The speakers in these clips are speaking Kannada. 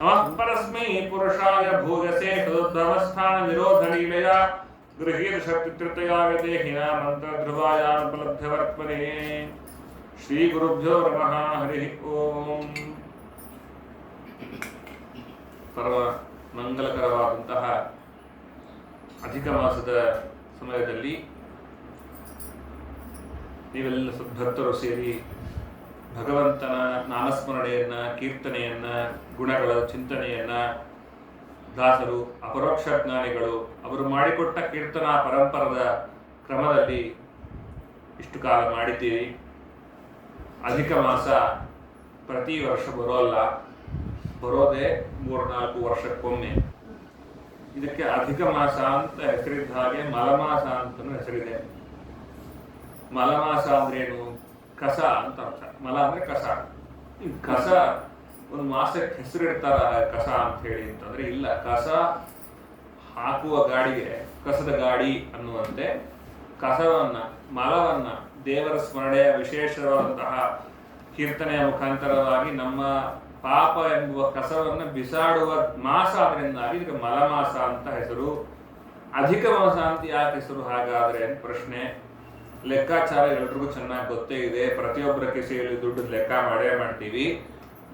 नमः परस्मै पुरुषाय भूयसे सदुद्धवस्थान विरोधलीलया गृहीत शक्तित्रयागते हिनामन्त्रध्रुवायानुपलब्धवर्त्मने श्रीगुरुभ्यो नमः हरिः ओम् ಪರಮ ಮಂಗಲಕರವಾದಂತಹ ಅಧಿಕ ಮಾಸದ ಸಮಯದಲ್ಲಿ ನೀವೆಲ್ಲ ಸದ್ಭಕ್ತರು ಸೇರಿ ಭಗವಂತನ ನಾಮಸ್ಮರಣೆಯನ್ನ ಕೀರ್ತನೆಯನ್ನ ಗುಣಗಳ ಚಿಂತನೆಯನ್ನ ದಾಸರು ಅಪರೋಕ್ಷ ಜ್ಞಾನಿಗಳು ಅವರು ಮಾಡಿಕೊಟ್ಟ ಕೀರ್ತನಾ ಪರಂಪರದ ಕ್ರಮದಲ್ಲಿ ಇಷ್ಟು ಕಾಲ ಮಾಡಿದ್ದೀರಿ. ಅಧಿಕ ಮಾಸ ಪ್ರತಿ ವರ್ಷ ಬರೋಲ್ಲ, ಬರೋದೇ 3-4 ವರ್ಷಕ್ಕೊಮ್ಮೆ. ಇದಕ್ಕೆ ಅಧಿಕ ಮಾಸ ಅಂತ ಹೆಸರಿದ್ದ ಹಾಗೆ ಮಲಮಾಸ ಅಂತಲೂ ಹೆಸರಿದೆ. ಮಲಮಾಸ ಅಂದ್ರೇನು? ಕಸ ಅಂತ ಅರ್ಥ. ಮಲ ಅಂದ್ರೆ ಕಸ. ಈ ಕಸ ಒಂದು ಮಾಸಕ್ಕೆ ಹೆಸರಿಡ್ತಾರ ಕಸ ಅಂತ ಹೇಳಿ ಅಂತಂದ್ರೆ ಇಲ್ಲ. ಕಸ ಹಾಕುವ ಗಾಡಿಗೆ ಕಸದ ಗಾಡಿ ಅನ್ನುವಂತೆ ಕಸವನ್ನ, ಮಲವನ್ನ ದೇವರ ಸ್ಮರಣೆಯ ವಿಶೇಷವಾದಂತಹ ಕೀರ್ತನೆಯ ಮುಖಾಂತರವಾಗಿ ನಮ್ಮ ಪಾಪ ಎಂಬುವ ಕಸವನ್ನು ಬಿಸಾಡುವ ಮಾಸ. ಅದರಿಂದಾಗಿ ಇದಕ್ಕೆ ಮಲಮಾಸ ಅಂತ ಹೆಸರು. ಅಧಿಕ ಮಾಸ ಅಂತ ಯಾಕೆ ಹೆಸರು ಹಾಗಾದ್ರೆ ಪ್ರಶ್ನೆ. ಲೆಕ್ಕಾಚಾರ ಎಲ್ರಿಗೂ ಚೆನ್ನಾಗಿ ಗೊತ್ತೇ ಇದೆ. ಪ್ರತಿಯೊಬ್ಬರ ಕಿಸೆಯಲ್ಲಿ ದುಡ್ಡು ಲೆಕ್ಕ ಮಾಡೇ ಮಾಡ್ತೀವಿ.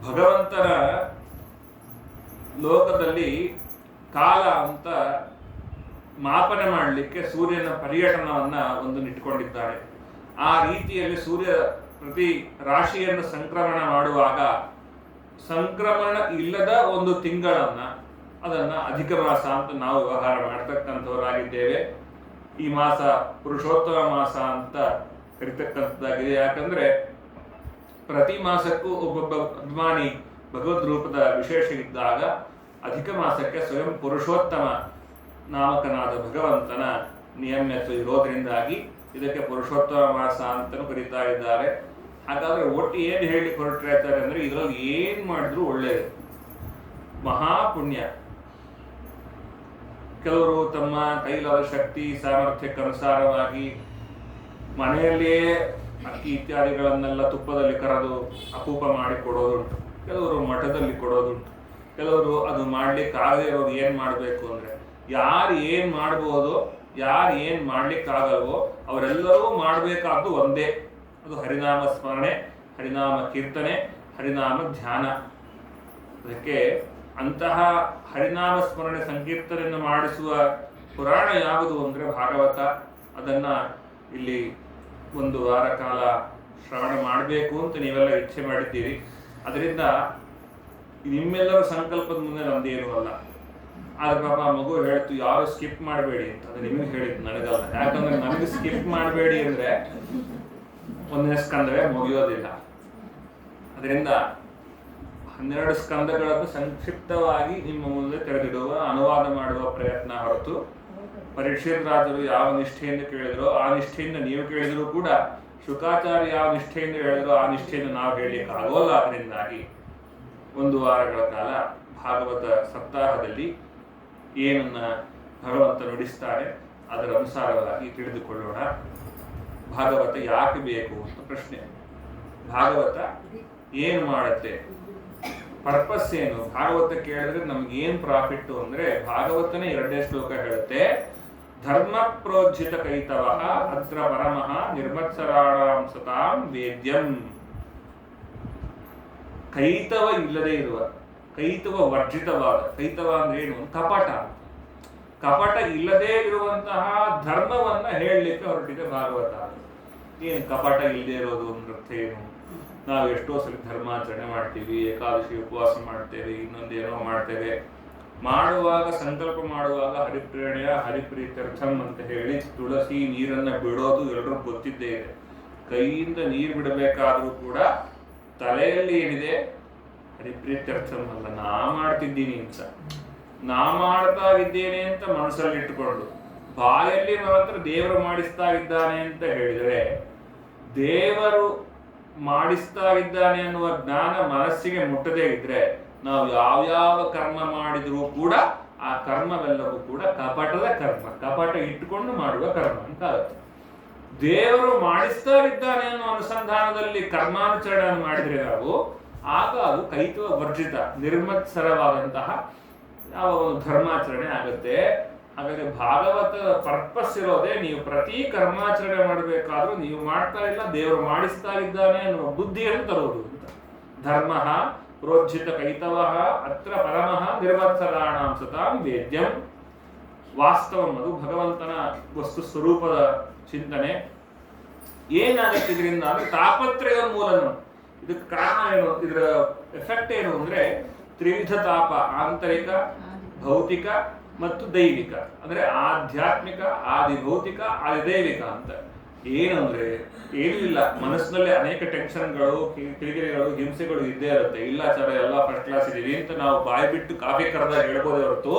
ಭಗವಂತನ ಲೋಕದಲ್ಲಿ ಕಾಲ ಅಂತ ಮಾಪನೆ ಮಾಡಲಿಕ್ಕೆ ಸೂರ್ಯನ ಪರ್ಯಟನವನ್ನ ಒಂದು ಇಟ್ಕೊಂಡಿದ್ದಾರೆ. ಆ ರೀತಿಯಲ್ಲಿ ಸೂರ್ಯ ಪ್ರತಿ ರಾಶಿಯನ್ನು ಸಂಕ್ರಮಣ ಮಾಡುವಾಗ ಸಂಕ್ರಮಣ ಇಲ್ಲದ ಒಂದು ತಿಂಗಳನ್ನ ಅದನ್ನ ಅಧಿಕ ಮಾಸ ಅಂತ ನಾವು ವ್ಯವಹಾರ ಮಾಡ್ತಕ್ಕಂಥವರಾಗಿದ್ದೇವೆ. ಈ ಮಾಸ ಪುರುಷೋತ್ತಮ ಮಾಸ ಅಂತ ಕರಿತಕ್ಕಂಥದ್ದಾಗಿದೆ. ಯಾಕಂದ್ರೆ ಪ್ರತಿ ಮಾಸಕ್ಕೂ ಒಬ್ಬೊಬ್ಬ ಅಭಿಮಾನಿ ಭಗವದ್ ರೂಪದ ವಿಶೇಷ ಇದ್ದಾಗ ಅಧಿಕ ಮಾಸಕ್ಕೆ ಸ್ವಯಂ ಪುರುಷೋತ್ತಮ ನಾಮಕನಾದ ಭಗವಂತನ ನಿಯಮ್ಯತ್ವ ಇರೋದ್ರಿಂದಾಗಿ ಇದಕ್ಕೆ ಪುರುಷೋತ್ತಮ ಮಾಸ ಅಂತಲೂ ಕರೀತಾ ಇದ್ದಾರೆ. ಹಾಗಾದ್ರೆ ಒಟ್ಟು ಏನು ಹೇಳಿ ಹೊರಟಿರ್ತಾರೆ ಅಂದ್ರೆ ಇದರಲ್ಲಿ ಏನ್ ಮಾಡಿದ್ರು ಒಳ್ಳೇದು, ಮಹಾಪುಣ್ಯ. ಕೆಲವರು ತಮ್ಮ ಕೈಲಾದ ಶಕ್ತಿ ಸಾಮರ್ಥ್ಯಕ್ಕನುಸಾರವಾಗಿ ಮನೆಯಲ್ಲಿಯೇ ಅಕ್ಕಿ ಇತ್ಯಾದಿಗಳನ್ನೆಲ್ಲ ತುಪ್ಪದಲ್ಲಿ ಕರೆದು ಅಪೂಪ ಮಾಡಿ ಕೊಡೋದುಂಟು. ಕೆಲವರು ಮಠದಲ್ಲಿ ಕೊಡೋದುಂಟು. ಕೆಲವರು ಅದು ಮಾಡ್ಲಿಕ್ಕೆ ಆಗದೆ ಇರೋರು ಏನ್ ಮಾಡ್ಬೇಕು ಅಂದ್ರೆ, ಯಾರು ಏನ್ ಮಾಡ್ಬೋದೋ, ಯಾರು ಏನ್ ಮಾಡ್ಲಿಕ್ಕಾಗಲ್ವೋ ಅವರೆಲ್ಲರೂ ಮಾಡ್ಬೇಕಾದ್ದು ಒಂದೇ, ಅದು ಹರಿನಾಮ ಸ್ಮರಣೆ, ಹರಿನಾಮ ಕೀರ್ತನೆ, ಹರಿನಾಮ ಧ್ಯಾನ. ಅದಕ್ಕೆ ಅಂತಹ ಹರಿನಾಮ ಸ್ಮರಣೆ ಸಂಕೀರ್ತನೆಯನ್ನು ಮಾಡಿಸುವ ಪುರಾಣ ಯಾವುದು ಅಂದ್ರೆ ಭಾಗವತ. ಅದನ್ನ ಇಲ್ಲಿ 1 ವಾರ ಕಾಲ ಶ್ರವಣ ಮಾಡಬೇಕು ಅಂತ ನೀವೆಲ್ಲ ಇಚ್ಛೆ ಮಾಡಿದ್ದೀರಿ. ಅದರಿಂದ ನಿಮ್ಮೆಲ್ಲರ ಸಂಕಲ್ಪದ ಮುಂದೆ ನಮ್ದೇನು ಅಲ್ಲ. ಆದ್ರೆ ಪಾಪ ಮಗು ಹೇಳ್ತು ಯಾರು ಸ್ಕಿಪ್ ಮಾಡಬೇಡಿ ಅಂತ. ಅದು ನಿಮಗೆ ಹೇಳಿದ್ದು, ನನಗಲ್ಲ. ಯಾಕಂದ್ರೆ ನನಗೆ ಸ್ಕಿಪ್ ಮಾಡಬೇಡಿ ಅಂದ್ರೆ 1ನೇ ಸ್ಕಂದವೇ ಮುಗಿಯೋದಿಲ್ಲ. ಅದರಿಂದ 12 ಸ್ಕಂದಗಳನ್ನು ಸಂಕ್ಷಿಪ್ತವಾಗಿ ನಿಮ್ಮ ಮುಂದೆ ತೆರೆದಿಡುವ, ಅನುವಾದ ಮಾಡುವ ಪ್ರಯತ್ನ ಹೊರತು ಪರೀಕ್ಷಿತ್ ರಾಜರು ಯಾವ ನಿಷ್ಠೆಯಿಂದ ಕೇಳಿದ್ರು ಆ ನಿಷ್ಠೆಯಿಂದ ನೀವು ಕೇಳಿದ್ರು ಕೂಡ, ಶುಕಾಚಾರ್ಯ ಯಾವ ನಿಷ್ಠೆಯಿಂದ ಹೇಳಿದ್ರು ಆ ನಿಷ್ಠೆಯಿಂದ ನಾವು ಹೇಳಲಿಕ್ಕೆ ಆಗೋಲ್ಲ. ಅದರಿಂದಾಗಿ 1 ವಾರಗಳ ಕಾಲ ಭಾಗವತ ಸಪ್ತಾಹದಲ್ಲಿ ಏನನ್ನ ಭಗವಂತ ನುಡಿಸ್ತಾರೆ ಅದರ ಅನುಸಾರವಾಗಿ ತಿಳಿದುಕೊಳ್ಳೋಣ. ಭಾಗವತ ಯಾಕೆ ಬೇಕು ಅಂತ ಪ್ರಶ್ನೆ. ಭಾಗವತ ಏನು ಮಾಡುತ್ತೆ, ಪರ್ಪಸ್ ಏನು? ಭಾಗವತ ಕೇಳಿದ್ರೆ ನಮ್ಗೆ ಏನ್ ಪ್ರಾಫಿಟ್ ಅಂದ್ರೆ, ಭಾಗವತನೇ 2ನೇ ಶ್ಲೋಕ ಹೇಳುತ್ತೆ, ಧರ್ಮ ಪ್ರೋಜ್ಜಿತ ಕೈತವ ಅತ್ರ ಪರಮಃ ನಿರ್ಮತ್ಸರಾಣಾಂ ಸತಾಂ ವೇದ್ಯಂ. ಕೈತವ ಇಲ್ಲದೆ ಇರುವ, ಕೈತವ ವರ್ಜಿತವಾದ, ಕೈತವ ಅಂದ್ರೆ ಏನು? ಕಪಟ. ಕಪಟ ಇಲ್ಲದೆ ಇರುವಂತಹ ಧರ್ಮವನ್ನ ಹೇಳಲಿಕ್ಕೆ ಹೊರಟಿದೆ ಭಾಗವತ. ಏನು ಕಪಟ ಇಲ್ಲದೆ ಇರೋದು ಅಂದ್ರೆ ಅರ್ಥ ಏನು? ನಾವು ಎಷ್ಟೋ ಸಲ ಧರ್ಮಾಚರಣೆ ಮಾಡ್ತೀವಿ, ಏಕಾದಶಿ ಉಪವಾಸ ಮಾಡ್ತೇವೆ, ಇನ್ನೊಂದೇನೋ ಮಾಡ್ತೇವೆ. ಮಾಡುವಾಗ ಸಂಕಲ್ಪ ಮಾಡುವಾಗ ಹರಿಪ್ರೇಣೆಯ ಹರಿಪ್ರೀತ್ಯರ್ಥಂ ಅಂತ ಹೇಳಿ ತುಳಸಿ ನೀರನ್ನ ಬಿಡೋದು ಎಲ್ಲರೂ ಗೊತ್ತಿದ್ದೇ ಇದೆ. ಕೈಯಿಂದ ನೀರು ಬಿಡಬೇಕಾದ್ರೂ ಕೂಡ ತಲೆಯಲ್ಲಿ ಏನಿದೆ? ಹರಿಪ್ರೀತ್ಯರ್ಥಂ ಅಲ್ಲ, ನಾ ಮಾಡ್ತಿದ್ದೀನಿ ಅಂತ, ನಾ ಮಾಡ್ತಾ ಇದ್ದೇನೆ ಅಂತ ಮನಸ್ಸಲ್ಲಿ ಇಟ್ಟುಕೊಂಡು, ಬಾಯಲ್ಲಿ ಮಾತ್ರ ದೇವರು ಮಾಡಿಸ್ತಾ ಇದ್ದಾನೆ ಅಂತ ಹೇಳಿದರೆ, ದೇವರು ಮಾಡಿಸ್ತಾ ಇದ್ದಾನೆ ಅನ್ನುವ ಜ್ಞಾನ ಮನಸ್ಸಿಗೆ ಮುಟ್ಟದೇ ಇದ್ರೆ ನಾವು ಯಾವ್ಯಾವ ಕರ್ಮ ಮಾಡಿದ್ರೂ ಕೂಡ ಆ ಕರ್ಮವೆಲ್ಲವೂ ಕೂಡ ಕಪಟದ ಕರ್ಮ, ಕಪಟ ಇಟ್ಟುಕೊಂಡು ಮಾಡುವ ಕರ್ಮ ಅಂತ ಆಗುತ್ತೆ. ದೇವರು ಮಾಡಿಸ್ತಾ ಇದ್ದಾನೆ ಅನ್ನೋ ಅನುಸಂಧಾನದಲ್ಲಿ ಕರ್ಮಾನುಚರಣೆಯನ್ನು ಮಾಡಿದ್ರೆ ನಾವು ಆಗ ಅದು ಕೈತವ ವರ್ಜಿತ ನಿರ್ಮತ್ಸರವಾದಂತಹ ಯಾವ ಒಂದು ಧರ್ಮಾಚರಣೆ ಆಗುತ್ತೆ. ಹಾಗಾಗಿ ಭಾಗವತ ಪರ್ಪಸ್ ಇರೋದೇ ನೀವು ಪ್ರತಿ ಕರ್ಮಾಚರಣೆ ಮಾಡಬೇಕಾದ್ರೂ ನೀವು ಮಾಡ್ತಾ ಇಲ್ಲ, ದೇವರು ಮಾಡಿಸ್ತಾ ಇದ್ದಾನೆ ಅನ್ನುವ ಬುದ್ಧಿಯನ್ನು ತರುವುದು ಅಂತ. ಧರ್ಮ ಪ್ರೋಜ್ಜಿತ ಕೈತವ ಅತ್ರ ಪರಮಃ ನಿರ್ವತ್ಸರಾಣಾಂ ಸತಾಂ ವೇದ್ಯಂ. ವಾಸ್ತವಂ ಅದು ಭಗವಂತನ ವಸ್ತು ಸ್ವರೂಪದ ಚಿಂತನೆ. ಏನಾಗುತ್ತೆ ಇದರಿಂದ ಅಂದ್ರೆ ತಾಪತ್ರಯ ಮೂಲನ. ಇದಕ್ಕೆ ಕಾರಣ ಏನು, ಇದರ ಎಫೆಕ್ಟ್ ಏನು ಅಂದ್ರೆ ತ್ರಿವಿಧ ತಾಪ, ಆಂತರಿಕ, ಭೌತಿಕ ಮತ್ತು ದೈವಿಕ. ಅಂದ್ರೆ ಆಧ್ಯಾತ್ಮಿಕ, ಆದಿ ಭೌತಿಕ, ಆದಿ ದೈವಿಕ ಅಂತ. ಏನಂದ್ರೆ ಏನೂ ಇಲ್ಲ, ಮನಸ್ಸಿನಲ್ಲಿ ಅನೇಕ ಟೆನ್ಷನ್ಗಳು, ಕಿರಿಕಿರಿಗಳು, ಹಿಂಸೆಗಳು ಇದ್ದೇ ಇರುತ್ತೆ. ಇಲ್ಲ ಸರ್ ಎಲ್ಲ ಫಸ್ಟ್ ಕ್ಲಾಸ್ ಇದೀವಿ ಅಂತ ನಾವು ಬಾಯಿ ಬಿಟ್ಟು ಕಾಫಿ ಕರೆದಾಗ ಹೇಳ್ಬೋದೇ ಹೊರತು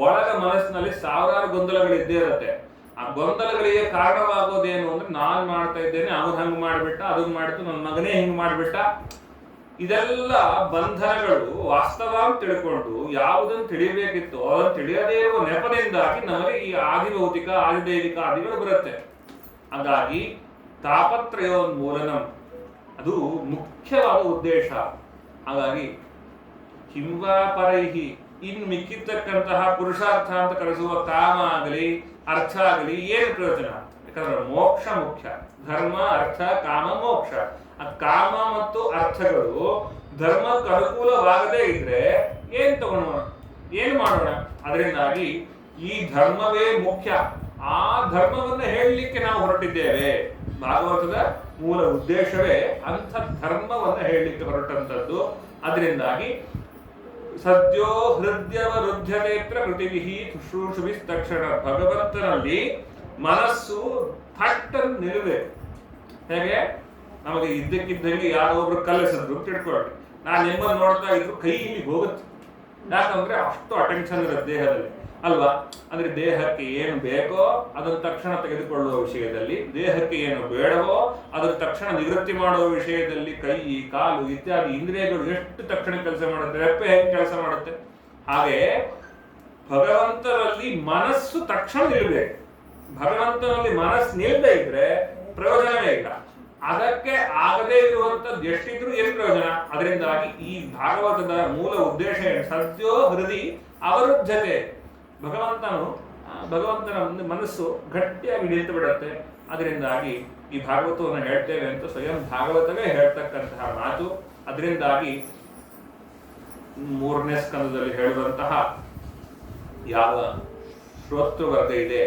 ಒಳಗ ಮನಸ್ಸಿನಲ್ಲಿ ಸಾವಿರಾರು ಗೊಂದಲಗಳು ಇದ್ದೇ ಇರುತ್ತೆ. ಆ ಗೊಂದಲಗಳಿಗೆ ಕಾರಣವಾಗೋದೇನು ಅಂದ್ರೆ ನಾನ್ ಮಾಡ್ತಾ ಇದ್ದೇನೆ, ಅವ್ರು ಹಂಗ್ ಮಾಡ್ಬಿಟ್ಟ, ಅದನ್ನ ಮಾಡಿತು, ನನ್ನ ಮಗನೇ ಹಿಂಗ್ ಮಾಡ್ಬಿಟ್ಟ. ಇದೆಲ್ಲ ಬಂಧನಗಳು ವಾಸ್ತವ ಅಂತ ತಿಳ್ಕೊಂಡು ಯಾವುದನ್ನು ತಿಳಿಬೇಕಿತ್ತು ಅದನ್ನು ತಿಳಿಯದೇ ಇರುವ ನೆಪದಿಂದಾಗಿ ನಮಗೆ ಈ ಆದಿಭೌತಿಕ, ಆದಿದೈವಿಕ ಆದಿಗಳು ಬರುತ್ತೆ. ಹಾಗಾಗಿ ತಾಪತ್ರಯೋನ್ಮೂಲನಂ ಅದು ಮುಖ್ಯವಾದ ಉದ್ದೇಶ. ಹಾಗಾಗಿ ಹಿಂವಾಪರೈಹಿ ಇನ್ ಮಿಕ್ಕಿರ್ತಕ್ಕಂತಹ ಪುರುಷಾರ್ಥ ಅಂತ ಕರೆಸುವ ಕಾಮ ಆಗಲಿ ಅರ್ಥ ಆಗಲಿ ಏನು ಪ್ರಯೋಜನ? ಯಾಕಂದ್ರೆ ಮೋಕ್ಷ ಮುಖ್ಯ. ಧರ್ಮ, ಅರ್ಥ, ಕಾಮ, ಮೋಕ್ಷ. ಆ ಕಾಮ ಮತ್ತು ಅರ್ಥಗಳು ಧರ್ಮಕ್ಕೆ ಅನುಕೂಲವಾಗದೇ ಇದ್ರೆ ಏನ್ ತಗೊಳ್ಳೋಣ, ಏನ್ ಮಾಡೋಣ? ಅದರಿಂದಾಗಿ ಈ ಧರ್ಮವೇ ಮುಖ್ಯ. ಆ ಧರ್ಮವನ್ನು ಹೇಳಲಿಕ್ಕೆ ನಾವು ಹೊರಟಿದ್ದೇವೆ. ಭಾಗವತದ ಮೂಲ ಉದ್ದೇಶವೇ ಅಂಥ ಧರ್ಮವನ್ನು ಹೇಳಲಿಕ್ಕೆ ಹೊರಟಂಥದ್ದು. ಅದರಿಂದಾಗಿ ಸದ್ಯೋ ಹೃದಯವರುದ್ಧನೇತ್ರ ಕೃತಿವಿಹಿ ಶುಶ್ರೂಷುವಿಸ್ತಕ್ಷಣ. ಭಗವಂತನಲ್ಲಿ ಮನಸ್ಸು ಥಟ್ಟನ್ನು ನಿಲ್ಲಬೇಕು. ಹೇಗೆ ನಮಗೆ ಇದ್ದಕ್ಕಿದ್ದಂಗೆ ಯಾರೋ ಒಬ್ರು ಕಲಿಸಿದ್ರು ತಿಳ್ಕೊಳ್ಳಿ, ನಾನು ನಿಮ್ಮನ್ನು ನೋಡ್ತಾ ಇದ್ರು ಕೈ ಇಲ್ಲಿ ಹೋಗುತ್ತೆ. ಯಾಕಂದ್ರೆ ಅಷ್ಟು ಅಟೆನ್ಷನ್ ಇರುತ್ತೆ ದೇಹದಲ್ಲಿ ಅಲ್ವಾ? ಅಂದ್ರೆ ದೇಹಕ್ಕೆ ಏನು ಬೇಕೋ ಅದನ್ನು ತಕ್ಷಣ ತೆಗೆದುಕೊಳ್ಳುವ ವಿಷಯದಲ್ಲಿ, ದೇಹಕ್ಕೆ ಏನು ಬೇಡವೋ ಅದನ್ನು ತಕ್ಷಣ ನಿವೃತ್ತಿ ಮಾಡುವ ವಿಷಯದಲ್ಲಿ ಕೈ, ಕಾಲು ಇತ್ಯಾದಿ ಇಂದ್ರಿಯಗಳು ಎಷ್ಟು ತಕ್ಷಣ ಕೆಲಸ ಮಾಡುತ್ತೆ, ರೆಪ್ಪೆ ಹೇಗೆ ಕೆಲಸ ಮಾಡುತ್ತೆ. ಹಾಗೆ ಭಗವಂತನಲ್ಲಿ ಮನಸ್ಸು ತಕ್ಷಣ ನಿಲ್ಬೇಕು. ಭಗವಂತನಲ್ಲಿ ಮನಸ್ಸು ನಿಲ್ಲದೆ ಇದ್ರೆ ಪ್ರಯೋಜನವೇ ಇಲ್ಲ. ಅದಕ್ಕೆ ಆಗದೇ ಇರುವಂತದ್ದು ಎಷ್ಟಿದ್ರು ಏನು ಪ್ರಯೋಜನ? ಅದರಿಂದಾಗಿ ಈ ಭಾಗವತದ ಮೂಲ ಉದ್ದೇಶ ಏನು? ಸದ್ಯೋ ಹೃದಯ ಅವರುದ್ಧತೆ. ಭಗವಂತನ ಮನಸ್ಸು ಗಟ್ಟಿಯಾಗಿ ನಿಂತು ಬಿಡುತ್ತೆ. ಅದರಿಂದಾಗಿ ಈ ಭಾಗವತವನ್ನು ಹೇಳ್ತೇವೆ ಅಂತ ಸ್ವಯಂ ಭಾಗವತವೇ ಹೇಳ್ತಕ್ಕಂತಹ ಮಾತು. ಅದರಿಂದಾಗಿ 3ನೇ ಸ್ಕಂದದಲ್ಲಿ ಹೇಳುವಂತಹ ಯಾವ ಶ್ರೋತೃವರ್ಗ ಇದೆ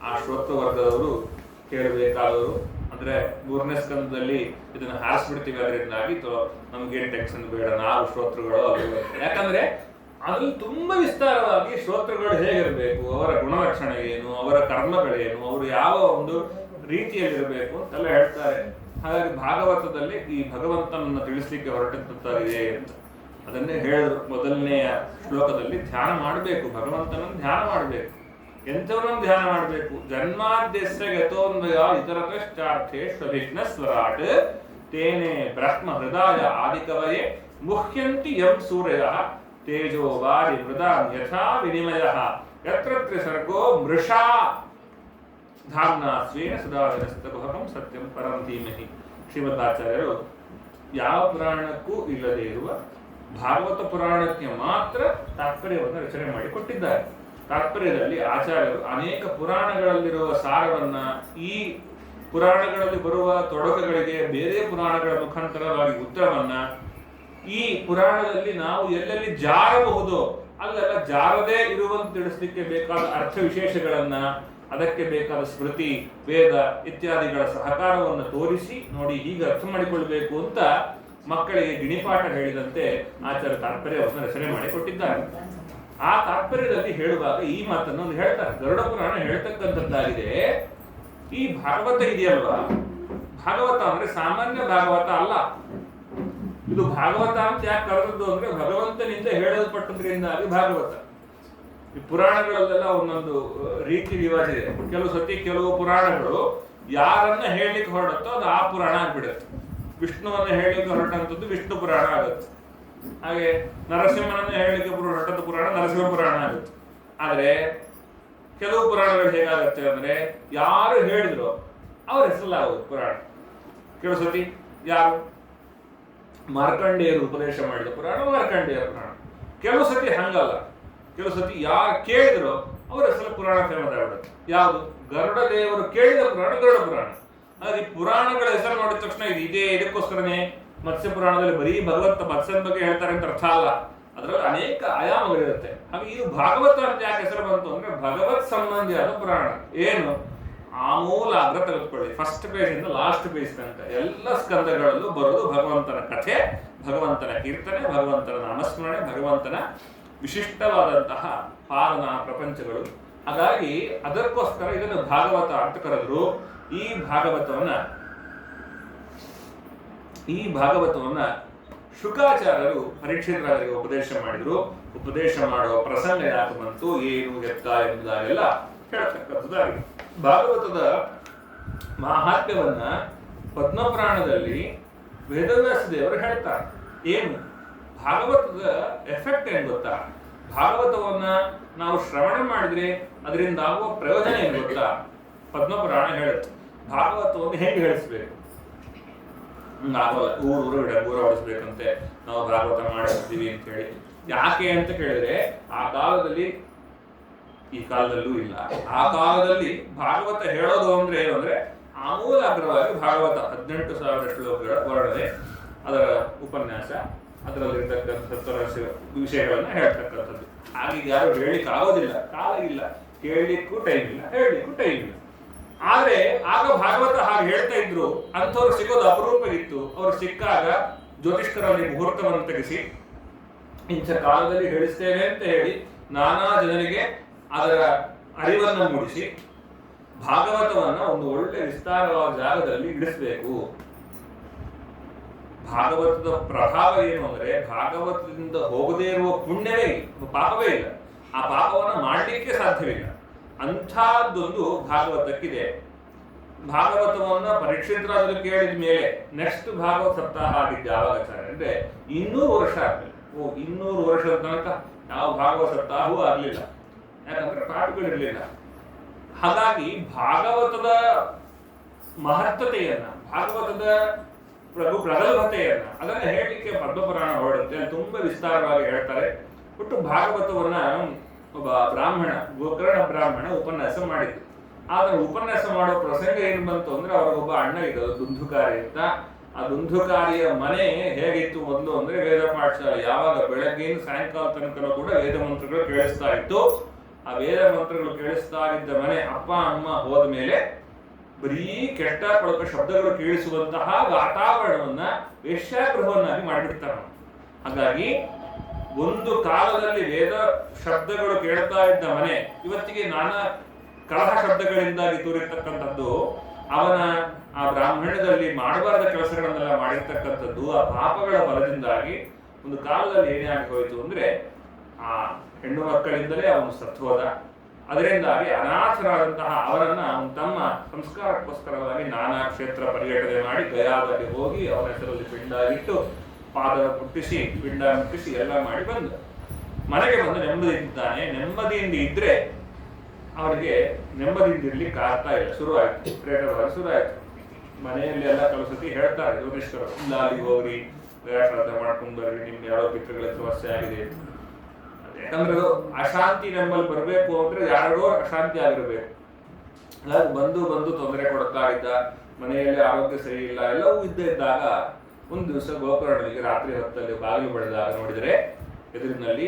ಆ ಶ್ರೋತೃವರ್ಗದವರು ಕೇಳಬೇಕಾದವರು. ಅಂದ್ರೆ 3ನೇ ಸ್ಕಂದದಲ್ಲಿ ಇದನ್ನ ಹಾರಿಸ್ಬಿಡ್ತೀವಿ. ಅದರಿಂದಾಗಿ ನಮ್ಗೇನು ಟೆನ್ಷನ್ ಬೇಡ, ನಾವು ಶ್ರೋತೃಗಳು. ಯಾಕಂದ್ರೆ ಅದ್ರಲ್ಲಿ ತುಂಬಾ ವಿಸ್ತಾರವಾಗಿ ಶ್ರೋತೃಗಳು ಹೇಗಿರಬೇಕು, ಅವರ ಗುಣಲಕ್ಷಣ ಏನು, ಅವರ ಕರ್ಮಗಳೇನು, ಅವರು ಯಾವ ಒಂದು ರೀತಿಯಲ್ಲಿರಬೇಕು ಅಂತೆಲ್ಲ ಹೇಳ್ತಾರೆ. ಹಾಗಾಗಿ ಭಾಗವತದಲ್ಲಿ ಈ ಭಗವಂತನನ್ನು ತಿಳಿಸ್ಲಿಕ್ಕೆ ಹೊರಟಿದ್ದಾರೆ ಅಂತ ಅದನ್ನೇ ಹೇಳಿದ್ರು. ಮೊದಲನೆಯ ಶ್ಲೋಕದಲ್ಲಿ ಧ್ಯಾನ ಮಾಡಬೇಕು, ಭಗವಂತನನ್ನು ಧ್ಯಾನ ಮಾಡಬೇಕು. ಎಂಥವರನ್ನು ಧ್ಯಾನ ಮಾಡಬೇಕು? ಜನ್ಮಾದ್ಯಸ್ಯ ಗತೋನ್ವಯ ಇತರತಶ್ಚಾರ್ಥೇಷ್ವಭಿಘ್ನ ಸ್ವರಾಟ್ ತೇನೆ ಬ್ರಹ್ಮ ಹೃದಯ ಆದಿಕವಯೇ ಮುಹ್ಯಂತಿ ಯಂ ಸೂರ್ಯಃ ತೇಜೋ ವಾರಿ ಮೃದಾಂ ಯಥಾ ವಿನಿಮಯಃ ಯತ್ರ ತ್ರಿಸರ್ಗೋ ಮೃಷಾ ಧಾಮ್ನಾ ಸ್ವೇನ ಸದಾ ನಿರಸ್ತಕುಹಕಂ ಸತ್ಯಂ ಪರಂ ಧೀಮಹಿ. ಶ್ರೀಮದಾಚಾರ್ಯರು ಯಾವ ಪುರಾಣಕ್ಕೂ ಇಲ್ಲದೆ ಇರುವ ಭಾಗವತ ಪುರಾಣಕ್ಕೆ ಮಾತ್ರ ತಾತ್ಪರ್ಯವನ್ನು ರಚನೆ ಮಾಡಿ ಕೊಟ್ಟಿದ್ದಾರೆ. ತಾತ್ಪರ್ಯದಲ್ಲಿ ಆಚಾರ್ಯರು ಅನೇಕ ಪುರಾಣಗಳಲ್ಲಿರುವ ಸಾರವನ್ನ, ಈ ಪುರಾಣಗಳಲ್ಲಿ ಬರುವ ತೊಡಕುಗಳಿಗೆ ಬೇರೆ ಪುರಾಣಗಳ ಮುಖಾಂತರವಾಗಿ ಉತ್ತರವನ್ನ, ಈ ಪುರಾಣದಲ್ಲಿ ನಾವು ಎಲ್ಲೆಲ್ಲಿ ಜಾರಬಹುದೋ ಅಲ್ಲೆಲ್ಲ ಜಾರದೇ ಇರುವಂತೆ ತಿಳಿಸ್ಲಿಕ್ಕೆ ಬೇಕಾದ ಅರ್ಥ ವಿಶೇಷಗಳನ್ನ, ಅದಕ್ಕೆ ಬೇಕಾದ ಸ್ಮೃತಿ, ವೇದ ಇತ್ಯಾದಿಗಳ ಸಹಕಾರವನ್ನು ತೋರಿಸಿ ನೋಡಿ ಹೀಗೆ ಅರ್ಥ ಮಾಡಿಕೊಳ್ಬೇಕು ಅಂತ ಮಕ್ಕಳಿಗೆ ಗಿಣಿಪಾಠ ಹೇಳಿದಂತೆ ಆಚಾರ್ಯ ತಾತ್ಪರ್ಯವನ್ನು ರಚನೆ ಮಾಡಿ ಕೊಟ್ಟಿದ್ದಾರೆ. ಆ ತಾತ್ಪರ್ಯದಲ್ಲಿ ಹೇಳುವಾಗ ಈ ಮಾತನ್ನು ಹೇಳ್ತಾರೆ. ಗರುಡ ಪುರಾಣ ಹೇಳ್ತಕ್ಕಂಥದ್ದಾಗಿದೆ. ಈ ಭಾಗವತ ಇದೆಯಲ್ವಾ, ಭಾಗವತ ಅಂದ್ರೆ ಸಾಮಾನ್ಯ ಭಾಗವತ ಅಲ್ಲ. ಇದು ಭಾಗವತ ಅಂತ ಯಾಕೆ ಕರೆದದ್ದು ಅಂದ್ರೆ ಭಗವಂತನಿಂದ ಹೇಳಲ್ಪಟ್ಟದ್ರಿಂದಾಗಿ ಭಾಗವತ. ಈ ಪುರಾಣಗಳಲ್ಲೆಲ್ಲ ಒಂದೊಂದು ರೀತಿ ರಿವಾಜ್ ಇದೆ. ಕೆಲವು ಸತಿ ಕೆಲವು ಪುರಾಣಗಳು ಯಾರನ್ನ ಹೇಳಲಿಕ್ಕೆ ಹೊರಡುತ್ತೋ ಅದು ಆ ಪುರಾಣ ಆಗ್ಬಿಡುತ್ತೆ. ವಿಷ್ಣುವನ್ನ ಹೇಳಲಿಕ್ಕೆ ಹೊರಟಂಥದ್ದು ವಿಷ್ಣು ಪುರಾಣ ಆಗುತ್ತೆ. ಹಾಗೆ ನರಸಿಂಹನನ್ನ ಹೇಳಲಿಕ್ಕೆ ಹೊರಟದ್ದು ಪುರಾಣ ನರಸಿಂಹ ಪುರಾಣ ಆಗುತ್ತೆ. ಆದ್ರೆ ಕೆಲವು ಪುರಾಣಗಳು ಹೇಗಾಗುತ್ತೆ ಅಂದ್ರೆ ಯಾರು ಹೇಳಿದ್ರು ಅವ್ರ ಹೆಸರಲ್ಲಾಗೋದು ಪುರಾಣ. ಕೆಲವು ಸತಿ ಯಾರು ಮಾರ್ಕಂಡೇಯರು ಉಪದೇಶ ಮಾಡಿದ ಪುರಾಣ ಮಾರ್ಕಂಡೇಯ ಪುರಾಣ. ಕೆಲವು ಸತಿ ಹಂಗಲ್ಲ, ಕೆಲವು ಸತಿ ಯಾರು ಕೇಳಿದ್ರು ಅವರ ಹೆಸರು ಪುರಾಣ ಫೇಮಸ್ ಆಗ್ಬಿಡುತ್ತೆ. ಯಾವುದು? ಗರುಡ ದೇವರು ಕೇಳಿದ ಪುರಾಣ ಗರುಡ ಪುರಾಣ. ಹಾಗೆ ಪುರಾಣಗಳ ಹೆಸರು ನೋಡಿದ ತಕ್ಷಣ ಇದೇ ಇದಕ್ಕೋಸ್ಕರನೇ ಮತ್ಸ್ಯ ಪುರಾಣದಲ್ಲಿ ಬರೀ ಭಗವಂತ ಮತ್ಸ್ಯನ ಬಗ್ಗೆ ಹೇಳ್ತಾರೆ ಅಂತ ಅರ್ಥ ಅಲ್ಲ, ಅದರಲ್ಲಿ ಅನೇಕ ಆಯಾಮಗಳಿರುತ್ತೆ. ಹಾಗೆ ಇದು ಭಾಗವತ ಅಂತ ಯಾಕೆ ಹೆಸರು ಬಂತು ಅಂದ್ರೆ ಭಗವತ್ ಸಂಬಂಧಿಯಾದ ಪುರಾಣ. ಏನು? ಆಮೂಲ ಅಗ್ರ ತೆಗೆದುಕೊಳ್ಳಿ, ಫಸ್ಟ್ ಪೇಜ್ ಇಂದ ಲಾಸ್ಟ್ ಪೇಜ್ ತನಕ ಎಲ್ಲ ಸ್ಕಂದಗಳಲ್ಲೂ ಬರೋದು ಭಗವಂತನ ಕಥೆ, ಭಗವಂತನ ಕೀರ್ತನೆ, ಭಗವಂತನ ನಾಮಸ್ಮರಣೆ, ಭಗವಂತನ ವಿಶಿಷ್ಟವಾದಂತಹ ಪಾಲನಾ ಪ್ರಪಂಚಗಳು. ಹಾಗಾಗಿ ಅದಕ್ಕೋಸ್ಕರ ಇದನ್ನು ಭಾಗವತ ಅಂತ ಕರೆದ್ರು. ಈ ಭಾಗವತವನ್ನ ಶುಕಾಚಾರ್ಯರು ಪರೀಕ್ಷಿತರಾಜರಿಗೆ ಉಪದೇಶ ಮಾಡಿದ್ರು. ಉಪದೇಶ ಮಾಡುವ ಪ್ರಸಂಗ ಯಾಕೆ ಬಂತು, ಏನು ಎತ್ತ ಎಂಬುದಾಗೆಲ್ಲ ಹೇಳ್ತಕ್ಕಂಥದ್ದಾಗಿದೆ. ಭಾಗವತದ ಮಾಹಾತ್ಮ್ಯವನ್ನ ಪದ್ಮಪುರಾಣದಲ್ಲಿ ವೇದವ್ಯಾಸ ದೇವರು ಹೇಳ್ತಾರೆ. ಏನು ಭಾಗವತದ ಎಫೆಕ್ಟ್ ಏನು ಗೊತ್ತಾ? ಭಾಗವತವನ್ನ ನಾವು ಶ್ರವಣ ಮಾಡಿದ್ರೆ ಅದರಿಂದ ಆಗುವ ಪ್ರಯೋಜನ ಏನು ಗೊತ್ತಾ? ಪದ್ಮಪುರಾಣ ಹೇಳುತ್ತೆ ಭಾಗವತವನ್ನು ಹೆಂಗೆ ಹೇಳಿಸ್ಬೇಕು. ಊರು ಹೊಡಿಸ್ಬೇಕಂತೆ ನಾವು ಭಾಗವತ ಮಾಡಿರ್ತೀವಿ ಅಂತ ಹೇಳಿ. ಯಾಕೆ ಅಂತ ಕೇಳಿದ್ರೆ ಆ ಕಾಲದಲ್ಲಿ, ಈ ಕಾಲದಲ್ಲೂ ಇಲ್ಲ, ಆ ಕಾಲದಲ್ಲಿ ಭಾಗವತ ಹೇಳೋದು ಅಂದ್ರೆ ಏನು ಅಂದ್ರೆ ಆಮೂಲಾಗ್ರವಾಗಿ ಭಾಗವತ 18,000 ಶ್ಲೋಕಗಳ ವರ್ಣನೆ, ಅದರ ಉಪನ್ಯಾಸ, ಅದರಲ್ಲಿರ್ತಕ್ಕಂಥ ವಿಷಯಗಳನ್ನ ಹೇಳ್ತಕ್ಕಂಥದ್ದು. ಹಾಗೆ ಯಾರು ಹೇಳಿಕ್ ಆಗೋದಿಲ್ಲ, ಕಾಲ ಇಲ್ಲ, ಕೇಳಲಿಕ್ಕೂ ಟೈಮ್ ಇಲ್ಲ, ಹೇಳಲಿಕ್ಕೂ ಟೈಮ್ ಇಲ್ಲ. ಆದ್ರೆ ಆಗ ಭಾಗವತ ಹಾಗೆ ಹೇಳ್ತಾ ಇದ್ರು. ಅಂಥವ್ರು ಸಿಗೋದು ಅಪರೂಪ ಇತ್ತು. ಅವ್ರು ಸಿಕ್ಕಾಗ ಜ್ಯೋತಿಷ್ಕರಲ್ಲಿ ಮುಹೂರ್ತವನ್ನು ತೆಗೆಸಿ ಇಂಥ ಕಾಲದಲ್ಲಿ ಹೇಳಿಸ್ತೇವೆ ಅಂತ ಹೇಳಿ ನಾನಾ ಜನರಿಗೆ ಅದರ ಅರಿವನ್ನು ಮೂಡಿಸಿ ಭಾಗವತವನ್ನ ಒಂದು ಒಳ್ಳೆ ವಿಸ್ತಾರವಾದ ಜಾಗದಲ್ಲಿ ಇಡಿಸಬೇಕು. ಭಾಗವತದ ಪ್ರಭಾವ ಏನು ಅಂದ್ರೆ ಭಾಗವತದಿಂದ ಹೋಗದೇ ಇರುವ ಪುಣ್ಯವೇ ಇಲ್ಲ, ಪಾಪವೇ ಇಲ್ಲ. ಆ ಪಾಪವನ್ನು ಮಾಡಲಿಕ್ಕೆ ಸಾಧ್ಯವಿಲ್ಲ. ಅಂಥದ್ದೊಂದು ಭಾಗವತಕ್ಕಿದೆ. ಭಾಗವತವನ್ನ ಪರೀಕ್ಷಿತರಾಜರು ಕೇಳಿದ ಮೇಲೆ ನೆಕ್ಸ್ಟ್ ಭಾಗವತ ಸಪ್ತಾಹ ಆಗಿದ್ದು ಯಾವಾಗ ಅಂದ್ರೆ 200 ವರ್ಷ ಆದ್ಮೇಲೆ. 200 ವರ್ಷದ ತನಕ ಯಾವ ಭಾಗವತ ಸಪ್ತಾಹವೂ ಆಗ್ಲಿಲ್ಲ, ಯಾಕಂದ್ರೆ ಪಾಠಗಳಿರ್ಲಿಲ್ಲ. ಹಾಗಾಗಿ ಭಾಗವತದ ಮಹತ್ತತೆಯನ್ನ, ಭಾಗವತದ ಪ್ರಗಲ್ಭತೆಯನ್ನ ಅದನ್ನ ಹೇಳಲಿಕ್ಕೆ ಪದ್ಮಪುರಾಣ ಹೊರಡುತ್ತೆ. ಅಲ್ಲಿ ತುಂಬಾ ವಿಸ್ತಾರವಾಗಿ ಹೇಳ್ತಾರೆ. ಒಟ್ಟು ಭಾಗವತವನ್ನ ಒಬ್ಬ ಬ್ರಾಹ್ಮಣ, ಗೋಕರ್ಣ ಬ್ರಾಹ್ಮಣ ಉಪನ್ಯಾಸ ಮಾಡಿದ್ದು. ಆದ್ರೆ ಉಪನ್ಯಾಸ ಮಾಡೋ ಪ್ರಸಂಗ ಏನ್ ಬಂತು ಅಂದ್ರೆ ಅವ್ರಿಗೊಬ್ಬ ಅಣ್ಣ ಇದ್ದದು ದುಂದುಕಾರಿ ಅಂತ. ಆ ದುಂದುಕಾರಿಯ ಮನೆ ಹೇಗಿತ್ತು ಮೊದಲು ಅಂದ್ರೆ ವೇದ ಪಾಠಶಾಲೆ. ಯಾವಾಗ ಬೆಳಗ್ಗೆಯಿಂದ ಸಾಯಂಕಾಲ ತನಕ ಕೂಡ ವೇದ ಮಂತ್ರಗಳು ಕೇಳಿಸ್ತಾ ಇತ್ತು. ಆ ವೇದ ಮಂತ್ರಗಳು ಕೇಳಿಸ್ತಾ ಇದ್ದ ಮನೆ ಅಪ್ಪ ಅಮ್ಮ ಹೋದ ಮೇಲೆ ಬರೀ ಕೆಟ್ಟ ಕೊಳಕ ಶಬ್ದಗಳು ಕೇಳಿಸುವಂತಹ ವಾತಾವರಣವನ್ನ ವೇಶ್ಯಾಗೃಹವನ್ನಾಗಿ ಮಾಡಿಬಿಡ್ತಾರೆ. ಹಾಗಾಗಿ ಒಂದು ಕಾಲದಲ್ಲಿ ವೇದ ಶಬ್ದಗಳು ಕೇಳ್ತಾ ಇದ್ದ ಮನೆ ಇವತ್ತಿಗೆ ನಾನಾ ಕಲಹ ಶಬ್ದಗಳಿಂದಾಗಿ ತೋರಿರ್ತಕ್ಕಂಥದ್ದು. ಅವನ ಆ ಬ್ರಾಹ್ಮಣ್ಯದಲ್ಲಿ ಮಾಡಬಾರದ ಕೆಲಸಗಳನ್ನೆಲ್ಲ ಮಾಡಿರ್ತಕ್ಕಂಥದ್ದು ಆ ಪಾಪಗಳ ಬಲದಿಂದಾಗಿ ಒಂದು ಕಾಲದಲ್ಲಿ ಏನೇ ಆಗಿ ಹೋಯಿತು ಅಂದ್ರೆ ಆ ಹೆಣ್ಣು ಮಕ್ಕಳಿಂದಲೇ ಅವನು ಸತ್ವದ. ಅದರಿಂದಾಗಿ ಅನಾಥರಾದಂತಹ ಅವರನ್ನ ಅವನ ತಮ್ಮ ಸಂಸ್ಕಾರಕ್ಕೋಸ್ಕರವಾಗಿ ನಾನಾ ಕ್ಷೇತ್ರ ಪರ್ಯಟನೆ ಮಾಡಿ ಗಯಾದಲ್ಲಿ ಹೋಗಿ ಅವನ ಹೆಸರಲ್ಲಿ ಪಿಂಡಾಗಿಟ್ಟು ಪಾದ ಮುಟ್ಟಿಸಿ ಪಿಂಡ ಮುಟ್ಟಿಸಿ ಎಲ್ಲ ಮಾಡಿ ಬಂದ ಮನೆಗೆ ಬಂದು ನೆಮ್ಮದಿಯಿಂದಾನೆ. ನೆಮ್ಮದಿಯಿಂದ ಇದ್ರೆ ಅವರಿಗೆ ನೆಮ್ಮದಿಯಿಂದ ಇರ್ಲಿಕ್ಕೆ ಆಗ್ತಾ ಇಲ್ಲ. ಶುರುವಾಯ್ತು, ಪ್ರೇರಣೆ ಶುರುವಾಯ್ತು. ಮನೆಯಲ್ಲಿ ಎಲ್ಲ ಕೆಲವು ಸತಿ ಹೇಳ್ತಾರೆ ಜ್ಯೋತಿಷ್ಕರು, ಇಲ್ಲ ಅಲ್ಲಿಗೆ ಹೋಗ್ರಿ, ಶ್ರಾದ್ದ ಮಾಡ್ಕೊಂಡು ಬರ್ರಿ, ನಿಮ್ಗೆ ಯಾರೋ ಪಿತೃಗಳ ಸಮಸ್ಯೆ ಆಗಿದೆ. ಯಾಕಂದ್ರೆ ಅದು ಅಶಾಂತಿ ನಮ್ಮಲ್ಲಿ ಬರ್ಬೇಕು ಅಂದ್ರೆ ಯಾರಿಗೋ ಅಶಾಂತಿ ಆಗಿರ್ಬೇಕು. ಹಾಗಾಗಿ ಬಂದು ತೊಂದರೆ ಕೊಡ್ತಾ ಇದ್ದ, ಮನೆಯಲ್ಲಿ ಆರೋಗ್ಯ ಸರಿ ಇಲ್ಲ, ಎಲ್ಲವೂ ಇದ್ದಾಗ ಒಂದು ದಿವಸ ಗೋಕರ್ಣನಿಗೆ ರಾತ್ರಿ ಹೊತ್ತಲ್ಲಿ ಬಾಗಿಲು ಬಡಿದಾಗ ನೋಡಿದರೆ ಎದುರಿನಲ್ಲಿ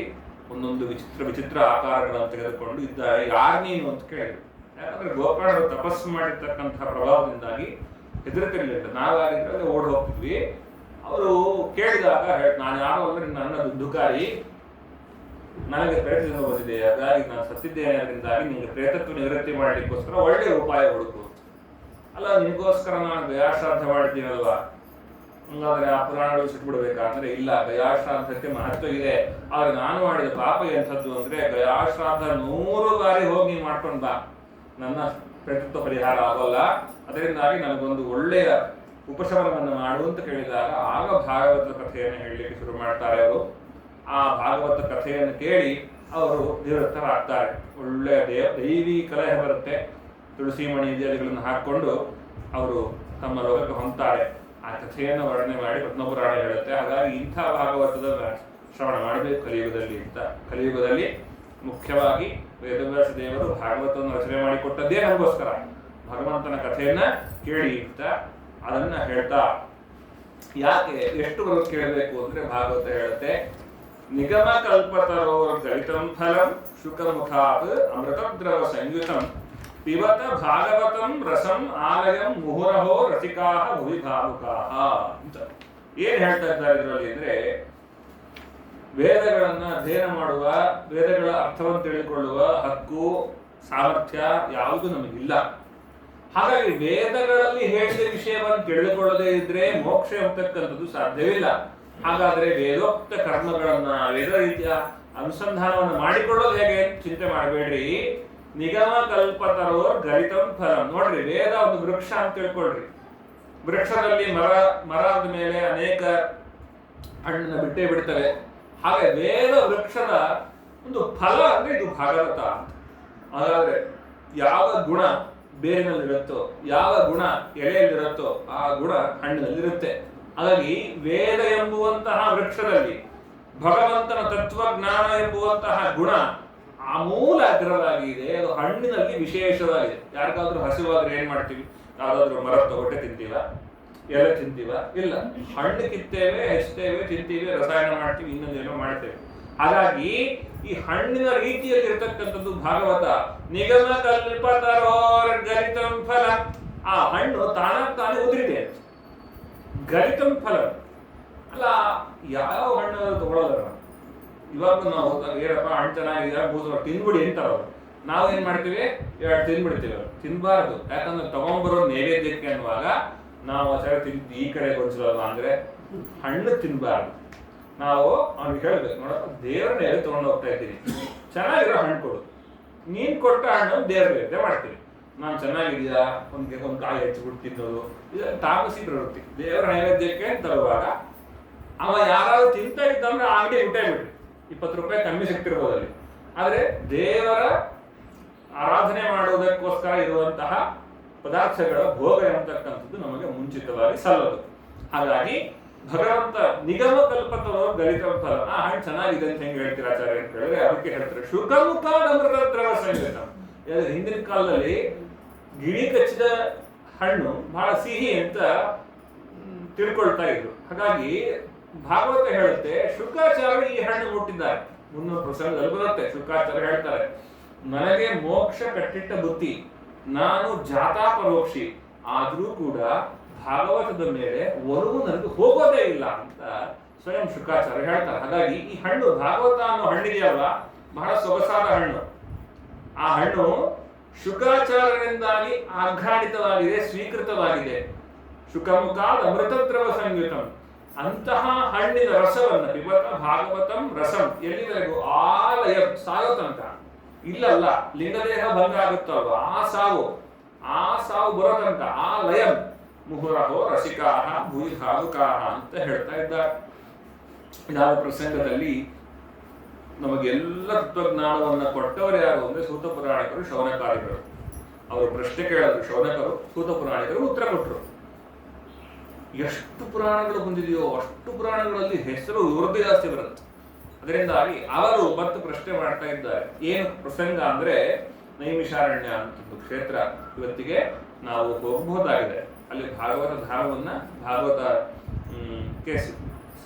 ಒಂದೊಂದು ವಿಚಿತ್ರ ಆಕಾರಗಳನ್ನು ತೆಗೆದುಕೊಂಡು ಇದ್ದ. ಯಾರು ನೀನು ಅಂತ ಕೇಳಿದ್ರು. ಯಾಕಂದ್ರೆ ಗೋಕರ್ಣ ತಪಸ್ಸು ಮಾಡಿರ್ತಕ್ಕಂತಹ ಪ್ರಭಾವದಿಂದಾಗಿ ಹೆದರ್ತಿರ್ಲಿಲ್ಲ. ನಾವಾಗಿದ್ರೆ ಓಡ್ ಹೋಗ್ತಿದ್ವಿ. ಅವರು ಕೇಳಿದಾಗ ನಾನು ಯಾರೋ ಅಂದ್ರೆ ನನ್ನ ದುಂದುಕಾರಿ, ನನಗೆ ಪ್ರೇತದಿಂದ ಬಂದಿದೆ, ಹಾಗಾಗಿ ನಾನು ಸತ್ತಿದ್ದೇನೆ, ಅದರಿಂದಾಗಿ ನಿಮಗೆ ಪ್ರೇತತ್ವ ನಿವೃತ್ತಿ ಮಾಡಲಿಕ್ಕೋಸ್ಕರ ಒಳ್ಳೆಯ ಉಪಾಯ ಹುಡುಕು. ಅಲ್ಲ, ನಿಮಗೋಸ್ಕರ ನಾನು ಗಯಾಶ್ರಾದ್ದ ಮಾಡಿದ್ದೀನಲ್ವಾ, ಹಂಗಾದ್ರೆ ಆ ಪುರಾಣಗಳು ಸಿಟ್ಬಿಡ್ಬೇಕಂದ್ರೆ ಇಲ್ಲ, ಗಯಾಶ್ರಾದ್ದಕ್ಕೆ ಮಹತ್ವ ಇದೆ. ಆದ್ರೆ ನಾನು ಮಾಡಿದ ಪಾಪ ಎಂಥದ್ದು ಅಂದ್ರೆ ಗಯಾಶ್ರಾದ್ದ 100 ಬಾರಿ ಹೋಗಿ ನೀನು ಮಾಡ್ಕೊಂಡ್ ಬಾ, ನನ್ನ ಪ್ರೇತತ್ವ ಪರಿಹಾರ ಆಗೋಲ್ಲ. ಅದರಿಂದಾಗಿ ನನಗೊಂದು ಒಳ್ಳೆಯ ಉಪಶಮನವನ್ನು ಮಾಡು ಅಂತ ಕೇಳಿದಾಗ ಆಗ ಭಾಗವತ ಕಥೆಯನ್ನು ಹೇಳಲಿಕ್ಕೆ ಶುರು ಮಾಡ್ತಾರೆ ಅವರು. ಆ ಭಾಗವತ ಕಥೆಯನ್ನು ಕೇಳಿ ಅವರು ನಿವೃತ್ತರಾಗ್ತಾರೆ. ಒಳ್ಳೆಯ ದೈವಿ ಕಲಹ ಬರುತ್ತೆ. ತುಳಸಿ ಮಣಿ ಇತ್ಯಾದಿಗಳನ್ನು ಹಾಕೊಂಡು ಅವರು ತಮ್ಮ ಲೋಕಕ್ಕೆ ಹೊಂದ್ತಾರೆ. ಆ ಕಥೆಯನ್ನು ವರ್ಣನೆ ಮಾಡಿ ಪದ್ಮಪುರಾಣ ಹೇಳುತ್ತೆ. ಹಾಗಾಗಿ ಇಂಥ ಭಾಗವತದ ಶ್ರವಣ ಮಾಡಬೇಕು ಕಲಿಯುಗದಲ್ಲಿ ಅಂತ. ಕಲಿಯುಗದಲ್ಲಿ ಮುಖ್ಯವಾಗಿ ವೇದವ್ಯಾಸ ದೇವರು ಭಾಗವತವನ್ನು ರಚನೆ ಮಾಡಿಕೊಟ್ಟದ್ದೇ ನಮಗೋಸ್ಕರ, ಭಗವಂತನ ಕಥೆಯನ್ನ ಕೇಳಿ ಅಂತ ಅದನ್ನ ಹೇಳ್ತಾ. ಯಾಕೆ ಎಷ್ಟು ಬರೋದು ಕೇಳಬೇಕು ಅಂದ್ರೆ ಭಾಗವತ ಹೇಳುತ್ತೆ, ನಿಗಮ ಕಲ್ಪತರೋ ಗಲಿತಂ ಫಲಂ ಶುಕಮುಖಾತ್ ಅಮೃತದ್ರವ ಸಂಯುತಂ ಪಿಬತ ಭಾಗವತಂ ರಸಂ ಆಲಯಂ ಮುಹುರಹೋ ರಸಿಕಾಹ ಭುವಿ ಭಾವುಕಾಹ ಅಂತ. ಏನ್ ಹೇಳ್ತಾ ಇದ್ದಾರೆ ಇದರಲ್ಲಿ ಅಂದ್ರೆ, ವೇದಗಳನ್ನ ಅಧ್ಯಯನ ಮಾಡುವ, ವೇದಗಳ ಅರ್ಥವನ್ನು ತಿಳಿದುಕೊಳ್ಳುವ ಹಕ್ಕು ಸಾಮರ್ಥ್ಯ ಯಾವುದು ನಮಗಿಲ್ಲ. ಹಾಗಾಗಿ ವೇದಗಳಲ್ಲಿ ಹೇಳಿದ ವಿಷಯವನ್ನು ತಿಳಿದುಕೊಳ್ಳದೇ ಇದ್ರೆ ಮೋಕ್ಷ ಎಂಬತಕ್ಕಂಥದ್ದು ಸಾಧ್ಯವಿಲ್ಲ. ಹಾಗಾದ್ರೆ ವೇದೋಕ್ತ ಕರ್ಮಗಳನ್ನ, ವೇದ ರೀತಿಯ ಅನುಸಂಧಾನವನ್ನು ಮಾಡಿಕೊಳ್ಳೋದು ಹೇಗೆ ಚಿಂತೆ ಮಾಡಬೇಡ್ರಿ. ನಿಗಮ ಕಲ್ಪತರೋರ್ ಗಲಿತಂ ಫಲಂ. ನೋಡ್ರಿ, ವೇದ ಒಂದು ವೃಕ್ಷ ಅಂತ ತಿಳ್ಕೊಳ್ರಿ. ವೃಕ್ಷದಲ್ಲಿ ಮರದ ಮೇಲೆ ಅನೇಕ ಹಣ್ಣನ್ನ ಬಿಟ್ಟೇ ಬಿಡ್ತವೆ. ಹಾಗೆ ವೇದ ವೃಕ್ಷದ ಒಂದು ಫಲ ಅಂದ್ರೆ ಇದು ಭಾಗವತ ಅಂತ. ಹಾಗಾದ್ರೆ ಯಾವ ಗುಣ ಬೇರಿನಲ್ಲಿರುತ್ತೋ, ಯಾವ ಗುಣ ಎಲೆಯಲ್ಲಿರುತ್ತೋ ಆ ಗುಣ ಹಣ್ಣಿನಲ್ಲಿರುತ್ತೆ. ಹಾಗಾಗಿ ವೇದ ಎಂಬುವಂತಹ ವೃಕ್ಷದಲ್ಲಿ ಭಗವಂತನ ತತ್ವಜ್ಞಾನ ಎಂಬುವಂತಹ ಗುಣ ಆಮೂಲ ಅಗ್ರವಾಗಿದೆ. ಅದು ಹಣ್ಣಿನಲ್ಲಿ ವಿಶೇಷವಾಗಿದೆ. ಯಾರಿಗಾದ್ರೂ ಹಸಿವಾದ್ರೆ ಏನ್ ಮಾಡ್ತೀವಿ? ಯಾವ್ದಾದ್ರು ಮರ ತಗೊಟ್ಟೆ ತಿಂತೀವ, ಎಲೆ ತಿಂತೀವ? ಇಲ್ಲ, ಹಣ್ಣು ಕಿತ್ತೇವೆ, ಹೆಚ್ಚುತ್ತೇವೆ, ತಿಂತೀವಿ, ರಸಾಯನ ಮಾಡ್ತೀವಿ, ಇನ್ನೊಂದೇನೋ ಮಾಡ್ತೇವೆ. ಹಾಗಾಗಿ ಈ ಹಣ್ಣಿನ ರೀತಿಯಲ್ಲಿ ಇರತಕ್ಕಂಥದ್ದು ಭಾಗವತ. ನಿಗಮ ಕಲ್ಪತರೋರ್ ಗಲಿತಂ ಫಲ. ಆ ಹಣ್ಣು ತಾನೇ ಉದುರಿದೆ. ಗಲಿತಂ ಫಲ ಅಲ್ಲ, ಯಾವ ಹಣ್ಣು ತಗೊಳ್ಳೋದಲ್ಲ. ಇವಾಗ ನಾವು ಏನಪ್ಪ ಹಣ್ಣು ಚೆನ್ನಾಗಿದೆ ತಿನ್ಬಿಡಿ ಅಂತಾರ. ನಾವೇನ್ ಮಾಡ್ತೀವಿ? ಎರಡು ತಿನ್ಬಿಡ್ತೀವಿ. ತಿನ್ಬಾರ್ದು. ಯಾಕಂದ್ರೆ ತಗೊಂಡ್ಬರೋ ನೈವೇದ್ಯಕ್ಕೆ ಅನ್ನುವಾಗ ನಾವು ಸರಿ ತಿಂದು ಈ ಕಡೆ ಗೊಳಿಸಲ್ಲ ಅಂದ್ರೆ ಹಣ್ಣು ತಿನ್ಬಾರ್ದು. ನಾವು ಅವ್ನಿಗೆ ಹೇಳ್ಬೇಕು, ನೋಡಪ್ಪ ದೇವ್ರ ಮೇಲೆ ತಗೊಂಡು ಹೋಗ್ತಾ ಇದ್ದೀನಿ, ಚೆನ್ನಾಗಿರೋ ಹಣ್ಣು ಕೊಡು. ನೀನ್ ಕೊಟ್ಟ ಹಣ್ಣು ದೇವ್ರ ನೈವೇದ್ಯ ಮಾಡ್ತೀವಿ. ನಾನು ಚೆನ್ನಾಗಿದೆಯಾ ಒಂದು ಕಾಯಿ ಹೆಚ್ಚಿಬಿಟ್ಟು ತಿನ್ನೋದು, ಇದು ತಾಮಸಿ ಪ್ರವೃತ್ತಿ. ದೇವರ ನೈವೇದ್ಯಕ್ಕೆ ತರುವಾಗ ಅವ ಯಾರಾದ್ರೂ ತಿಂತ ಇದ್ದಂದ್ರೆ ಆ ಅಂಗಡಿ ಊಟ ಬಿಡ್ರಿ, 20 ರೂಪಾಯಿ ಕಮ್ಮಿ ಸಿಗ್ತಿರ್ಬೋದಲ್ಲಿ. ಆದ್ರೆ ದೇವರ ಆರಾಧನೆ ಮಾಡುವುದಕ್ಕೋಸ್ಕರ ಇರುವಂತಹ ಪದಾರ್ಥಗಳ ಭೋಗ ಎಂಬತಕ್ಕಂಥದ್ದು ನಮಗೆ ಮುಂಚಿತವಾಗಿ ಸಲ್ಲದು. ಹಾಗಾಗಿ ಭಗವಂತ ನಿಗಮ ಕಲ್ಪತರೋ ಗಲಿತಂ ಫಲ. ಆ ಹಣ್ಣು ಚೆನ್ನಾಗಿದೆ ಅಂತ ಹೆಂಗೆ ಹೇಳ್ತೀರಾ ಆಚಾರ್ಯ ಅಂತ ಹೇಳಿದ್ರೆ ಅದಕ್ಕೆ ಹೇಳ್ತಾರೆ ಶುಕಮುಖಾದ ಅಮೃತದ್ರವ ಸಂಯುತಂ. ಹಿಂದಿನ ಕಾಲದಲ್ಲಿ ಗಿಳಿ ಕಚ್ಚಿದ ಹಣ್ಣು ಬಹಳ ಸಿಹಿ ಅಂತ ತಿಳ್ಕೊಳ್ತಾ ಇದ್ರು. ಹಾಗಾಗಿ ಭಾಗವತ ಹೇಳುತ್ತೆ ಶುಕಾಚಾರ್ಯ ಈ ಹಣ್ಣು ಮುಟ್ಟಿದ್ದಾರೆ. ಮುನ್ನೂರು ಪ್ರಸಂಗದಲ್ಲಿ ಬರುತ್ತೆ. ಶುಕಾಚಾರ್ಯ ಹೇಳ್ತಾರೆ, ನನಗೆ ಮೋಕ್ಷ ಕಟ್ಟಿಟ್ಟ ಬುದ್ಧಿ, ನಾನು ಜಾತಾ ಪರೋಕ್ಷಿ, ಆದ್ರೂ ಕೂಡ ಭಾಗವತದ ಮೇಲೆ ಒಲವು ನನಗೆ ಹೋಗೋದೇ ಇಲ್ಲ ಅಂತ ಸ್ವಯಂ ಶುಕಾಚಾರ್ಯ ಹೇಳ್ತಾರೆ. ಹಾಗಾಗಿ ಈ ಹಣ್ಣು ಭಾಗವತ ಅನ್ನೋ ಹಣ್ಣಿದೆಯಲ್ಲ, ಬಹಳ ಸೊಗಸಾದ ಹಣ್ಣು. ಆ ಹಣ್ಣು ಶುಕಾಚಾರ್ಯರಿಂದಾಗಿ ಆಘ್ರಾಣಿತವಾಗಿದೆ, ಸ್ವೀಕೃತವಾಗಿದೆ. ಶುಕಮುಖಾದ ಅಮೃತದ್ರವ ಸಂಯುತಂ. ಅಂತಹ ಹಣ್ಣಿನ ರಸವನ್ನು ಪಿಬತ ಭಾಗವತಂ ರಸಂ. ಎಲ್ಲಿವರೆಗೂ? ಆಲಯ, ಸಾಯೋ ತನಕ. ಇಲ್ಲಲ್ಲ, ಲಿಂಗದೇಹ ಭಂಗ ಆಗುತ್ತಲ್ವ, ಆ ಸಾವು ಬರೋ ತನಕ ಆ ಲಯಂ ಮುಹುರಹೋ ರಸಿಕಾಹ ಭೂಯಿ ಭಾವುಕಾಹ ಅಂತ ಹೇಳ್ತಾ ಇದ್ದಾರೆ. ಯಾವ ಪ್ರಸಂಗದಲ್ಲಿ ನಮಗೆಲ್ಲ ತತ್ವಜ್ಞಾನವನ್ನು ಕೊಟ್ಟವರು ಯಾರು ಅಂದ್ರೆ ಸೂತ ಪುರಾಣಿಕರು, ಶೌನಕಾದಿಗಳು. ಅವರು ಪ್ರಶ್ನೆ ಕೇಳಿದ್ರು ಶೌನಕರು, ಸೂತ ಪುರಾಣಿಕರು ಉತ್ತರ ಕೊಟ್ಟರು. ಎಷ್ಟು ಪುರಾಣಗಳು ಬಂದಿದೆಯೋ ಅಷ್ಟು ಪುರಾಣಗಳಲ್ಲಿ ಹೆಸರು ಇವ್ರದ್ದೇ ಜಾಸ್ತಿ ಬರುತ್ತೆ. ಅದರಿಂದಾಗಿ ಅವರು ಮತ್ತೆ ಪ್ರಶ್ನೆ ಮಾಡ್ತಾ ಇದ್ದಾರೆ. ಏನು ಪ್ರಸಂಗ ಅಂದ್ರೆ, ನೈಮಿಷಾರಣ್ಯ ಅಂತ ಕ್ಷೇತ್ರ ಇವತ್ತಿಗೆ ನಾವು ಹೋಗಬಹುದಾಗಿದೆ. ಅಲ್ಲಿ ಭಾಗವತ ಧಾಮವನ್ನ, ಭಾಗವತ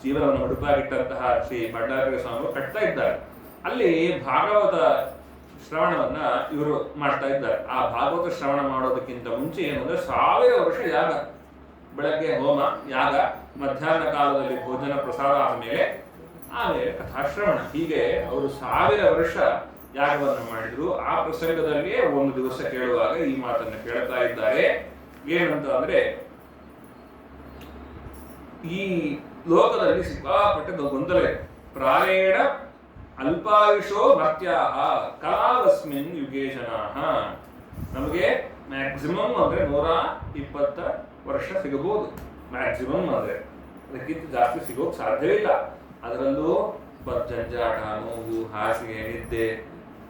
ಜೀವನವನ್ನು ಹುಡುಕಾಗಿಟ್ಟಂತಹ ಶ್ರೀ ಭಂಡಾರಿ ಸ್ವಾಮಿಗಳು ಕಟ್ತಾ ಇದ್ದಾರೆ. ಅಲ್ಲಿ ಭಾಗವತ ಶ್ರವಣವನ್ನ ಇವರು ಮಾಡ್ತಾ ಇದ್ದಾರೆ. ಆ ಭಾಗವತ ಶ್ರವಣ ಮಾಡೋದಕ್ಕಿಂತ ಮುಂಚೆ ಏನಂದ್ರೆ 1000 ವರ್ಷ ಯಾಗ. ಬೆಳಗ್ಗೆ ಹೋಮ, ಯಾಗ, ಮಧ್ಯಾಹ್ನ ಕಾಲದಲ್ಲಿ ಭೋಜನ ಪ್ರಸಾದ ಆದಮೇಲೆ ಆಮೇಲೆ ಕಥಾಶ್ರವಣ. ಹೀಗೆ ಅವರು 1000 ವರ್ಷ ಯಾಗವನ್ನು ಮಾಡಿದ್ರು. ಆ ಪ್ರಸಂಗದಲ್ಲಿಯೇ ಒಂದು ದಿವಸ ಕೇಳುವಾಗ ಈ ಮಾತನ್ನು ಕೇಳ್ತಾ ಇದ್ದಾರೆ. ಏನಂತ ಅಂದ್ರೆ, ಈ ಲೋಕದಲ್ಲಿ ಸಿಕ್ಕಾಪಟ್ಟೆ ಗೊಂದಲ ಇದೆ. ಪ್ರಾರೇಣ ಅಲ್ಪಾಯುಷೋ ಮರ್ತ್ಯಾಹ ಕಲಾವಸ್ಮಿನ್ ಯುಗೇ ಜನಾಃ. ನಮಗೆ ಮ್ಯಾಕ್ಸಿಮಮ್ ಅಂದ್ರೆ 120 ವರ್ಷ ಸಿಗಬಹುದು. ಮ್ಯಾಕ್ಸಿಮಮ್ ಅಂದ್ರೆ ಅದಕ್ಕಿಂತ ಜಾಸ್ತಿ ಸಿಗೋಕ್ ಸಾಧ್ಯವಿಲ್ಲ. ಅದರಲ್ಲೂ ಜಂಜಾಟ, ನೋವು, ಹಾಸಿಗೆ, ನಿದ್ದೆ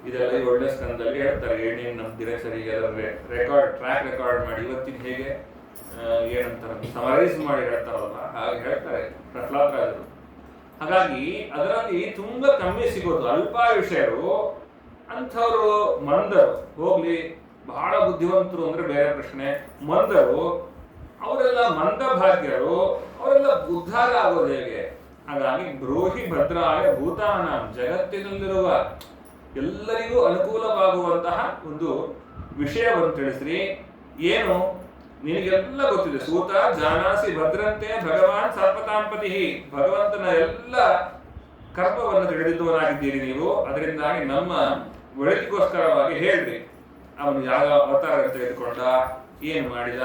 ಇದೆಲ್ಲ 7ನೇ ಸ್ಕಂದದಲ್ಲಿ ಹೇಳ್ತಾರೆ. ಏನೇನು ನಮ್ಮ ದಿನಚರಿಗೆ ಟ್ರ್ಯಾಕ್ ರೆಕಾರ್ಡ್ ಮಾಡಿ ಇವತ್ತಿನ ಹೇಗೆ ಏನಂತಾರೆ ಸಮರೈಸ್ ಮಾಡಿ ಹೇಳ್ತಾರಲ್ಲ ಹಾಗೆ ಹೇಳ್ತಾರೆ ಪ್ರಹ್ಲಾದರಾಜರು. ಹಾಗಾಗಿ ಅದರಲ್ಲಿ ತುಂಬಾ ಕಮ್ಮಿ ಸಿಗೋದು ಅಲ್ಪಾಯುಷರು. ಅಂಥವ್ರು ಮಂದರು ಹೋಗ್ಲಿ, ಬಹಳ ಬುದ್ಧಿವಂತರು ಅಂದ್ರೆ ಬೇರೆ ಪ್ರಶ್ನೆ. ಮಂದರು ಅವರೆಲ್ಲ ಮಂದಭಾಗ್ಯರು, ಅವರೆಲ್ಲ ಉದ್ಧಾರ ಆಗೋದು ಹೇಗೆ? ಹಾಗಾಗಿ ಬ್ರೂಹಿ ಭದ್ರಾಯ ಭೂತಾನ, ಜಗತ್ತಿನಲ್ಲಿರುವ ಎಲ್ಲರಿಗೂ ಅನುಕೂಲವಾಗುವಂತಹ ಒಂದು ವಿಷಯವನ್ನು ತಿಳಿಸ್ರಿ. ಏನು? ನಿನಗೆಲ್ಲ ಗೊತ್ತಿದೆ. ಸೂತ ಜಾನಾಸಿ ಭದ್ರಂತೆ ಭಗವಾನ್ ಸರ್ಪತಾಂಪತಿ, ಭಗವಂತನ ಎಲ್ಲ ಕರ್ಮವನ್ನು ತಿಳಿದಿದ್ದವನಾಗಿದ್ದೀರಿ ನೀವು. ಅದರಿಂದಾಗಿ ನಮ್ಮ ಒಳಿತಿಗೋಸ್ಕರವಾಗಿ ಹೇಳ್ರಿ, ಅವನು ಯಾವ ಅವತಾರ ತೆಗೆದುಕೊಂಡ, ಏನು ಮಾಡಿದ,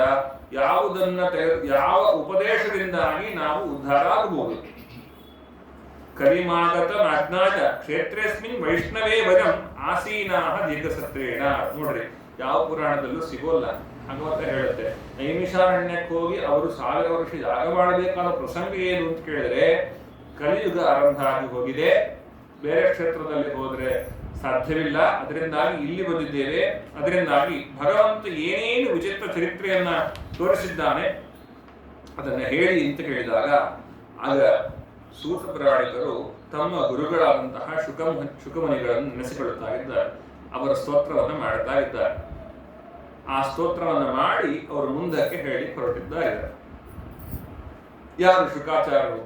ಯಾವ ಉಪದೇಶದಿಂದಾಗಿ ನಾವು ಉದ್ಧಾರ ಆಗಬಹುದು. ಕಲಿಮಾಗತ ಅಜ್ಞಾತ ಕ್ಷೇತ್ರೇಸ್ಮಿನ್ ವೈಷ್ಣವೇ ವಜಂ ಆಸೀನಾಹ ದೀರ್ಘಸತ್ರೇಣ. ನೋಡ್ರಿ, ಯಾವ ಪುರಾಣದಲ್ಲೂ ಸಿಗೋಲ್ಲ. ಭಗವಂತ ಹೇಳುತ್ತೆ, ನೈಮಿಷಾರಣ್ಯಕ್ಕೆ ಹೋಗಿ ಅವರು 1000 ವರ್ಷ ಯಾಗ ಮಾಡಬೇಕಾದ ಪ್ರಸಂಗ ಏನು ಅಂತ ಕೇಳಿದ್ರೆ ಕಲಿಯುಗ ಆರಂಭ ಆಗಿ ಹೋಗಿದೆ. ಬೇರೆ ಕ್ಷೇತ್ರದಲ್ಲಿ ಹೋದ್ರೆ ಸಾಧ್ಯವಿಲ್ಲ. ಅದರಿಂದಾಗಿ ಇಲ್ಲಿ ಬಂದಿದ್ದೇವೆ. ಅದರಿಂದಾಗಿ ಭಗವಂತ ಏನೇನು ವಿಚಿತ್ರ ಚರಿತ್ರೆಯನ್ನ ತೋರಿಸಿದ್ದಾನೆ ಅದನ್ನ ಹೇಳಿ ಅಂತ ಕೇಳಿದಾಗ ಆಗ ಸೂತ ಪುರಾಣಿಕರು ತಮ್ಮ ಗುರುಗಳಾದಂತಹ ಶುಕಮುನಿಗಳನ್ನು ನೆನೆಸಿಕೊಳ್ಳುತ್ತಾ ಇದ್ದಾರೆ. ಅವರ ಸ್ತೋತ್ರವನ್ನು ಮಾಡುತ್ತಾ ಇದ್ದಾರೆ. ಆ ಸ್ತೋತ್ರವನ್ನು ಮಾಡಿ ಅವರು ಮುಂದಕ್ಕೆ ಹೇಳಿ ಹೊರಟಿದ್ದಾರೆ. ಯಾರು ಶುಕಾಚಾರ್ಯರು?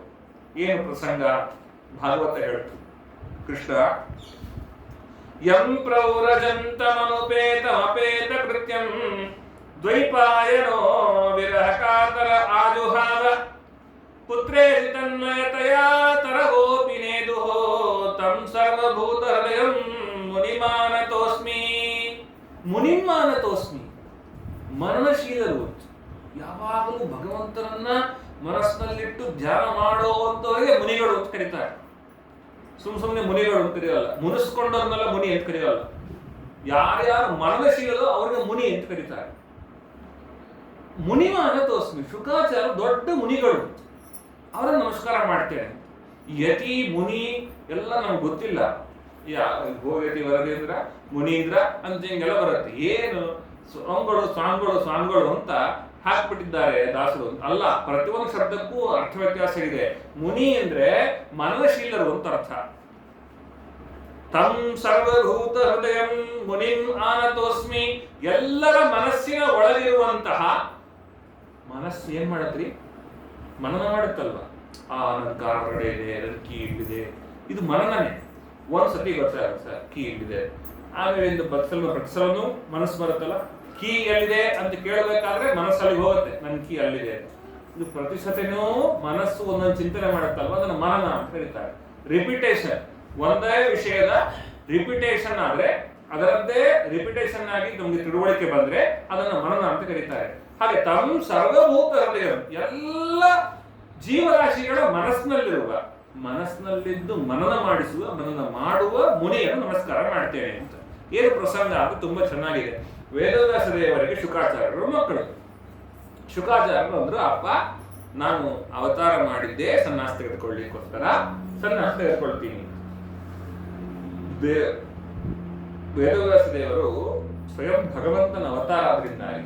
ಏನು ಪ್ರಸಂಗ? ಭಾಗವತ ಹೇಳ್ತು. ಕೃಷ್ಣ ಯಂ ಪ್ರೌರಜಂತಮನುಪೇತ ಅಪೇತ ಕೃತ್ಯಂ ದ್ವೈಪಾಯನೋ ವಿರಹ ಕಾತರ ಆಜುಹಾವ ಪುತ್ರೇಸಿ ತನ್ಮಯತಯಾ ತರಗೋಪಿನೇದುಹೋ ತಂ ಸರ್ವಭೂತ ಹೃದಯಂ ಮುನಿಮಾನತೋಸ್ಮಿ. ಮುನಿಮಾನತೋಸ್ಮಿ, ಮನನಶೀಲರು. ಯಾವಾಗಲೂ ಭಗವಂತನನ್ನ ಮನಸ್ಸಿನಲ್ಲಿಟ್ಟು ಧ್ಯಾನ ಮಾಡುವಂತವರಿಗೆ ಮುನಿಗಳು ಅಂತ ಕರೀತಾರೆ. ಸುಮ್ಮನೆ ಮುನಿಗಳು ಅಂತ ಕರೆಯಲ್ಲ, ಮುನಿಸ್ಕೊಂಡವ್ರನ್ನೆಲ್ಲ ಮುನಿ ಅಂತ ಕರೆಯಲ್ಲ. ಯಾರ್ಯಾರು ಮನನಶೀಲರು ಅವ್ರಿಗೆ ಮುನಿ ಅಂತ ಕರೀತಾರೆ. ಮುನಿಮಾನತೋಸ್ಮಿ, ಶುಕಾಚಾರ್ಯ ದೊಡ್ಡ ಮುನಿಗಳು, ಅವರ ನಮಸ್ಕಾರ ಮಾಡ್ತೇನೆ. ಯತಿ ಮುನಿ ಎಲ್ಲ ನಮ್ಗೆ ಗೊತ್ತಿಲ್ಲ. ಗೋಯತಿ ವರದೇಂದ್ರ ಮುನೀಂದ್ರ ಅಂತ ಹಿಂಗೆಲ್ಲ ಬರುತ್ತೆ. ಏನು ಸ್ವಾಮಿಗಳು ಅಂತ ಹಾಕ್ಬಿಟ್ಟಿದ್ದಾರೆ ದಾಸರು ಅಲ್ಲ. ಪ್ರತಿಯೊಂದು ಶಬ್ದಕ್ಕೂ ಅರ್ಥ ವ್ಯತ್ಯಾಸ ಇದೆ. ಮುನಿ ಅಂದ್ರೆ ಮನನಶೀಲರು ಅಂತ ಅರ್ಥ. ತಂ ಸರ್ವಭೂತ ಹೃದಯಂ ಮುನಿಂ ಆನತೋಸ್ಮಿ. ಎಲ್ಲರ ಮನಸ್ಸಿನ ಒಳಗಿರುವಂತಹ ಮನಸ್ಸು ಏನ್ ಮಾಡತ್ರಿ? ಮನನ ಮಾಡುತ್ತಲ್ವಾ? ನನ್ನ ಕಾರ್ ಹೊರಡೆ ಇದೆ, ನನ್ನ ಕೀ ಇಲ್ಲಿದೆ, ಇದು ಮನನನೇ. ಒಂದ್ಸತಿ ಗೊತ್ತಾಗುತ್ತೆ ಸರ್ ಕೀ ಇಲ್ಲಿದೆ, ಆಮೇಲೆ ಪ್ರತಿಸಲನು ಮನಸ್ಸು ಬರುತ್ತಲ್ಲ, ಕೀ ಎಲ್ಲಿದೆ ಅಂತ ಕೇಳಬೇಕಾದ್ರೆ ಮನಸ್ಸಲ್ಲಿ ಹೋಗುತ್ತೆ, ನನ್ನ ಕೀ ಅಲ್ಲಿದೆ. ಇದು ಪ್ರತಿಶತನೂ ಮನಸ್ಸು ಒಂದೊಂದು ಚಿಂತನೆ ಮಾಡುತ್ತಲ್ವ, ಅದನ್ನು ಮನನ ಅಂತ ಕರೀತಾರೆ. ರಿಪಿಟೇಷನ್, ಒಂದೇ ವಿಷಯದ ರಿಪಿಟೇಷನ್ ಆದ್ರೆ ಅದರದ್ದೇ ರಿಪಿಟೇಷನ್ ಆಗಿ ನಮ್ಗೆ ತಿಳುವಳಿಕೆ ಬಂದ್ರೆ ಅದನ್ನ ಮನನ ಅಂತ ಕರೀತಾರೆ. ಹಾಗೆ ತಂ ಸರ್ವಭೂತ ಹೃದಯ, ಎಲ್ಲ ಜೀವರಾಶಿಗಳ ಮನಸ್ಸಿನಲ್ಲಿದ್ದು ಮನನ ಮಾಡಿಸುವ, ಮನನ ಮಾಡುವ ಮುನಿಯನ್ನು ನಮಸ್ಕಾರ ಮಾಡ್ತೇನೆ ಅಂತ. ಏನು ಪ್ರಸಂಗ ಅದು ತುಂಬಾ ಚೆನ್ನಾಗಿದೆ. ವೇದವ್ಯಾಸ ದೇವರಿಗೆ ಶುಕಾಚಾರ್ಯರು ಮಕ್ಕಳು. ಶುಕಾಚಾರ್ಯರು ಅಂದ್ರು, ಅಪ್ಪ ನಾನು ಅವತಾರ ಮಾಡಿದ್ದೆ ಸನ್ಯಾಸ ತೆಗೆದುಕೊಳ್ಳಿಕ್ಕೋಸ್ಕರ, ಸನ್ಯಾಸ ತೆಗೆದುಕೊಳ್ತೀನಿ. ವೇದವ್ಯಾಸ ದೇವರು ಸ್ವಯಂ ಭಗವಂತನ ಅವತಾರ ಆದ್ರಿಂದಾಗಿ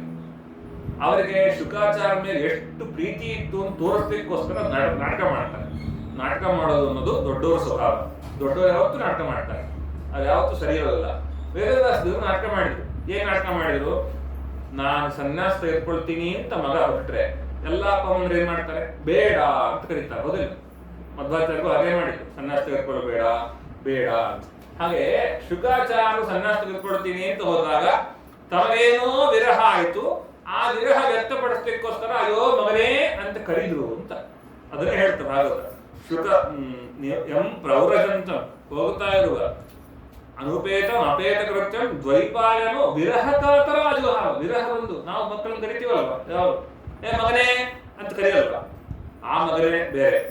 ಅವರಿಗೆ ಶುಕಾಚಾರ್ಯ ಮೇಲೆ ಎಷ್ಟು ಪ್ರೀತಿ ಇತ್ತು ಅಂತ ತೋರಿಸ್ಲಿಕ್ಕೋಸ್ಕರ ನಾಟಕ ಮಾಡ್ತಾರೆ. ನಾಟಕ ಮಾಡೋದು ಅನ್ನೋದು ದೊಡ್ಡವರ ಸ್ವಭಾವ. ದೊಡ್ಡವರು ಯಾವತ್ತೂ ನಾಟಕ ಮಾಡ್ತಾರೆ, ಅದು ಯಾವತ್ತೂ ಸರಿ ಇರೋದಿಲ್ಲ. ವೇದವ್ಯಾಸ ದೇವರು ನಾಟಕ ಮಾಡಿದ್ರು. ಏನ್ ನಾಟಕ ಮಾಡಿದ್ರು? ನಾನು ಸನ್ಯಾಸ ತೆಗೆದುಕೊಳ್ತೀನಿ ಅಂತ ಮಗ ಹೊರಟ್ರೆ ಎಲ್ಲ ಅಪ್ಪ ಅಮ್ಮಂದ್ರೆ ಏನ್ ಮಾಡ್ತಾರೆ? ಬೇಡ ಅಂತ ಕರೀತಾರೆ, ಹೌದಿಲ್ಲ? ಮಧ್ವಾಚಾರ್ಯರು ಹಾಗೆ ಮಾಡಿದ್ರು, ಸನ್ಯಾಸ ತೆಗೆದುಕೊಳ್ಳಬೇಡ ಬೇಡ ಅಂತ. ಹಾಗೆ ಶುಕಾಚಾರ್ಯರು ಸನ್ಯಾಸ ತೆಗೆದುಕೊಳ್ತೀನಿ ಅಂತ ಹೋದಾಗ ತಮಗೇನೋ ವಿರಹ ಆಯ್ತು. ಆ ವಿರಹ ವ್ಯಕ್ತಪಡಿಸ್ಲಿಕ್ಕೋಸ್ಕರ ಅಯ್ಯೋ ಮಗನೇ ಅಂತ ಕರೀದ್ರು ಅಂತ ಅದನ್ನೇ ಹೇಳ್ತಾರೆ ಭಾಗವತ. ಶುಕ ಎಂ ಪ್ರೌರಜಂತ, ಹೋಗ್ತಾ ಇರುವ ಅನುಪೇತ ಅಪೇತ ಕೃತ್ಯಂ ದ್ವೈಪಾಯನೋ ವಿರಹ ಕಾತರ ಅಜುಹಾವ. ವಿರಹ ಒಂದು ನಾವು ಮಕ್ಕಳನ್ನು ಕರಿತೀವಲ್ವ, ಯಾವ ಮಗನೇ ಅಂತ ಕರೆಯಲ್ವ, ಆ ಮಗನೇ ಬೇರೆ.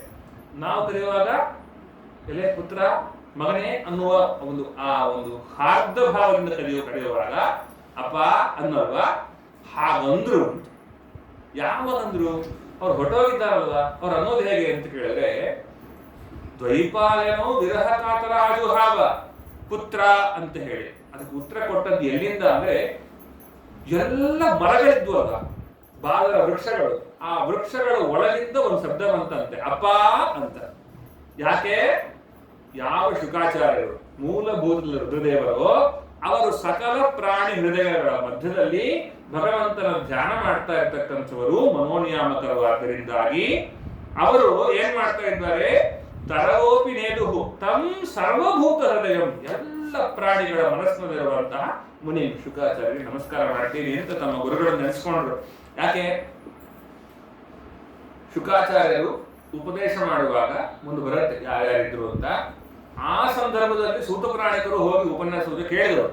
ನಾವು ಕರೆಯುವಾಗ ಎಲೆ ಪುತ್ರ ಮಗನೇ ಅನ್ನುವ ಒಂದು ಹಾರ್ದ ಭಾವದಿಂದ ಕರೆಯುವಾಗ ಅಪ್ಪ ಅನ್ನಲ್ವಾ, ಹಾಗಂದ್ರು. ಯಾವಾಗಂದ್ರು? ಅವ್ರು ಹೊಟ್ಟೋಗಿದ್ದಾರಲ್ವ, ಅವ್ರು ಅನ್ನೋದು ಹೇಗೆ ಅಂತ ಕೇಳಿದ್ರೆ, ದ್ವೈಪಾಯನೋ ವಿರಹ ಕಾತರ ಆಜುಹಾವ ಪುತ್ರ ಅಂತ ಹೇಳಿ ಅದಕ್ಕೆ ಉತ್ತರ ಕೊಟ್ಟದ್ದು ಎಲ್ಲಿಂದ ಅಂದ್ರೆ, ಎಲ್ಲ ಮರಗಳಿದ್ವು ಅಲ್ಲ, ಬಾದರ ವೃಕ್ಷಗಳು, ಆ ವೃಕ್ಷಗಳ ಒಳಗಿಂದ ಒಂದು ಶಬ್ದ ಬಂತಂತೆ, ಅಪ್ಪ ಅಂತ. ಯಾಕೆ? ಯಾವ ಶುಕಾಚಾರ್ಯರು ಮೂಲಭೂತ ರುದ್ರದೇವರು ಅವರು ಸಕಲ ಪ್ರಾಣಿ ಹೃದಯಗಳ ಮಧ್ಯದಲ್ಲಿ ಭಗವಂತನ ಧ್ಯಾನ ಮಾಡ್ತಾ ಇರ್ತಕ್ಕಂಥವರು, ಮನೋನಿಯಾಮಕರು. ಆದ್ದರಿಂದಾಗಿ ಅವರು ಏನ್ ಮಾಡ್ತಾ ಇದ್ದಾರೆ? ತರಗೋಪಿ ನೇದುಹು ತಂ ಸರ್ವಭೂತ ಹೃದಯಂ, ಎಲ್ಲ ಪ್ರಾಣಿಗಳ ಮನಸ್ಸಿನಲ್ಲಿರುವಂತಹ ಮುನಿ ಶುಕಾಚಾರ್ಯರಿಗೆ ನಮಸ್ಕಾರ ಮಾಡ್ತೀನಿ ಅಂತ ತಮ್ಮ ಗುರುಗಳನ್ನು ನೆನೆಸ್ಕೊಂಡ್ರು. ಯಾಕೆ? ಶುಕಾಚಾರ್ಯರು ಉಪದೇಶ ಮಾಡುವಾಗ ಮುಂದೆ ಬರುತ್ತೆ ಯಾರ್ಯಾರಿದ್ರು ಅಂತ. ಆ ಸಂದರ್ಭದಲ್ಲಿ ಸೂತ ಪ್ರಾಣಿಕರು ಹೋಗಿ ಉಪನ್ಯಾಸ ಕೇಳಿದರು.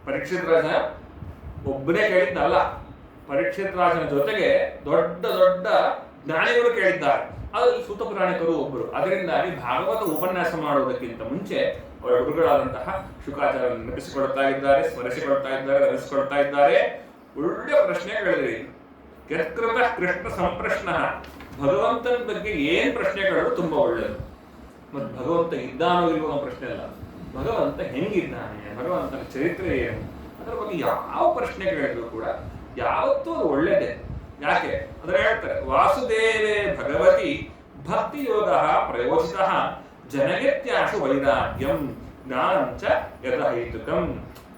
ಪರೀಕ್ಷಿತ್ ರಾಜ ಒಬ್ಬನೇ ಕೇಳಿದ್ದಲ್ಲ, ಪರೀಕ್ಷಿತ್ ರಾಜನ ಜೊತೆಗೆ ದೊಡ್ಡ ದೊಡ್ಡ ಜ್ಞಾನಿಗಳು ಕೇಳಿದ್ದಾರೆ. ಅದರಲ್ಲಿ ಸೂತ ಪ್ರಾಣಿಕರು ಒಬ್ಬರು. ಅದರಿಂದಾಗಿ ಭಾಗವತ ಉಪನ್ಯಾಸ ಮಾಡುವುದಕ್ಕಿಂತ ಮುಂಚೆ ಅವರ ಗುರುಗಳಾದಂತಹ ಶುಕಾಚಾರ್ಯರನ್ನು ನೆನಪಿಸಿಕೊಳ್ತಾ ಇದ್ದಾರೆ, ಸ್ಮರಿಸಿಕೊಳ್ತಾ ಇದ್ದಾರೆ, ನೆನೆಸಿಕೊಳ್ತಾ ಇದ್ದಾರೆ. ಒಳ್ಳೆ ಪ್ರಶ್ನೆ ಕೇಳಿದ್ರಿ. ಯತ್ಕೃತ ಕೃಷ್ಣ ಸಂಪ್ರಶ್ನ, ಭಗವಂತನ ಬಗ್ಗೆ ಏನ್ ಪ್ರಶ್ನೆ ಕೇಳೋದು ತುಂಬಾ ಒಳ್ಳೆಯದು. ಮತ್ತು ಭಗವಂತ ಇದ್ದಾನೋ ಇಲ್ವೋ ಅನ್ನೋ ಪ್ರಶ್ನೆ ಅಲ್ಲ, ಭಗವಂತ ಹೆಂಗಿದ್ದಾನೆ, ಭಗವಂತನ ಚರಿತ್ರೆ ಏನು, ಅದರ ಬಗ್ಗೆ ಯಾವ ಪ್ರಶ್ನೆ ಕೇಳಿದ್ರು ಕೂಡ ಯಾವತ್ತೂ ಅದು ಒಳ್ಳೇದೇ. ಯಾಕೆ ಅಂದ್ರೆ ಹೇಳ್ತಾರೆ, ವಾಸುದೇವೇ ಭಗವತಿ ಭಕ್ತಿ ಯೋಗ ಪ್ರಯೋಜಿತ ಜನಗತ್ಯಾಶು ವೈರಾಗ್ಯಂ ಜ್ಞಾನಂಚ ಯಥಹೈತುಕಂ.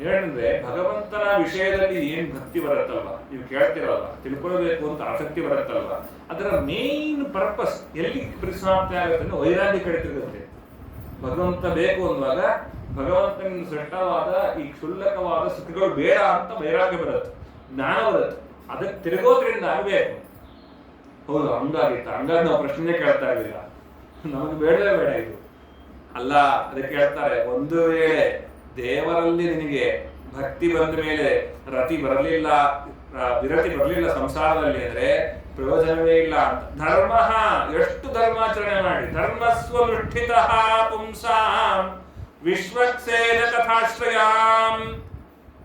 ಏನಂದ್ರೆ ಭಗವಂತನ ವಿಷಯದಲ್ಲಿ ಏನ್ ಭಕ್ತಿ ಬರುತ್ತಲ್ವ, ನೀವು ಕೇಳ್ತಿರಲ್ವ, ತಿಳ್ಕೊಳ್ಬೇಕು ಅಂತ ಆಸಕ್ತಿ ಬರುತ್ತಲ್ವ, ಅದರ ಮೇನ್ ಪರ್ಪಸ್ ಎಲ್ಲಿ ಪರಿಸಮಾಪ್ತಿ ಆಗುತ್ತೆ ಅಂದ್ರೆ ವೈರಾಗ್ಯ ಕಡೆ ತಿರುಗುತ್ತೆ. ಭಗವಂತ ಬೇಕು ಅನ್ನುವಾಗ ಭಗವಂತನ ಸೃಷ್ಟವಾದ ಈ ಕ್ಷುಲ್ಲಕವಾದ ಸುಖಗಳು ಬೇಡ ಅಂತ ವೈರಾಗ್ಯ ಬರುತ್ತೆ, ಜ್ಞಾನ ಬರುತ್ತೆ. ಅದಕ್ಕೆ ತಿರುಗೋದ್ರಿಂದ ಆಗಬೇಕು. ಹೌದು, ಹಂಗಾಗಿತ್ತು, ಹಂಗಾಗಿ ನಾವು ಪ್ರಶ್ನೆ ಕೇಳ್ತಾ ಇರಲಿಲ್ಲ, ನಮಗೆ ಬೇಡವೇ ಬೇಡ ಇದು ಅಲ್ಲ. ಅದಕ್ಕೆ ಹೇಳ್ತಾರೆ, ಒಂದು ವೇಳೆ ದೇವರಲ್ಲಿ ನಿನಗೆ ಭಕ್ತಿ ಬಂದ ಮೇಲೆ ವಿರತಿ ಬರಲಿಲ್ಲ ಸಂಸಾರದಲ್ಲಿ ಅಂದ್ರೆ ಪ್ರಯೋಜನವೇ ಇಲ್ಲ ಅಂತ. ಧರ್ಮ, ಎಷ್ಟು ಧರ್ಮಾಚರಣೆ ಮಾಡಿ, ಧರ್ಮಸ್ವನುಷ್ಠಿತ ಪುಂಸಾಂ ವಿಶ್ವಕ್ಸೇನ ಕಥಾಶ್ರಯಾಂ.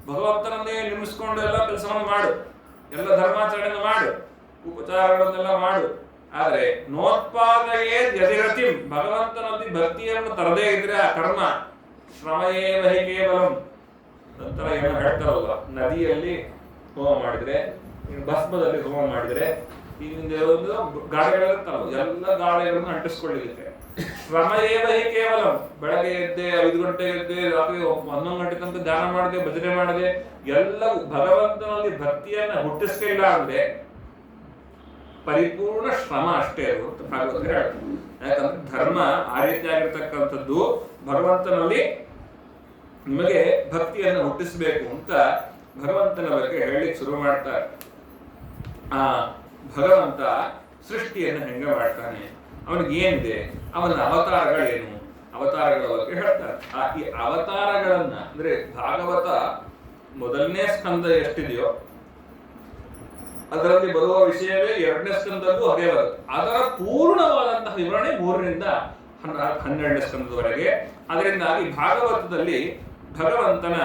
ಭಗವಂತನನ್ನೇ ನಿರ್ಮಿಸ್ಕೊಂಡು ಎಲ್ಲ ಕೆಲಸವನ್ನು ಮಾಡು, ಎಲ್ಲ ಧರ್ಮಾಚರಣೆ ಮಾಡು, ಉಪಚಾರಗಳನ್ನೆಲ್ಲ ಮಾಡು. ಆದ್ರೆ ನೋತ್ಪಾದಯೇ ಯದಿರತಿ, ಭಗವಂತನಲ್ಲಿ ಭಕ್ತಿಯನ್ನು ತರದೇ ಇದ್ರೆ ಆ ಕರ್ಮ ಶ್ರಮಯೇವ ಹಿ ಕೇವಲಂ. ನಂತರ ಏನೋ ಹೇಳ್ತಾರಲ್ವ, ನದಿಯಲ್ಲಿ ಹೋಮ ಮಾಡಿದ್ರೆ, ಭಸ್ಮದಲ್ಲಿ ಹೋಮ ಮಾಡಿದ್ರೆ, ಈಗ ಒಂದು ಗಾಳಿಗಳಿರ್ತಾವ, ಎಲ್ಲ ಗಾಳಿಗಳನ್ನು ಅಂಟಿಸ್ಕೊಳ್ಳಿಕ್ಕೆ ಶ್ರಮಯೇವ ಹಿ ಕೇವಲಂ. ಬೆಳಗ್ಗೆ ಎದ್ದೆ, 5 ಗಂಟೆಗೆ ಎದ್ದೆ, ರಾತ್ರಿ 11 ಗಂಟೆ ತನಕ ಧ್ಯಾನ ಮಾಡದೆ, ಭಜನೆ ಮಾಡದೆ, ಎಲ್ಲವೂ ಭಗವಂತನಲ್ಲಿ ಭಕ್ತಿಯನ್ನ ಹುಟ್ಟಿಸ್ಲಿಲ್ಲ ಅಂದ್ರೆ ಪರಿಪೂರ್ಣ ಶ್ರಮ ಅಷ್ಟೇ ಅದು ಅಂತ ಭಾಗವತ ಹೇಳ್ತಾರೆ. ಯಾಕಂದ್ರೆ ಧರ್ಮ ಆ ರೀತಿಯಾಗಿರ್ತಕ್ಕಂಥದ್ದು ಭಗವಂತನಲ್ಲಿ ನಿಮಗೆ ಭಕ್ತಿಯನ್ನು ಹುಟ್ಟಿಸಬೇಕು ಅಂತ ಭಗವಂತನ ಬಗ್ಗೆ ಹೇಳಲಿಕ್ಕೆ ಶುರು ಮಾಡ್ತಾರೆ. ಆ ಭಗವಂತ ಸೃಷ್ಟಿಯನ್ನು ಹೆಂಗ ಮಾಡ್ತಾನೆ, ಅವನಿಗೆ ಏನಿದೆ, ಅವನ ಅವತಾರಗಳೇನು, ಅವತಾರಗಳ ಬಗ್ಗೆ ಹೇಳ್ತಾರೆ. ಈ ಅವತಾರಗಳನ್ನ ಅಂದ್ರೆ ಭಾಗವತ ಮೊದಲನೇ ಸ್ಕಂದ ಎಷ್ಟಿದೆಯೋ ಅದರಲ್ಲಿ ಬರುವ ವಿಷಯವೇ 2ನೇ ಸ್ಕಂದಕ್ಕೂ ಹಾಗೆ ಬರುತ್ತೆ. ಅದರ ಪೂರ್ಣವಾದಂತಹ ವಿವರಣೆ 3ರಿಂದ 12ನೇ ಸ್ಕಂದದವರೆಗೆ. ಅದರಿಂದಾಗಿ ಭಾಗವತದಲ್ಲಿ ಭಗವಂತನ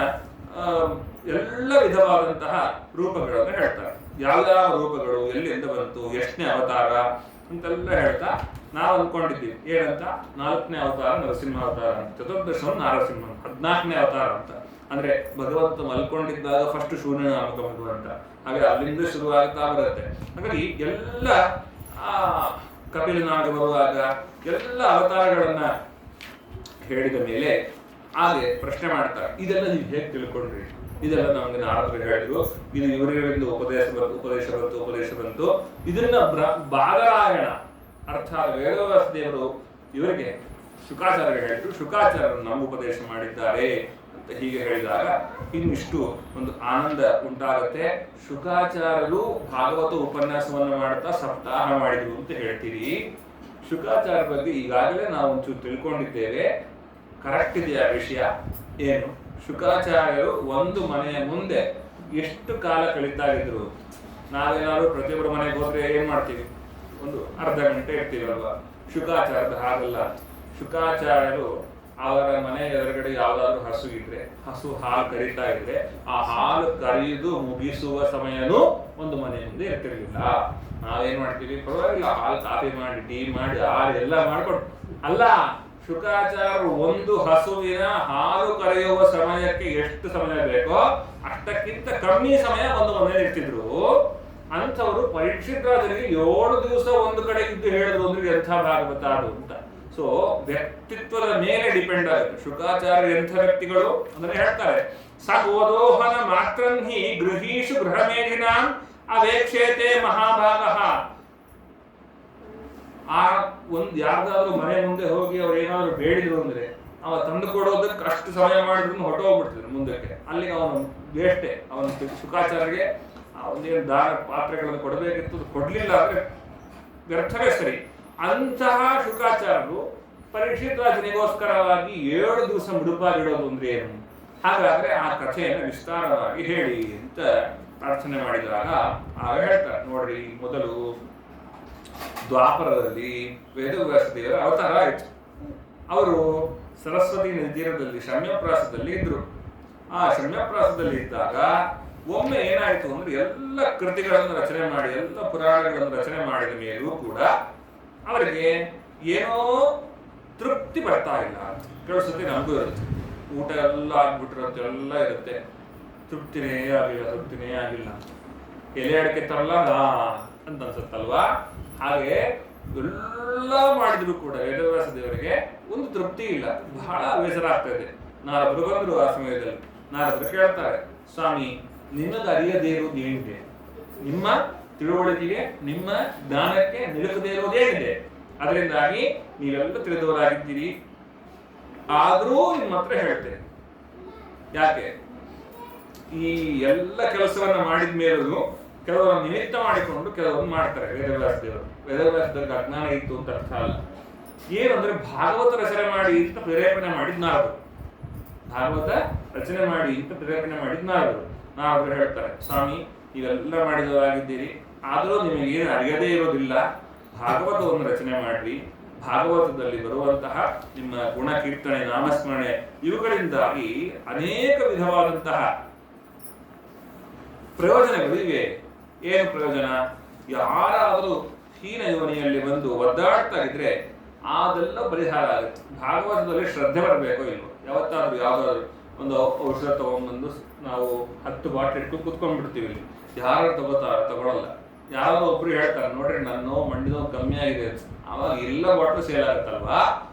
ಎಲ್ಲ ವಿಧವಾದಂತಹ ರೂಪಗಳನ್ನು ಹೇಳ್ತಾರೆ. ಯಾವ್ಯಾವ ರೂಪಗಳು ಎಲ್ಲಿಂದ ಬಂತು, ಎಷ್ಟನೇ ಅವತಾರ ಅಂತೆಲ್ಲ ಹೇಳ್ತಾ ನಾವು ಅಂದ್ಕೊಂಡಿದ್ದೀವಿ ಏನಂತ, 4ನೇ ಅವತಾರ ನರಸಿಂಹ ಅವತಾರ ಅಂತ, ಚತುರ್ದಶಂ ನಾರಸಿಂಹ, 14ನೇ ಅವತಾರ ಅಂತ. ಅಂದ್ರೆ ಭಗವಂತ ಮಲ್ಕೊಂಡಿದ್ದಾಗ ಫಸ್ಟ್ ಶೂನ್ಯ ನಾಮಕ ಭಗವಂತ, ಹಾಗೆ ಅಲ್ಲಿಂದ ಶುರುವಾಗ್ತಾ ಬರುತ್ತೆ. ಹಾಗಾಗಿ ಎಲ್ಲ ಕಪಿಲನಾಗ ಬರುವಾಗ ಎಲ್ಲ ಅವತಾರಗಳನ್ನ ಹೇಳಿದ ಮೇಲೆ ಹಾಗೆ ಪ್ರಶ್ನೆ ಮಾಡ್ತಾರೆ, ಇದೆಲ್ಲ ನೀವು ಹೇಗೆ ತಿಳ್ಕೊಂಡ್ರಿ, ಇದೆಲ್ಲ ನಮ್ಗೆ ನಾರದರು ಹೇಳಿದ್ರು, ಇದು ಇವರಿಂದ ಉಪದೇಶ ಬಂತು. ಇದನ್ನ ಬಾದರಾಯಣ ಅರ್ಥಾತ್ ವೇದವ್ಯಾಸ ದೇವರು ಇವರಿಗೆ ಶುಕಾಚಾರ್ಯ ಹೇಳಿದ್ರು, ಶುಕಾಚಾರ್ಯರು ನಮ್ಗೆ ಉಪದೇಶ ಮಾಡಿದ್ದಾರೆ ಅಂತ ಹೀಗೆ ಹೇಳಿದಾಗ ಇನ್ನಿಷ್ಟು ಒಂದು ಆನಂದ ಉಂಟಾಗುತ್ತೆ. ಶುಕಾಚಾರ್ಯರು ಭಾಗವತ ಉಪನ್ಯಾಸವನ್ನು ಮಾಡ್ತಾ ಸಪ್ತಾಹ ಮಾಡಿದ್ರು ಅಂತ ಹೇಳ್ತೀರಿ. ಶುಕಾಚಾರ್ಯ ಬಗ್ಗೆ ಈಗಾಗಲೇ ನಾವು ಒಂಚೂರು ತಿಳ್ಕೊಂಡಿದ್ದೇವೆ. ಕರೆಕ್ಟ್ ಇದೆಯಾ ವಿಷಯ ಏನು? ಶುಕಾಚಾರ್ಯರು ಒಂದು ಮನೆಯ ಮುಂದೆ ಎಷ್ಟು ಕಾಲ ಕಳೀತಾ ಇದ್ರು? ನಾವೇನಾದ್ರು ಪ್ರತಿಯೊಬ್ಬರ ಮನೆಗೆ ಹೋದ್ರೆ ಏನ್ ಮಾಡ್ತೀವಿ, ಒಂದು ಅರ್ಧ ಗಂಟೆ ಇರ್ತೀವಲ್ವಾ. ಶುಕಾಚಾರ್ಯದ ಹಾಗಲ್ಲ. ಶುಕಾಚಾರ್ಯರು ಅವರ ಮನೆ ಎದುರುಗಡೆ ಯಾವ್ದಾದ್ರು ಹಸು ಇದ್ರೆ, ಹಸು ಹಾಲು ಕರೀತಾ ಇದ್ರೆ, ಆ ಹಾಲು ಕರೆಯುವುದು ಮುಗಿಸುವ ಸಮಯನೂ ಒಂದು ಮನೆ ಮುಂದೆ ಇರ್ತಿರ್ಲಿಲ್ಲ. ನಾವೇನ್ ಮಾಡ್ತೀವಿ, ಪರವಾಗಿಲ್ಲ ಹಾಲು ಕಾಫಿ ಮಾಡಿ, ಟೀ ಮಾಡಿ, ಎಲ್ಲ ಮಾಡ್ಕೊಂಡು ಅಲ್ಲ. ಶುಕಾಚಾರ್ಯರು ಒಂದು ಹಸುವಿನ ಹಾಲು ಕರೆಯುವ ಸಮಯಕ್ಕೆ ಎಷ್ಟು ಸಮಯ ಬೇಕೋ ಅಷ್ಟಕ್ಕಿಂತ ಕಮ್ಮಿ ಸಮಯ ಒಂದು ಮನೆಯಲ್ಲಿ ಇರ್ತಿದ್ರು. ಅಂಥವರು ಪರೀಕ್ಷಿತರಾಜರಿಗೆ 7 ದಿವಸ ಒಂದು ಕಡೆ ಇದ್ದು ಹೇಳಿದ್ರು ಅಂದ್ರೆ ಎಂಥ ಭಾಗವತ ಅದು ಅಂತ. ಸೊ ವ್ಯಕ್ತಿತ್ವದ ಮೇಲೆ ಡಿಪೆಂಡ್ ಆಗುತ್ತೆ. ಶುಕಾಚಾರ್ಯ ಎಂಥ ವ್ಯಕ್ತಿಗಳು ಅಂದ್ರೆ ಹೇಳ್ತಾರೆ, ಸಗೋದೋಹನ ಮಾತ್ರನ್ಹಿ ಗೃಹೀಷು ಗೃಹಮೇಧಿನಾಂ ಅವೇಕ್ಷೇತೆ ಮಹಾಭಾಗ. ಆ ಒಂದ್ ಯಾರ್ದಾದ್ರು ಮನೆ ಮುಂದೆ ಹೋಗಿ ಅವ್ರು ಏನಾದ್ರು ಬೇಡಿದ್ರು ಅಂದ್ರೆ ಅವ ತಂದು ಕೊಡೋದಕ್ಕೆ ಅಷ್ಟು ಸಮಯ ಮಾಡಿದ್ರು ಹೊರಟೋಗ್ಬಿಡ್ತಿದ್ರು ಮುಂದಕ್ಕೆ. ಅಲ್ಲಿಗೆ ಅವನು ವೇಷ್ಟೆ. ಅವನ ಶುಕಾಚಾರ್ಯಗೆ ಅವನೇನು ದಾನ ಪಾತ್ರೆಗಳನ್ನು ಕೊಡಬೇಕಿತ್ತು, ಕೊಡ್ಲಿಲ್ಲ ಅಂದ್ರೆ ವ್ಯರ್ಥವೇ ಸರಿ. ಅಂತಹ ಶುಕಾಚಾರ್ಯರು ಪರೀಕ್ಷಿತ ರಾಜನಿಗೋಸ್ಕರವಾಗಿ 7 ದಿವಸ ಮುಡುಪಾಗಿಡೋದು ಅಂದ್ರೆ ಏನು? ಹಾಗಾದ್ರೆ ಆ ಕಥೆಯನ್ನು ವಿಸ್ತಾರವಾಗಿ ಹೇಳಿ ಅಂತ ಪ್ರಾರ್ಥನೆ ಮಾಡಿದಾಗ ಆಗ ಹೇಳ್ತಾರೆ, ನೋಡ್ರಿ, ಮೊದಲು ದ್ವಾಪರದಲ್ಲಿ ವೇದವ್ಯಾಸ ದೇವರ ಅವತಾರ ಆಯಿತು. ಅವರು ಸರಸ್ವತಿ ನದಿ ತೀರದಲ್ಲಿ ಶಮ್ಯಪ್ರಾಸದಲ್ಲಿ ಇದ್ರು. ಆ ಶಮ್ಯಪ್ರಾಸದಲ್ಲಿ ಇದ್ದಾಗ ಒಮ್ಮೆ ಏನಾಯ್ತು ಅಂದ್ರೆ ಎಲ್ಲ ಕೃತಿಗಳನ್ನು ರಚನೆ ಮಾಡಿ, ಎಲ್ಲ ಪುರಾಣಗಳನ್ನು ರಚನೆ ಮಾಡಿದ ಮೇಲೂ ಕೂಡ ಅವರಿಗೆ ಏನೋ ತೃಪ್ತಿ ಬರ್ತಾ ಇಲ್ಲ. ಕೆಲವು ಸತಿ ನಮಗೂ ಇರುತ್ತೆ, ಊಟ ಎಲ್ಲ ಆಗ್ಬಿಟ್ಟಿರುತ್ತೆ, ಎಲ್ಲ ಇರುತ್ತೆ, ತೃಪ್ತಿನೇ ಆಗಿಲ್ಲ. ಎಲೆ ಅಡಿಕೆ ತರಲ್ಲ ಅಂತ ಅನ್ಸುತ್ತಲ್ವಾ? ಹಾಗೆ ಎಲ್ಲ ಮಾಡಿದ್ರು ಕೂಡ ವೇದವ್ಯಾಸ ದೇವರಿಗೆ ಒಂದು ತೃಪ್ತಿ ಇಲ್ಲ, ಬಹಳ ಬೇಸರ ಆಗ್ತಾ ಇದೆ. ನಾರದರು ಬಂದ್ರು ಆ ಸಮಯದಲ್ಲಿ. ನಾರದರು ಕೇಳ್ತಾರೆ, ಸ್ವಾಮಿ, ನಿಮ್ಮದು ಅರಿಯದೇ ಇರೋದು ಏನಿದೆ? ನಿಮ್ಮ ತಿಳುವಳಿಕೆಗೆ, ನಿಮ್ಮ ಜ್ಞಾನಕ್ಕೆ ನಿಲುಕದೇ ಇರೋದೇನಿದೆ? ಅದರಿಂದಾಗಿ ನೀವೆಲ್ಲ ತಿಳಿದವರಾಗಿದ್ದೀರಿ, ಆದರೂ ನಿಮ್ಮ ಹತ್ರ ಹೇಳ್ತೇನೆ. ಯಾಕೆ? ಈ ಎಲ್ಲ ಕೆಲಸವನ್ನ ಮಾಡಿದ ಮೇಲೂ ಕೆಲವರು ನಿಮಿತ್ತ ಮಾಡಿಕೊಂಡು ಕೆಲವೊಂದು ಮಾಡ್ತಾರೆ ವೇದವ್ಯಾಸ ದೇವರು. ವೇದವ್ಯಾಸ ದೇವರಿಗೆ ಅಜ್ಞಾನ ಇತ್ತು ಅಂತ ಅರ್ಥ ಅಲ್ಲ. ಏನಂದ್ರೆ ಭಾಗವತ ರಚನೆ ಮಾಡಿ ಅಂತ ಪ್ರೇರೇಪಣೆ ಮಾಡಿದ್ ನಾರದರು. ಭಾಗವತ ರಚನೆ ಮಾಡಿ ಅಂತ ಪ್ರೇರೇಪಣೆ ಮಾಡಿದ್ ನಾರದರು. ನಾರದರು ಹೇಳ್ತಾರೆ, ಸ್ವಾಮಿ, ನೀವೆಲ್ಲ ಮಾಡಿದವರಾಗಿದ್ದೀರಿ, ಆದರೂ ನಿಮಗೆ ಏನು ಅರಿಯದೇ ಇರೋದಿಲ್ಲ. ಭಾಗವತವನ್ನು ರಚನೆ ಮಾಡ್ರಿ. ಭಾಗವತದಲ್ಲಿ ಬರುವಂತಹ ನಿಮ್ಮ ಗುಣ, ಕೀರ್ತನೆ, ನಾಮಸ್ಮರಣೆ ಇವುಗಳಿಂದಾಗಿ ಅನೇಕ ವಿಧವಾದಂತಹ ಪ್ರಯೋಜನಗಳು ಇವೆ. ಏನು ಪ್ರಯೋಜನ? ಯಾರಾದರೂ ಹೀನ ಯೋನಿಯಲ್ಲಿ ಬಂದು ಒದ್ದಾಡ್ತಾ ಇದ್ರೆ ಅದೆಲ್ಲ ಪರಿಹಾರ ಆಗುತ್ತೆ. ಭಾಗವತದಲ್ಲಿ ಶ್ರದ್ಧೆ ಬರಬೇಕೋ ಇಲ್ವೋ? ಯಾವತ್ತಾದ್ರೂ ಯಾವ್ದಾದ್ರು ಒಂದು ಔಷಧ ತಗೊಂಡ್ಬಂದು ನಾವು 10 ಬಾಟ್ಲಿ ಇಟ್ಕೊಂಡು ಕುತ್ಕೊಂಡ್ಬಿಡ್ತೀವಿ. ಇಲ್ಲಿ ಯಾರು ತಗೊಳಲ್ಲ. ಯಾರೋ ಒಬ್ರು ಹೇಳ್ತಾರೆ, ನೋಡ್ರಿ ನನ್ನ ನೋವು ಮಂಡಿ ನೋವು ಕಮ್ಮಿ ಆಗಿದೆ ಅಂತ. ಆವಾಗ ಎಲ್ಲ ಬಾಟ್ಲು ಸೇಲ್ ಆಗುತ್ತಲ್ವಾ?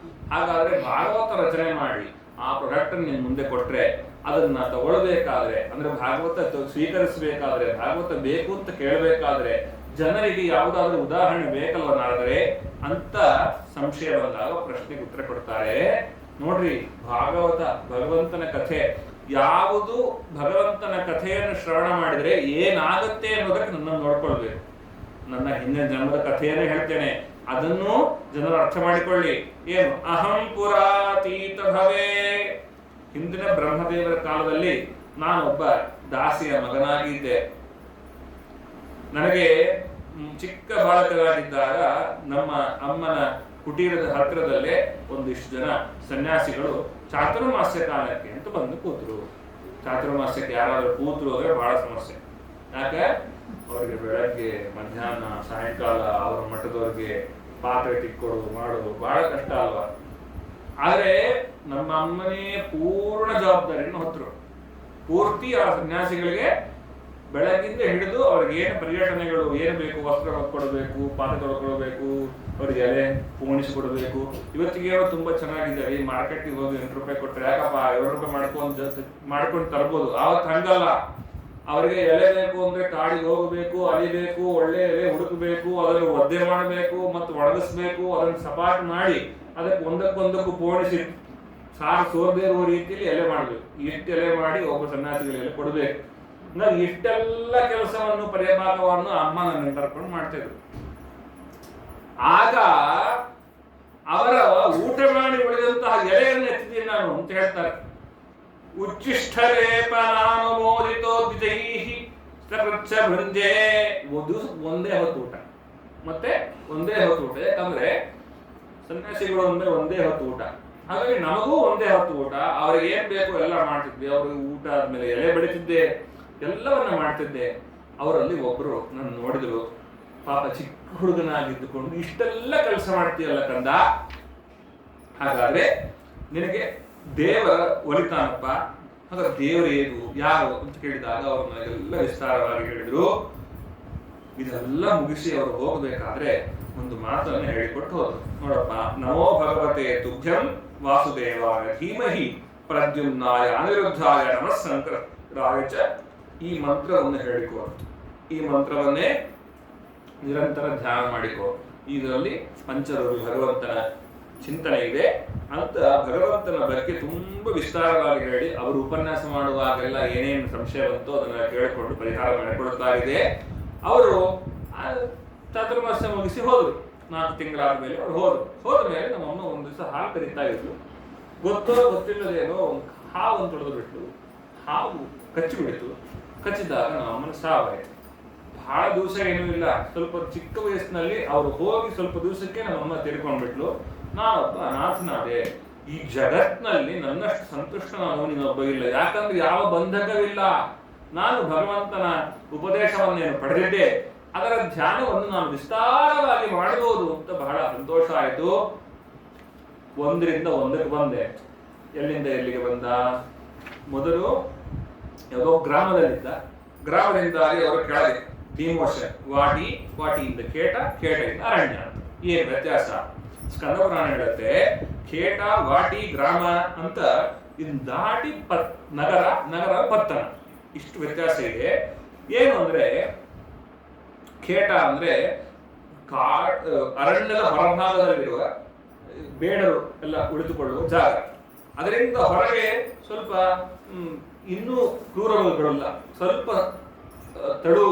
ಹಾಗಾದ್ರೆ ಭಾಗವತ ರಚನೆ ಮಾಡಿ ಆ ಪ್ರಾಡಕ್ಟ್ ನಿಮ್ ಮುಂದೆ ಕೊಟ್ರೆ ಅದನ್ನ ತಗೊಳ್ಬೇಕಾದ್ರೆ, ಅಂದ್ರೆ ಭಾಗವತ ಸ್ವೀಕರಿಸಬೇಕಾದ್ರೆ, ಭಾಗವತ ಬೇಕು ಅಂತ ಕೇಳಬೇಕಾದ್ರೆ ಜನರಿಗೆ ಯಾವುದಾದ್ರೂ ಉದಾಹರಣೆ ಬೇಕಲ್ವನಾದರೆ ಅಂತ ಸಂಶಯ ಬಂದಾಗ ಪ್ರಶ್ನೆಗೆ ಉತ್ತರ ಕೊಡ್ತಾರೆ. ನೋಡ್ರಿ, ಭಾಗವತ ಭಗವಂತನ ಕಥೆ, ಯಾವುದು ಭಗವಂತನ ಕಥೆಯನ್ನು ಶ್ರವಣ ಮಾಡಿದ್ರೆ ಏನಾಗುತ್ತೆ ಅನ್ನೋದಕ್ಕೆ ನನ್ನನ್ನು ನೋಡ್ಕೊಳ್ಬೇಕು. ನನ್ನ ಹಿಂದಿನ ಜನ್ಮದ ಕಥೆಯನ್ನೇ ಹೇಳ್ತೇನೆ, ಅದನ್ನು ಜನರು ಅರ್ಥ ಮಾಡಿಕೊಳ್ಳಿ. ಏನು? ಅಹಂ ಪುರಾತೀತ ಭವೇ. ಹಿಂದಿನ ಬ್ರಹ್ಮದೇವರ ಕಾಲದಲ್ಲಿ ನಾನೊಬ್ಬ ದಾಸಿಯ ಮಗನಾಗಿದ್ದೆ. ನನಗೆ ಚಿಕ್ಕ ಬಾಲಕರಾಗಿದ್ದಾಗ ನಮ್ಮ ಅಮ್ಮನ ಕುಟೀರದ ಹತ್ತಿರದಲ್ಲೇ ಒಂದಿಷ್ಟು ಜನ ಸನ್ಯಾಸಿಗಳು ಚಾತುರ್ಮಾಸ್ಯ ಕಾಲಕ್ಕೆ ಅಂತ ಬಂದು ಕೂತರು. ಚಾತುರ್ಮಾಸ್ಯಕ್ಕೆ ಯಾರಾದ್ರೂ ಕೂತರು ಅಂದ್ರೆ ಬಹಳ ಸಮಸ್ಯೆ. ಯಾಕೆ? ಅವರಿಗೆ ಬೆಳಗ್ಗೆ, ಮಧ್ಯಾಹ್ನ, ಸಾಯಂಕಾಲ ಅವರ ಮಠದವ್ರಿಗೆ ಪಾತ್ರೆ ತಿಕ್ಕೊಡೋದು ಮಾಡೋದು ಬಹಳ ಕಷ್ಟ ಅಲ್ವಾ? ಆದ್ರೆ ನಮ್ಮ ಅಮ್ಮನೇ ಪೂರ್ಣ ಜವಾಬ್ದಾರಿಯನ್ನು ಹೊತ್ತರು. ಪೂರ್ತಿ ಆ ಸನ್ಯಾಸಿಗಳಿಗೆ ಬೆಳಗಿಂದ ಹಿಡಿದು ಅವ್ರಿಗೆ ಏನು ಪರ್ಯಟನೆಗಳು ಏನು ಬೇಕು, ವಸ್ತ್ರ ಕೊಡಬೇಕು, ಪಾತ್ರೆ ತೊಳ್ಕೊಳ್ಬೇಕು, ಅವ್ರಿಗೆ ಎಲೆ ಪೋಣಿಸಿಕೊಡ್ಬೇಕು. ಇವತ್ತಿಗೆ ತುಂಬಾ ಚೆನ್ನಾಗಿದ್ದಾರೆ. ಮಾರ್ಕೆಟ್ಗೆ ಹೋಗಿ 8 ರೂಪಾಯಿ ಕೊಟ್ಟರೆ ಯಾಕಪ್ಪ 7 ರೂಪಾಯಿ ಮಾಡ್ಕೊಂಡು ತರ್ಬೋದು. ಆವತ್ತು ಹಂಗಲ್ಲ. ಅವರಿಗೆ ಎಲೆ ಬೇಕು ಅಂದ್ರೆ ಕಾಡಿಗೆ ಹೋಗಬೇಕು, ಅಲಿಬೇಕು, ಒಳ್ಳೆ ಎಲೆ ಹುಡುಕಬೇಕು, ಅದನ್ನು ಒದ್ದೆ ಮಾಡಬೇಕು ಮತ್ತು ಒಣಗಿಸ್ಬೇಕು, ಅದನ್ನು ಸಪಾಟ್ ಮಾಡಿ ಅದಕ್ಕೆ ಒಂದಕ್ಕೊಂದಕ್ಕೂ ಪೋಣಿಸಿ ಸಾರು ಸೋರ್ದೇ ಇರುವ ರೀತಿಯಲ್ಲಿ ಎಲೆ ಮಾಡಬೇಕು. ಇಷ್ಟು ಎಲೆ ಮಾಡಿ ಒಬ್ಬ ಸನ್ಯಾಸಿಗಳಿಗೆ ಕೊಡಬೇಕು. ನಾವು ಇಷ್ಟೆಲ್ಲ ಕೆಲಸವನ್ನು ಪರಿಭಾಗವನ್ನು ಅಮ್ಮ ನನ್ನ ಕರ್ಕೊಂಡು ಮಾಡ್ತಿದ್ರು. ಆಗ ಅವರ ಊಟ ಮಾಡಿ ಉಳಿದಂತಹ ಎಲೆಯನ್ನು ಎತ್ತಿದ್ದೀನಿ ನಾನು ಅಂತ ಹೇಳ್ತಾರೆ. ಉಚ್ಚಿಷ್ಟಲೇಪನಾನುಮೋದಿತೋ ದ್ವಿಜೈಹಿ ಸಕೃಚ್ಛ ಭೃಂಜೆ. ಒಂದೇ ಹೊತ್ತು ಊಟ, ಮತ್ತೆ ಒಂದೇ ಹೊತ್ತು ಊಟ. ಯಾಕಂದ್ರೆ ಸನ್ಯಾಸಿಗಳು ಅಂದ್ರೆ ಒಂದೇ ಹೊತ್ತು ಊಟ, ಹಾಗಾಗಿ ನಮಗೂ ಒಂದೇ ಹೊತ್ತು ಊಟ. ಅವ್ರಿಗೆ ಏನ್ ಬೇಕು ಎಲ್ಲ ಮಾಡ್ತಿದ್ವಿ. ಅವ್ರಿಗೆ ಊಟ ಆದ್ಮೇಲೆ ಎಲೆ ಬೆಳಿತಿದ್ದೆ, ಎಲ್ಲವನ್ನ ಮಾಡ್ತಿದ್ದೆ. ಅವರಲ್ಲಿ ಒಬ್ರು ನನ್ನ ನೋಡಿದ್ರು. ಪಾಪ ಚಿಕ್ಕ ಹುಡುಗನಾಗಿದ್ದುಕೊಂಡು ಇಷ್ಟೆಲ್ಲ ಕೆಲಸ ಮಾಡ್ತೀಯಲ್ಲ ಕಂದ, ಹಾಗಾದ್ರೆ ನಿನಗೆ ದೇವರ ಒಲಿತಾನಪ್ಪ. ಹಾಗಾದ್ರೆ ದೇವರು ಏನು, ಯಾರು ಅಂತ ಕೇಳಿದಾಗ ಅವರು ನನಗೆಲ್ಲ ವಿಸ್ತಾರವಾಗಿ ಹೇಳಿದ್ರು. ಇದೆಲ್ಲ ಮುಗಿಸಿ ಅವರು ಹೋಗಬೇಕಾದ್ರೆ ಒಂದು ಮಾತನ್ನು ಹೇಳಿಕೊಟ್ಟು ಹೋದ್ರು. ನೋಡಪ್ಪ, ನಮೋ ಭಗವತೆ ತುಭ್ಯಂ ವಾಸುದೇವಾಯ ಧೀಮಹಿ ಪ್ರದ್ಯುಮ್ನಾಯ ಅನಿರುದ್ಧಾಯ ನಮಃ ಸಂಕರಾಯ ಚ. ಈ ಮಂತ್ರವನ್ನು ಹೇಳಿಕೋ. ಈ ಮಂತ್ರವನ್ನೇ ನಿರಂತರ ಧ್ಯಾನ ಮಾಡಿಕೋ. ಇದರಲ್ಲಿ ಪಂಚರೂಪಿ ಭಗವಂತನ ಚಿಂತನೆ ಇದೆ ಅಂತ ಭಗವಂತನ ಬಗ್ಗೆ ತುಂಬಾ ವಿಸ್ತಾರವಾಗಿ ಹೇಳಿ ಅವರು ಉಪನ್ಯಾಸ ಮಾಡುವಾಗೆಲ್ಲ ಏನೇನು ಸಂಶಯ ಬಂತು ಅದನ್ನ ಕೇಳಿಕೊಂಡು ಪರಿಹಾರ ಮಾಡಿಕೊಡ್ತಾ ಇದೆ. ಅವರು ಚಾತುರ್ಮಾಸ ಮುಗಿಸಿ ಹೋದ್ರು. 4 ತಿಂಗಳಾದ ಮೇಲೆ ಅವ್ರು ಹೋದ ಮೇಲೆ ನಮ್ಮಮ್ಮ ಒಂದು ದಿವಸ ಹಾಲು ಕರೀತಾ ಇದ್ರು. ಗೊತ್ತಿಲ್ಲದೇನೋ ಹಾವು ಅಂತ ತೊಳೆದು ಬಿಟ್ಟು ಹಾವು ಕಚ್ಚಿ ಬಿಡ್ತು. ಕಚ್ಚಿದಾಗ ನಮ್ಮಮ್ಮನ ಸಾವಾಯಿತು. ಬಹಳ ದಿವಸ ಏನೂ ಇಲ್ಲ, ಸ್ವಲ್ಪ ಚಿಕ್ಕ ವಯಸ್ಸಿನಲ್ಲಿ ಅವರು ಹೋಗಿ ಸ್ವಲ್ಪ ದಿವಸಕ್ಕೆ ನಮ್ಮಮ್ಮ ತೀರ್ಕೊಂಡ್ಬಿಟ್ಲು. ನಾನೊಬ್ಬ ಅನಾಥನಾದೆ. ಈ ಜಗತ್ನಲ್ಲಿ ನನ್ನಷ್ಟು ಸಂತುಷ್ಟ ನಾನು ನೀನೊಬ್ಬ ಇಲ್ಲ. ಯಾಕಂದ್ರೆ ಯಾವ ಬಂಧಕವಿಲ್ಲ. ನಾನು ಭಗವಂತನ ಉಪದೇಶವನ್ನೇನು ಪಡೆದಿದ್ದೆ, ಅದರ ಧ್ಯಾನವನ್ನು ನಾನು ವಿಸ್ತಾರವಾಗಿ ಮಾಡಬಹುದು ಅಂತ ಬಹಳ ಸಂತೋಷ ಆಯಿತು. ಒಂದರಿಂದ ಒಂದಕ್ಕೆ ಬಂದೆ. ಎಲ್ಲಿಂದ ಎಲ್ಲಿಗೆ ಬಂದ? ಮೊದಲು ಯಾವುದೋ ಗ್ರಾಮದಲ್ಲಿದ್ದ. ಗ್ರಾಮದಿಂದ ಅವರು ಕೆಳಗೆ ಡಿಮೋಷನ್, ವಾಟಿಯಿಂದ ಕೇಟ, ಕೇಟದಿಂದ ಅರಣ್ಯ. ಏನ್ ವ್ಯತ್ಯಾಸ? ಸ್ಕಂದಪುರಾಣ ಹೇಳುತ್ತೆ, ಕೇಟ, ವಾಟಿ, ಗ್ರಾಮ ಅಂತ ಇದನ್ನ ದಾಟಿ ನಗರ ಪತ್ತನ, ಇಷ್ಟು ವ್ಯತ್ಯಾಸ ಇದೆ. ಏನು ಅಂದ್ರೆ ಕೇಟ ಅಂದ್ರೆ ಅರಣ್ಯದ ಹೊರಭಾಗದಲ್ಲಿರುವ ಬೇಡರು ಎಲ್ಲ ಉಳಿದುಕೊಳ್ಳುವ ಜಾಗ. ಅದರಿಂದ ಹೊರಗೆ ಸ್ವಲ್ಪ ಇನ್ನೂ ಕ್ರೂರಗಳಲ್ಲ, ಸ್ವಲ್ಪ ತಡು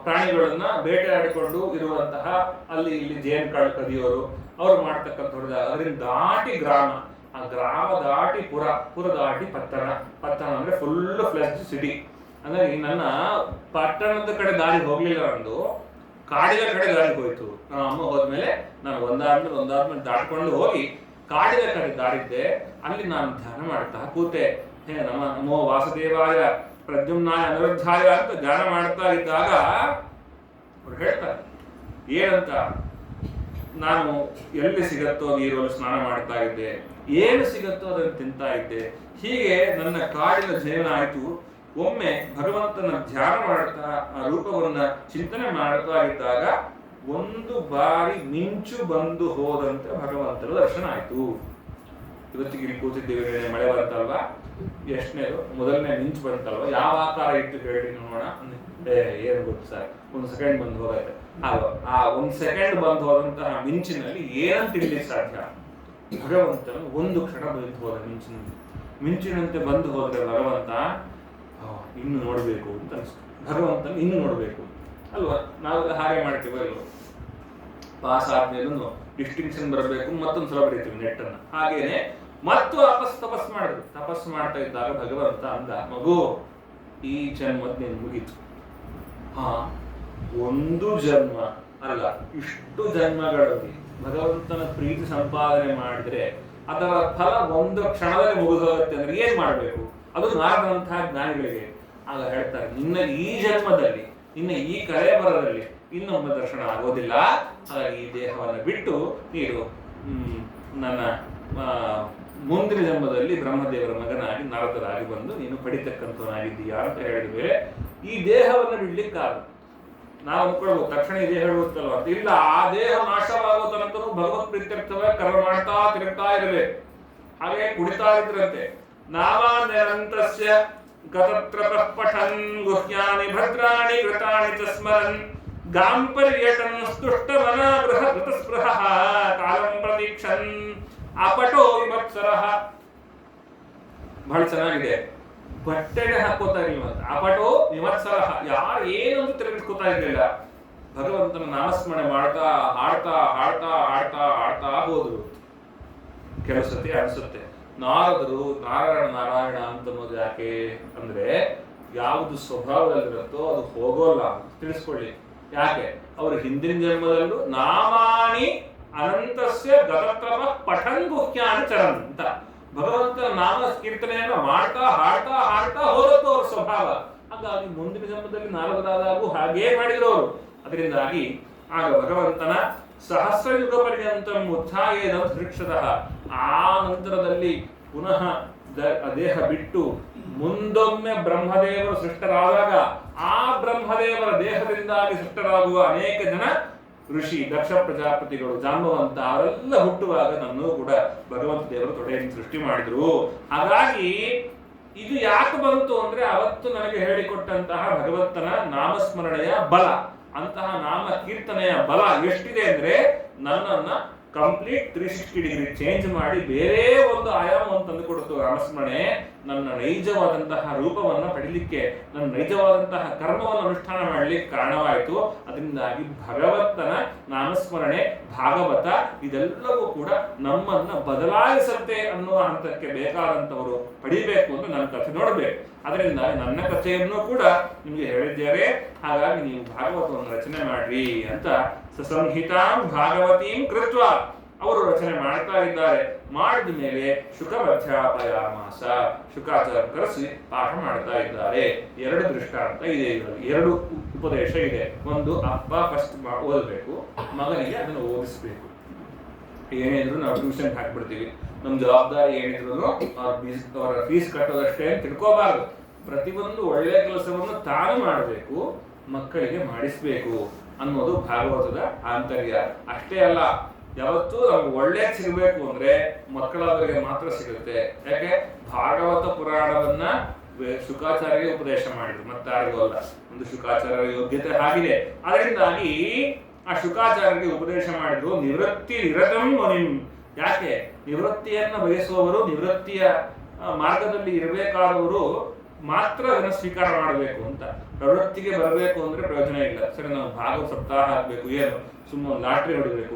ಪ್ರಾಣಿಗಳನ್ನ ಬೇಟೆಯಾಡಿಕೊಂಡು ಇರುವಂತಹ ಅಲ್ಲಿ ಇಲ್ಲಿ ಜೇನು ಕಾಳು ಕದಿಯೋರು ಅವ್ರು ಮಾಡ್ತಕ್ಕಂಥ ಹೊಡೆದಾಗ ಅದರಿಂದ ದಾಟಿ ಗ್ರಾಮ, ಆ ಗ್ರಾಮ ದಾಟಿ ಪುರ ದಾಟಿ ಪತ್ತನ ಅಂದ್ರೆ ಫುಲ್ ಫ್ಲೆಜ್ ಸಿಟಿ. ಅಂದ್ರೆ ನನ್ನ ಪಟ್ಟಣದ ಕಡೆ ದಾರಿ ಹೋಗ್ಲಿಲ್ಲ, ನಂದು ಕಾಡಿನ ಕಡೆ ದಾರಿ ಹೋಯ್ತು. ನಮ್ಮ ಅಮ್ಮ ಹೋದ್ಮೇಲೆ ನಾನು ಒಂದಾದ್ಮೇಲೆ ದಾಟ್ಕೊಂಡು ಹೋಗಿ ಕಾಡಿನ ಕಡೆ ದಾರಿದ್ದೆ. ಅಲ್ಲಿ ನಾನು ಧ್ಯಾನ ಮಾಡ್ತಾ ಕೂತೆ. ನಮೋ ವಾಸುದೇವಾಯ ಪ್ರದ್ಯುಮ್ನಾಯ ಅನಿರುದ್ಧಾಯ ಅಂತ ಧ್ಯಾನ ಮಾಡ್ತಾ ಇದ್ದಾಗ ಅವ್ರು ಹೇಳ್ತಾರೆ ಏನಂತ, ನಾನು ಎಲ್ಲಿ ಸಿಗತ್ತೋ ನೀರಲ್ಲಿ ಸ್ನಾನ ಮಾಡ್ತಾ ಇದ್ದೆ, ಏನು ಸಿಗತ್ತೋ ಅದನ್ನು ತಿಂತಾ ಇದ್ದೆ. ಹೀಗೆ ನನ್ನ ಕಾಡಿನ ಜೀವನ ಆಯ್ತು. ಒಮ್ಮೆ ಭಗವಂತನ ಧ್ಯಾನ ಮಾಡ್ತಾ ಆ ರೂಪವನ್ನ ಚಿಂತನೆ ಮಾಡ್ತಾ ಇದ್ದಾಗ ಒಂದು ಬಾರಿ ಮಿಂಚು ಬಂದು ಹೋದಂತೆ ಭಗವಂತನ ದರ್ಶನ ಆಯ್ತು. ಇವತ್ತಿಗೆ ಇಲ್ಲಿ ಕೂತಿದ್ದೇವೆ, ಮಳೆ ಬಂತಲ್ವಾ, ಎಷ್ಟನೇದು ಮೊದಲನೇ ಮಿಂಚು ಬಂತಲ್ವಾ, ಯಾವ ಆಕಾರ ಇತ್ತು ಹೇಳಿ ನೋಡೋಣ. ಏನು ಗೊತ್ತು ಸರ್, 1 ಸೆಕೆಂಡ್ ಬಂದು ಹೋಗತ್ತೆ. ಆ 1 ಸೆಕೆಂಡ್ ಬಂದು ಹೋದಂತಹ ಮಿಂಚಿನಲ್ಲಿ ಏನಂತ ತಿಳಿಲಿಕ್ಕೆ ಸಾಧ್ಯ? ಭಗವಂತನ ಒಂದು ಕ್ಷಣ ಬಂದು ಹೋದ ಮಿಂಚಿನಂತೆ ಬಂದು ಹೋದ್ರೆ ಭಗವಂತ ಇನ್ನು ನೋಡ್ಬೇಕು ಅಂತ ಅನಿಸ್ತು. ಭಗವಂತನ ಇನ್ನು ನೋಡ್ಬೇಕು ಅಲ್ವಾ? ನಾವು ಹಾಗೆ ಮಾಡ್ತೀವಿ ಅಲ್ವಾ? ಪಾಸ್ ಆದ್ಮೇಲೂ ಡಿಸ್ಟಿಂಕ್ಷನ್ ಬರಬೇಕು, ಮತ್ತೊಂದು ಸಲ ಬರೀತೀವಿ ನೆಟ್ಟನ್ನು. ಹಾಗೇನೆ ಮತ್ತು ತಪಸ್ ಮಾಡಿದ್ರು. ತಪಸ್ಸು ಮಾಡ್ತಾ ಇದ್ದಾಗ ಭಗವಂತ ಅಂದ, ಮಗು ಈ ಜನ್ಮದ ನೀನು ಮುಗೀತು. ಒಂದು ಜನ್ಮ ಅಲ್ಲ, ಇಷ್ಟು ಜನ್ಮಗಳಲ್ಲಿ ಭಗವಂತನ ಪ್ರೀತಿ ಸಂಪಾದನೆ ಮಾಡಿದ್ರೆ ಅದರ ಫಲ ಒಂದು ಕ್ಷಣದಲ್ಲಿ ಮುಗಿದೋಗುತ್ತೆ. ಅಂದ್ರೆ ಏನ್ ಮಾಡ್ಬೇಕು? ಅದು ನಾರದಂತಹ ಜ್ಞಾನಿಗಳಿಗೆ. ಆಗ ಹೇಳ್ತಾರೆ, ನಿನ್ನ ಈ ಜನ್ಮದಲ್ಲಿ, ನಿನ್ನ ಈ ಕರೆ ಬರದಲ್ಲಿ ಇನ್ನೊಬ್ಬ ದರ್ಶನ ಆಗೋದಿಲ್ಲ. ಹಾಗಾಗಿ ಈ ದೇಹವನ್ನು ಬಿಟ್ಟು ನೀನು ನನ್ನ ಮುಂದಿನ ಜನ್ಮದಲ್ಲಿ ಬ್ರಹ್ಮದೇವರ ಮಗನಾಗಿ ನಾರದರಾಗಿ ಬಂದು ನೀನು ಪಡಿತಕ್ಕಂಥವನಾಗಿದ್ದೀಯಾ ಅಂತ ಹೇಳಿದ್ವಿ. ಈ ದೇಹವನ್ನು ಬಿಡ್ಲಿಕ್ಕಾಗ ನಾವು ಅನ್ಕೊಳ್ಬಹುದು ತಕ್ಷಣ ಈ ದೇಹ ಬಿಡುತ್ತಲ್ವ ಅಂತ. ಇಲ್ಲ, ಆ ದೇಹ ನಾಶವಾಗೋ ತನಕ ಭಗವತ್ ಪ್ರೀತ್ಯರ್ಥವ ಕರ್ಮ ಮಾಡ್ತಾ ತಿರುಗ್ತಾ ಇರಬೇಕು. ಹಾಗೆ ಕುಡಿತಾ ಇದ್ರಂತೆ. ನಾವಾನ್ಯನಂತಸ್ಯ ಗತತ್ರಪಃ ಪಠನ್ ಗುಹ್ಯಾನಿ ಭದ್ರಾಣಿ ಕೃತಾನಿ ಚ ಸ್ಮರನ್ ಗಾಂಪರ್ಯಟನ್ ಸ್ತುಷ್ಟಮನ ಬೃಹಸ್ಪೃಹಃ ಕಾಲಂ ಪ್ರತೀಕ್ಷನ್ ಅಪಟೋ ವಿಮತ್ಸರಃ. ಬಹಳ ಚೆನ್ನಾಗಿದೆ. ಬಟ್ಟೆಗೆ ಹಾಕೋತಾ ಇರಲಿಲ್ಲ, ಅಪಟೋ ವಿಮತ್ಸರಃ. ಯಾರು ಏನಂತ ತಿರುಗಿಸ್ಕೋತಾ ಇರ್ಲಿಲ್ಲ. ಭಗವಂತನ ನಾಮಸ್ಮರಣೆ ಮಾಡ್ತಾ ಹಾಡ್ತಾ ಹಾಡ್ತಾ ಹಾಡ್ತಾ ಹಾಡ್ತಾ ಹೋದ್ರು. ಕೆಲವು ಸತಿ ಅನಿಸುತ್ತೆ, ನಾರದರು ನಾರಾಯಣ ಅಂತನ್ನೋದು ಯಾಕೆ ಅಂದ್ರೆ ಯಾವುದು ಸ್ವಭಾವದಲ್ಲಿರುತ್ತೋ ಅದು ಹೋಗೋಲ್ಲ ಅಂತ ತಿಳಿಸ್ಕೊಳ್ಳಿ. ಯಾಕೆ? ಅವರು ಹಿಂದಿನ ಜನ್ಮದಲ್ಲೂ ನಾಮಾನಿ ಅನಂತಸ್ಯ ಗತತ್ರವ ಪಠನ್ ಗುಹ್ಯಾನಿ ಚರನ್ ಅಂತ ಭಗವಂತನ ನಾಮ ಕೀರ್ತನೆಯನ್ನು ಮಾಡ್ತಾ ಹಾಡ್ತಾ ಹಾಡ್ತಾ ಹೋದದ್ದು ಅವ್ರ ಸ್ವಭಾವ. ಹಾಗಾಗಿ ಮುಂದಿನ ಜನ್ಮದಲ್ಲಿ ನಾರದರಾದಾಗೂ ಹಾಗೇ ಮಾಡಿದ್ರು ಅವರು. ಅದರಿಂದಾಗಿ ಆಗ ಭಗವಂತನ ಸಹಸ್ರಯುಗ ಪರ್ಯಂತ ಉತ್ಥಾಯೇನ ದೃಕ್ಷತಃ. ಆ ನಂತರದಲ್ಲಿ ಪುನಃ ದೇಹ ಬಿಟ್ಟು ಮುಂದೊಮ್ಮೆ ಬ್ರಹ್ಮದೇವರು ಸೃಷ್ಟರಾದಾಗ ಆ ಬ್ರಹ್ಮದೇವರ ದೇಹದಿಂದಾಗಿ ಸೃಷ್ಟರಾಗುವ ಅನೇಕ ಜನ ಋಷಿ ದಕ್ಷ ಪ್ರಜಾಪತಿಗಳು ಜಾಂಬವಂತ ಅವರೆಲ್ಲ ಹುಟ್ಟುವಾಗ ನನ್ನೂ ಕೂಡ ಭಗವಂತ ದೇವರು ತೊಡೆಯನ್ನು ಸೃಷ್ಟಿ ಮಾಡಿದ್ರು. ಹಾಗಾಗಿ ಇದು ಯಾಕೆ ಬಂತು ಅಂದ್ರೆ ಅವತ್ತು ನನಗೆ ಹೇಳಿಕೊಟ್ಟಂತಹ ಭಗವಂತನ ನಾಮಸ್ಮರಣೆಯ ಬಲ, ಅಂತಹ ನಾಮ ಕೀರ್ತನೆಯ ಬಲ ಎಷ್ಟಿದೆ ಅಂದ್ರೆ ನನ್ನನ್ನ ಕಂಪ್ಲೀಟ್ 360 ಡಿಗ್ರಿ ಚೇಂಜ್ ಮಾಡಿ ಬೇರೆ ಒಂದು ಆಯಾಮವನ್ನು ತಂದು ಕೊಡುತ್ತು ನಾಮಸ್ಮರಣೆ. ನನ್ನ ನೈಜವಾದಂತಹ ರೂಪವನ್ನು ಪಡಿಲಿಕ್ಕೆ, ನನ್ನ ನೈಜವಾದಂತಹ ಕರ್ಮವನ್ನು ಅನುಷ್ಠಾನ ಮಾಡಲಿಕ್ಕೆ ಕಾರಣವಾಯಿತು. ಅದರಿಂದಾಗಿ ಭಗವಂತನ ನಾಮಸ್ಮರಣೆ, ಭಾಗವತ ಇದೆಲ್ಲವೂ ಕೂಡ ನಮ್ಮನ್ನ ಬದಲಾಯಿಸುತ್ತೆ ಅನ್ನುವ ಹಂತಕ್ಕೆ ಬೇಕಾದಂತವರು ಪಡಿಬೇಕು ಅಂತ ನನ್ನ ಕಥೆ ನೋಡಬೇಕು. ಅದರಿಂದ ನನ್ನ ಕಥೆಯನ್ನು ಕೂಡ ನಿಮಗೆ ಹೇಳಿದ್ದೇವೆ. ಹಾಗಾಗಿ ನೀವು ಭಾಗವತವನ್ನು ರಚನೆ ಮಾಡ್ರಿ ಅಂತ ಸಸಂಹಿತಾಂ ಭಾಗವತೀಂ ಕೃತ್ವ ಅವರು ರಚನೆ ಮಾಡ್ತಾ ಇದ್ದಾರೆ. ಮಾಡಿದ ಮೇಲೆ ಶುಕವಧ್ಯಾಪಯಾಮಾಸ, ಶುಕಾಚಾರ್ಯ ಕರೆಸಿ ಪಾಠ ಮಾಡ್ತಾ ಇದ್ದಾರೆ. 2 ದೃಷ್ಟಾಂತ ಇದೆ ಇದರಲ್ಲಿ, 2 ಉಪದೇಶ ಇದೆ. ಒಂದು, ಅಪ್ಪ ಫಸ್ಟ್ ಓದಬೇಕು, ಮಗನಿಗೆ ಅದನ್ನು ಓದಿಸ್ಬೇಕು. ಏನಿದ್ರು ನಾವು ಟ್ಯೂಷನ್ ಹಾಕ್ಬಿಡ್ತೀವಿ, ನಮ್ಮ ಜವಾಬ್ದಾರಿ ಏನಿದ್ರು ಅವರ ಫೀಸ್ ಕಟ್ಟೋದಷ್ಟೇ ತಿಳ್ಕೋಬಾರ್ದು. ಪ್ರತಿಯೊಂದು ಒಳ್ಳೆಯ ಕೆಲಸವನ್ನು ತಾನು ಮಾಡಬೇಕು, ಮಕ್ಕಳಿಗೆ ಮಾಡಿಸ್ಬೇಕು ಅನ್ನೋದು ಭಾಗವತದ ಆಂತರ್ಯ. ಅಷ್ಟೇ ಅಲ್ಲ, ಯಾವತ್ತೂ ನಮ್ಗೆ ಒಳ್ಳೇದು ಸಿಗಬೇಕು ಅಂದ್ರೆ ಮಕ್ಕಳವರಿಗೆ ಮಾತ್ರ ಸಿಗುತ್ತೆ. ಯಾಕೆ? ಭಾಗವತ ಪುರಾಣವನ್ನ ಶುಕಾಚಾರ್ಯ ಉಪದೇಶ ಮಾಡಿದ್ರು, ಮತ್ತಾರಿಗೂ ಅಲ್ಲ. ಒಂದು ಶುಕಾಚಾರ್ಯ ಯೋಗ್ಯತೆ ಆಗಿದೆ. ಅದರಿಂದಾಗಿ ಆ ಶುಕಾಚಾರ್ಯರಿಗೆ ಉಪದೇಶ ಮಾಡಿದ್ರು. ನಿವೃತ್ತಿ ನಿರತಂ ಮುನಿಂ. ಯಾಕೆ? ನಿವೃತ್ತಿಯನ್ನ ಬಯಸುವವರು, ನಿವೃತ್ತಿಯ ಮಾರ್ಗದಲ್ಲಿ ಇರಬೇಕಾದವರು ಮಾತ್ರ ಅದನ್ನು ಸ್ವೀಕಾರ ಮಾಡಬೇಕು ಅಂತ. ಪ್ರವೃತ್ತಿಗೆ ಬರಬೇಕು ಅಂದ್ರೆ ಪ್ರಯೋಜನ ಇಲ್ಲ. ಸರಿ, ನಾವು ಭಾಗವತ ಸಪ್ತಾಹ ಹಾಕ್ಬೇಕು, ಏನು ಸುಮ್ಮನೆ ಲಾಟ್ರಿ ಹೊಡಿಬೇಕು?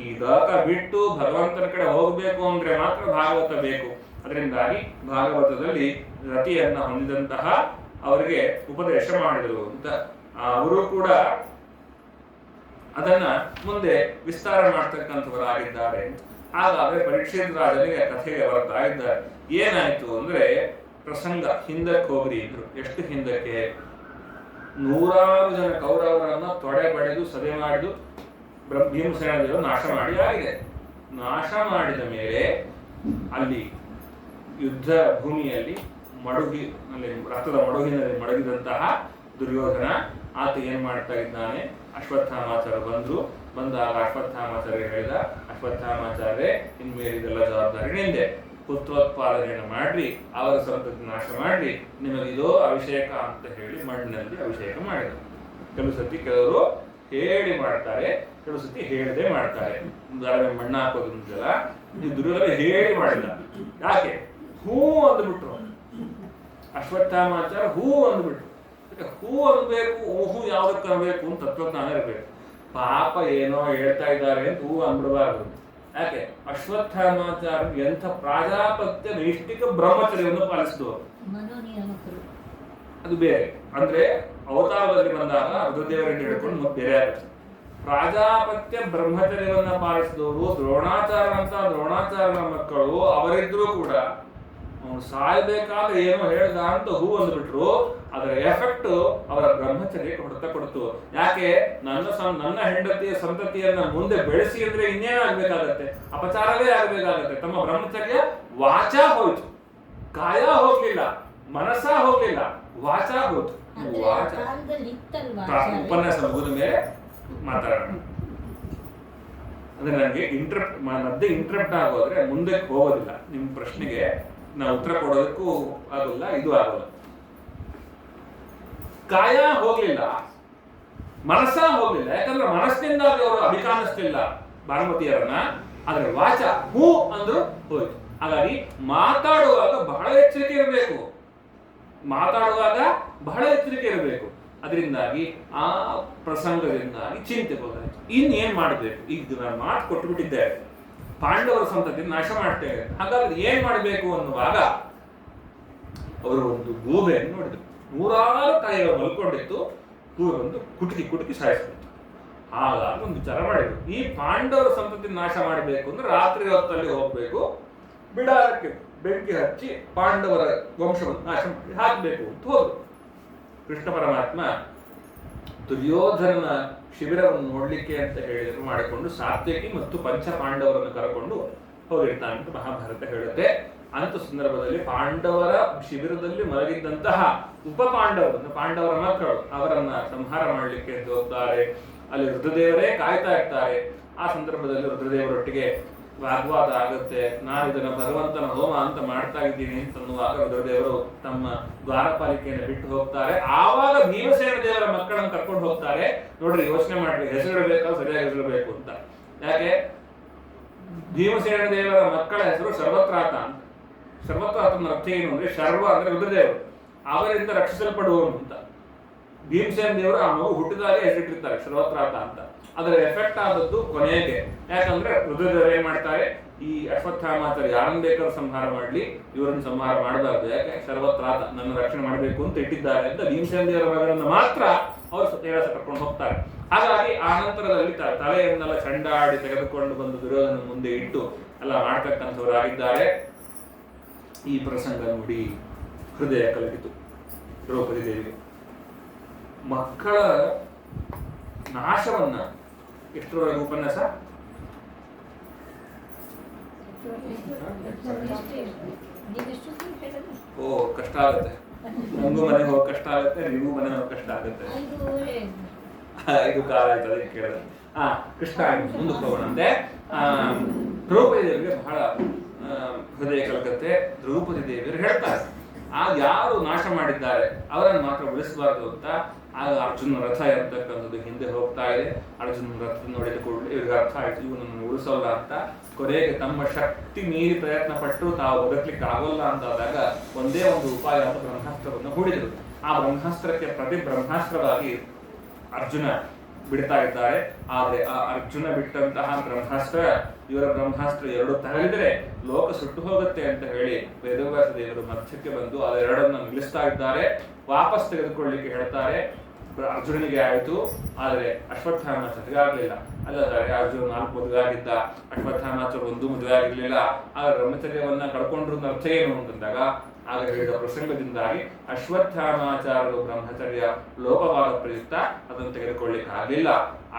ಈ ದಾಕ ಬಿಟ್ಟು ಭಗವಂತನ ಕಡೆ ಹೋಗ್ಬೇಕು ಅಂದ್ರೆ ಮಾತ್ರ ಭಾಗವತ ಬೇಕು. ಅದರಿಂದಾಗಿ ಭಾಗವತದಲ್ಲಿ ರತಿಯನ್ನ ಹೊಂದಿದಂತಹ ಅವರಿಗೆ ಉಪದೇಶ ಮಾಡಿದರು ಅಂತ ಅವರು ಕೂಡ ಅದನ್ನ ಮುಂದೆ ವಿಸ್ತಾರ ಮಾಡ್ತಕ್ಕಂಥವರಾಗಿದ್ದಾರೆ. ಹಾಗಾದ್ರೆ ಪರೀಕ್ಷಿತ ರಾಜನಿಗೆ ಕಥೆಗೆ ಬರ್ತಾ ಇದ್ದಾರೆ. ಏನಾಯ್ತು ಅಂದ್ರೆ, ಪ್ರಸಂಗ ಹಿಂದಕ್ಕೆ ಹೋಗ್ರಿ ಇದ್ರು. ಎಷ್ಟು ಹಿಂದಕ್ಕೆ? 100 ಜನ ಕೌರವರನ್ನ ತೊಡೆ ಬಡಿದು ಸದೆ ಮಾಡಿದು ಭೀಮಸೇನ ದೇವರು ನಾಶ ಮಾಡಿ ಆಗಿದೆ. ನಾಶ ಮಾಡಿದ ಮೇಲೆ ಅಲ್ಲಿ ಯುದ್ಧ ಭೂಮಿಯಲ್ಲಿ ರಥದ ಮಡುಗಿನಲ್ಲಿ ಮಡಗಿದಂತಹ ದುರ್ಯೋಧನ ಆತ ಏನ್ ಮಾಡ್ತಾ ಇದ್ದಾನೆ? ಅಶ್ವತ್ಥಾಮಾಚಾರ್ಯ ಬಂದಾಗ ಅಶ್ವತ್ಥಾಮಾಚಾರ್ಯ ಹೇಳಿದ, ಅಶ್ವತ್ಥಾಮಾಚಾರ್ಯ ಇನ್ಮೇಲೆ ಇದೆಲ್ಲ ಜವಾಬ್ದಾರಿ ನಿಂದೆ, ಪುತ್ರೋತ್ಪಾದನೆಯನ್ನು ಮಾಡ್ರಿ, ಅವರ ಸಂತತಿ ನಾಶ ಮಾಡ್ರಿ, ನಿಮಗಿದೋ ಅಭಿಷೇಕ ಅಂತ ಹೇಳಿ ಮಣ್ಣಿನಲ್ಲಿ ಅಭಿಷೇಕ ಮಾಡಿದರು. ಕೆಲವು ಸತಿ ಕೆಲವರು ಹೇಳಿ ಮಾಡ್ತಾರೆ, ಕೆಲವು ಸತಿ ಹೇಳದೆ ಮಾಡ್ತಾರೆ. ಉದಾಹರಣೆ ಮಣ್ಣು ಹಾಕೋದ್ರಿಂದಲ್ಲ, ಈ ದುರ್ಯೋಧನ ಹೇಳಿ ಮಾಡಿಲ್ಲ. ಯಾಕೆ? ಹೂ ಅಂದ್ಬಿಟ್ರು. ಅಶ್ವತ್ಥಾಮಾಚಾರ್ಯ ಹೂ ಅಂದ್ಬಿಟ್ರು. ಹೂ ಅನ್ಬೇಕು, ಹೂ ಯಾವ್ದಕ್ಕೆ ಅನ್ಬೇಕು ಅಂತ ತತ್ವಜ್ಞಾನ ಇರಬೇಕು. ಪಾಪ ಏನೋ ಹೇಳ್ತಾ ಇದ್ದಾರೆ ಅಂತ ಹೂ ಅಂದ್ಬಿಡಬಾರ್ದು. ಯಾಕೆ? ಅಶ್ವತ್ಥಾಮಾಚಾರ್ಯ ಎಂಥ ಪ್ರಾಜಾಪತ್ಯ ನೈಷ್ಠಿಕ ಬ್ರಹ್ಮಚರ್ಯವನ್ನು ಪಾಲಿಸಿದವರು. ಅದು ಬೇರೆ. ಅಂದ್ರೆ ಅವತಾರದಲ್ಲಿ ಬಂದಾಗ ರುದ್ರದೇವರನ್ನು ಹೇಳ್ಕೊಂಡು ಮತ್ತೆ ಬೇರೆ ಆಗುತ್ತೆ. ಪ್ರಾಜಾಪತ್ಯ ಬ್ರಹ್ಮಚರ್ಯವನ್ನ ಪಾಲಿಸಿದವರು ದ್ರೋಣಾಚಾರ್ಯನ ಮಕ್ಕಳು ಅವರಿದ್ರು ಕೂಡ ಅವನು ಸಾಯ್ಬೇಕಾದ್ರೆ ಏನೋ ಹೇಳ್ದ ಅಂತ ಹೂ ಅಂದ್ಬಿಟ್ರು. ಅದರ ಎಫೆಕ್ಟ್ ಅವರ ಬ್ರಹ್ಮಚರ್ಯಕ್ಕೆ ಹೊಡೆತ ಕೊಡ್ತು. ಯಾಕೆ? ನನ್ನ ಹೆಂಡತಿಯ ಸಂತತಿಯನ್ನ ಮುಂದೆ ಬೆಳೆಸಿ ಅಂದ್ರೆ ಇನ್ನೇನಾಗಬೇಕಾಗತ್ತೆ? ಅಪಚಾರವೇ ಆಗಬೇಕಾಗತ್ತೆ. ತಮ್ಮ ಬ್ರಹ್ಮಚರ್ಯ ವಾಚ ಹೋಯ್ತು, ಕಾಯ ಹೋಗ್ಲಿಲ್ಲ, ಮನಸ್ಸ ಹೋಗ್ಲಿಲ್ಲ, ವಾಚ ಹೋಯ್ತು. ವಾಚ ಉಪನ್ಯಾಸ ಮುಗಿದ ಮೇಲೆ ಮಾತಾಡೋಣ. ಅಂದ್ರೆ ನನಗೆ ಮಧ್ಯೆ ಇಂಟ್ರಪ್ಟ್ ಆಗೋದ್ರೆ ಮುಂದೆ ಹೋಗೋದಿಲ್ಲ. ನಿಮ್ಮ ಪ್ರಶ್ನೆಗೆ ನಾವು ಉತ್ತರ ಕೊಡೋದಕ್ಕೂ ಆಗೋಲ್ಲ, ಇದು ಆಗೋಲ್ಲ. ಕಾಯ ಹೋಗ್ಲಿಲ್ಲ, ಮನಸ್ಸ ಹೋಗ್ಲಿಲ್ಲ. ಯಾಕಂದ್ರೆ ಮನಸ್ಸಿನಿಂದ ಅವರು ಅಭಿಕಾನಿಸ್ತಿಲ್ಲ ಭಾನುಮತಿಯರನ್ನ. ಆದ್ರೆ ವಾಚ ಹೂ ಅಂದ್ರು ಹೋಯ್ತು. ಹಾಗಾಗಿ ಮಾತಾಡುವಾಗ ಬಹಳ ಎಚ್ಚರಿಕೆ ಇರಬೇಕು. ಅದರಿಂದಾಗಿ ಆ ಪ್ರಸಂಗದಿಂದಾಗಿ ಚಿಂತೆ ಹೋದಾಯ್ತು. ಇನ್ನೇನ್ ಮಾಡಬೇಕು? ಈಗ ನಾನು ಮಾತು ಕೊಟ್ಟುಬಿಟ್ಟಿದ್ದೇವೆ, ಪಾಂಡವರ ಸಂತತಿ ನಾಶ ಮಾಡ್ತೇವೆ, ಹಾಗಾದ್ರೆ ಏನ್ ಮಾಡಬೇಕು ಅನ್ನುವಾಗ ಅವರು ಒಂದು ಗೂಬೆಯನ್ನು ನೋಡಿದ್ರು. 100 ತಾಯಿಗಳು ಮಲ್ಕೊಂಡಿತ್ತು. ಗೂಬೆ ಕುಟುಕಿ ಸಾಯಿಸ್ಬಿಟ್ಟು. ಹಾಗಾಗಿ ಒಂದು ವಿಚಾರ ಮಾಡಿದ್ರು, ಈ ಪಾಂಡವರ ಸಂತತಿ ನಾಶ ಮಾಡಬೇಕು ಅಂದ್ರೆ ರಾತ್ರಿ ಹೊತ್ತಲ್ಲಿ ಹೋಗ್ಬೇಕು, ಬಿಡಾರಕ್ಕೆ ಬೆಂಕಿ ಹಚ್ಚಿ ಪಾಂಡವರ ವಂಶವನ್ನು ನಾಶ ಮಾಡಿ ಹಾಕಬೇಕು ಅಂತ ಹೋದ್ರು. ಕೃಷ್ಣ ಪರಮಾತ್ಮ ದುರ್ಯೋಧನನ ಶಿಬಿರವನ್ನು ನೋಡ್ಲಿಕ್ಕೆ ಅಂತ ಹೇಳಿದ್ರು ಮಾಡಿಕೊಂಡು ಸಾತ್ಯಕಿ ಮತ್ತು ಪಂಚ ಪಾಂಡವರನ್ನು ಕರ್ಕೊಂಡು ಹೋಗಿರ್ತಾನೆ ಅಂತ ಮಹಾಭಾರತ ಹೇಳುತ್ತೆ. ಅಂತ ಸಂದರ್ಭದಲ್ಲಿ ಪಾಂಡವರ ಶಿಬಿರದಲ್ಲಿ ಮಲಗಿದ್ದಂತಹ ಉಪ ಪಾಂಡವರು, ಪಾಂಡವರ ಮಕ್ಕಳು, ಅವರನ್ನ ಸಂಹಾರ ಮಾಡಲಿಕ್ಕೆ ಎದ್ದು ಹೋಗ್ತಾರೆ. ಅಲ್ಲಿ ರುದ್ರದೇವರೇ ಕಾಯ್ತಾ ಇರ್ತಾರೆ. ಆ ಸಂದರ್ಭದಲ್ಲಿ ರುದ್ರದೇವರೊಟ್ಟಿಗೆ ವಾಗ್ವಾದ ಆಗುತ್ತೆ. ನಾನು ಇದನ್ನ ಭಗವಂತನ ಹೋಮ ಅಂತ ಮಾಡ್ತಾ ಇದ್ದೀನಿ ಅಂತನ್ನುವಾಗ ರುದ್ರದೇವರು ತಮ್ಮ ದ್ವಾರಪಾಲಿಕೆಯನ್ನು ಬಿಟ್ಟು ಹೋಗ್ತಾರೆ. ಆವಾಗ ಭೀಮಸೇನ ದೇವರ ಮಕ್ಕಳನ್ನು ಕರ್ಕೊಂಡು ಹೋಗ್ತಾರೆ. ನೋಡ್ರಿ, ಯೋಚನೆ ಮಾಡ್ರಿ, ಹೆಸರಿಡಬೇಕಾ ಸರಿಯಾಗಿ ಹೆಸರಿಡಬೇಕು ಅಂತ. ಯಾಕೆ ಭೀಮಸೇನ ದೇವರ ಮಕ್ಕಳ ಹೆಸರು ಸರ್ವತ್ರಾತ ಅಂತ. ಸರ್ವತ್ರಾತನ ಅರ್ಥ ಏನು ಅಂದ್ರೆ, ಶರ್ವ ಅಂದ್ರೆ ರುದ್ರದೇವರು, ಅವರಿಂದ ರಕ್ಷಿಸಲ್ಪಡುವವನು ಅಂತ. ಭೀಮಸೇನ ದೇವರು ಆ ಮಗು ಹುಟ್ಟಿದಾಗ ಹೆಸರಿಟ್ಟಿರ್ತಾರೆ ಸರ್ವತ್ರಾತ ಅಂತ. ಅದರ ಎಫೆಕ್ಟ್ ಆದದ್ದು ಕೊನೆಗೆ. ಯಾಕಂದ್ರೆ ರುದ್ರದೇವರು ಏನ್ ಮಾಡ್ತಾರೆ, ಈ ಅಶ್ವತ್ಥಾಮಾಚಾರ್ಯ ಯಾರನ್ನ ಬೇಕಾದ್ರೂ ಸಂಹಾರ ಮಾಡ್ಲಿ, ಇವರನ್ನು ಸಂಹಾರ ಮಾಡಬಾರ್ದು, ಯಾಕೆ ಸರ್ವತ್ರಾತ ನನ್ನ ರಕ್ಷಣೆ ಮಾಡಬೇಕು ಅಂತ ಇಟ್ಟಿದ್ದಾರೆ ಅಂತ ಭೀಮಸೇನ ದೇವರ ಮಗನನ್ನು ಮಾತ್ರ ಅವರು ಕರ್ಕೊಂಡು ಹೋಗ್ತಾರೆ. ಹಾಗಾಗಿ ಆ ನಂತರದಲ್ಲಿ ತಲೆಯನ್ನೆಲ್ಲ ಚಂಡಾಡಿ ತೆಗೆದುಕೊಂಡು ಬಂದು ದುರ್ಯೋಧನ ಮುಂದೆ ಇಟ್ಟು ಎಲ್ಲ ಮಾಡ್ತಕ್ಕಂಥವರಾಗಿದ್ದಾರೆ. ಈ ಪ್ರಸಂಗ ನೋಡಿ ಹೃದಯ ಕಲಕಿತು ದ್ರೌಪದಿ ದೇವಿಗೆ. ಮಕ್ಕಳ ನಾಶವನ್ನ ಎಷ್ಟರವರೆಗೆ ಉಪನ್ಯಾಸ? ಓ, ಕಷ್ಟ ಆಗುತ್ತೆ. ನಂಗೂ ಮನೆಗೆ ಹೋಗಿ ಕಷ್ಟ ಆಗುತ್ತೆ, ನೀವು ಮನೆಗೆ ಹೋಗಿ ಕಷ್ಟ ಆಗುತ್ತೆ. 5 ಕಾಲ ಆಯ್ತು ಅದಕ್ಕೆ ಕೇಳಿದ್ರೆ. ಕೃಷ್ಣ ಮುಂದಕ್ಕೆ ಹೋಗೋಣಂತೆ. ದ್ರೌಪದಿ ದೇವಿಗೆ ಬಹಳ ಹೃದಯ ಕಲಕತ್ತೆ. ದ್ರೌಪದಿ ದೇವಿಯರು ಹೇಳ್ತಾರೆ, ಯಾರು ನಾಶ ಮಾಡಿದ್ದಾರೆ ಅವರನ್ನು ಮಾತ್ರ ಉಳಿಸಬಾರದು ಅಂತ. ಆಗ ಅರ್ಜುನ ರಥ ಇರತಕ್ಕಂಥದ್ದು ಹಿಂದೆ ಹೋಗ್ತಾ ಇದೆ. ಅರ್ಜುನ ರಥ ನೋಡಿದ ಕೂಡಲೇ ಇವ್ರಿಗೆ ಅರ್ಥ ಆಯ್ತು, ಇವನನ್ನು ಉಳಿಸೋಲ್ಲ ಅಂತ. ಕೊನೆಗೆ ತಮ್ಮ ಶಕ್ತಿ ಮೀರಿ ಪ್ರಯತ್ನ ಪಟ್ಟು ತಾವು ಬದುಕಲಿಕ್ಕೆ ಆಗೋಲ್ಲ ಅಂತಾದಾಗ ಒಂದೇ ಒಂದು ಉಪಾಯ ಅಂತ ಬ್ರಹ್ಮಾಸ್ತ್ರವನ್ನು ಹೂಡಿದರು. ಆ ಬ್ರಹ್ಮಾಸ್ತ್ರಕ್ಕೆ ಪ್ರತಿ ಬ್ರಹ್ಮಾಸ್ತ್ರವಾಗಿ ಅರ್ಜುನ ಬಿಡ್ತಾ ಇದ್ದಾರೆ. ಆದ್ರೆ ಆ ಅರ್ಜುನ ಬಿಟ್ಟಂತಹ ಬ್ರಹ್ಮಾಸ್ತ್ರ, ಇವರ ಬ್ರಹ್ಮಾಸ್ತ್ರ ಎರಡು ತಗಲಿದ್ರೆ ಲೋಕ ಸುಟ್ಟು ಹೋಗುತ್ತೆ ಅಂತ ಹೇಳಿ ವೇದವ್ಯಾಸ ದೇವರು ಮಧ್ಯಕ್ಕೆ ಬಂದು ಅದೆರಡನ್ನು ನಿಲ್ಲಿಸ್ತಾ ಇದ್ದಾರೆ. ವಾಪಸ್ ತೆಗೆದುಕೊಳ್ಳಿಕ್ಕೆ ಹೇಳ್ತಾರೆ. ಅರ್ಜುನನಿಗೆ ಆಯಿತು, ಆದರೆ ಅಶ್ವತ್ಥಾಮಾಚಾರ್ಯರಿಗೆ ಆಗಲಿಲ್ಲ. ಅಲ್ಲದೆ ಅರ್ಜುನ 4 ಮದುವೆ ಆಗಿದ್ದ, ಅಶ್ವತ್ಥಾಮಾಚಾರ್ಯ 1 ಮದುವೆ ಆಗಿರ್ಲಿಲ್ಲ. ಆಗ ಬ್ರಹ್ಮಚರ್ಯವನ್ನ ಕಳ್ಕೊಂಡ್ರು ಅರ್ಥ ಏನು ಅಂತಂದಾಗ ಆಗ ಹೇಳಿದ ಪ್ರಸಂಗದಿಂದಾಗಿ ಅಶ್ವತ್ಥಾಮಾಚಾರ್ಯರು ಬ್ರಹ್ಮಚರ್ಯ ಲೋಪವಾದ ಪ್ರಯುಕ್ತ ಅದನ್ನು ತೆಗೆದುಕೊಳ್ಳಿಕ್ಕೆ ಆಗಲಿಲ್ಲ.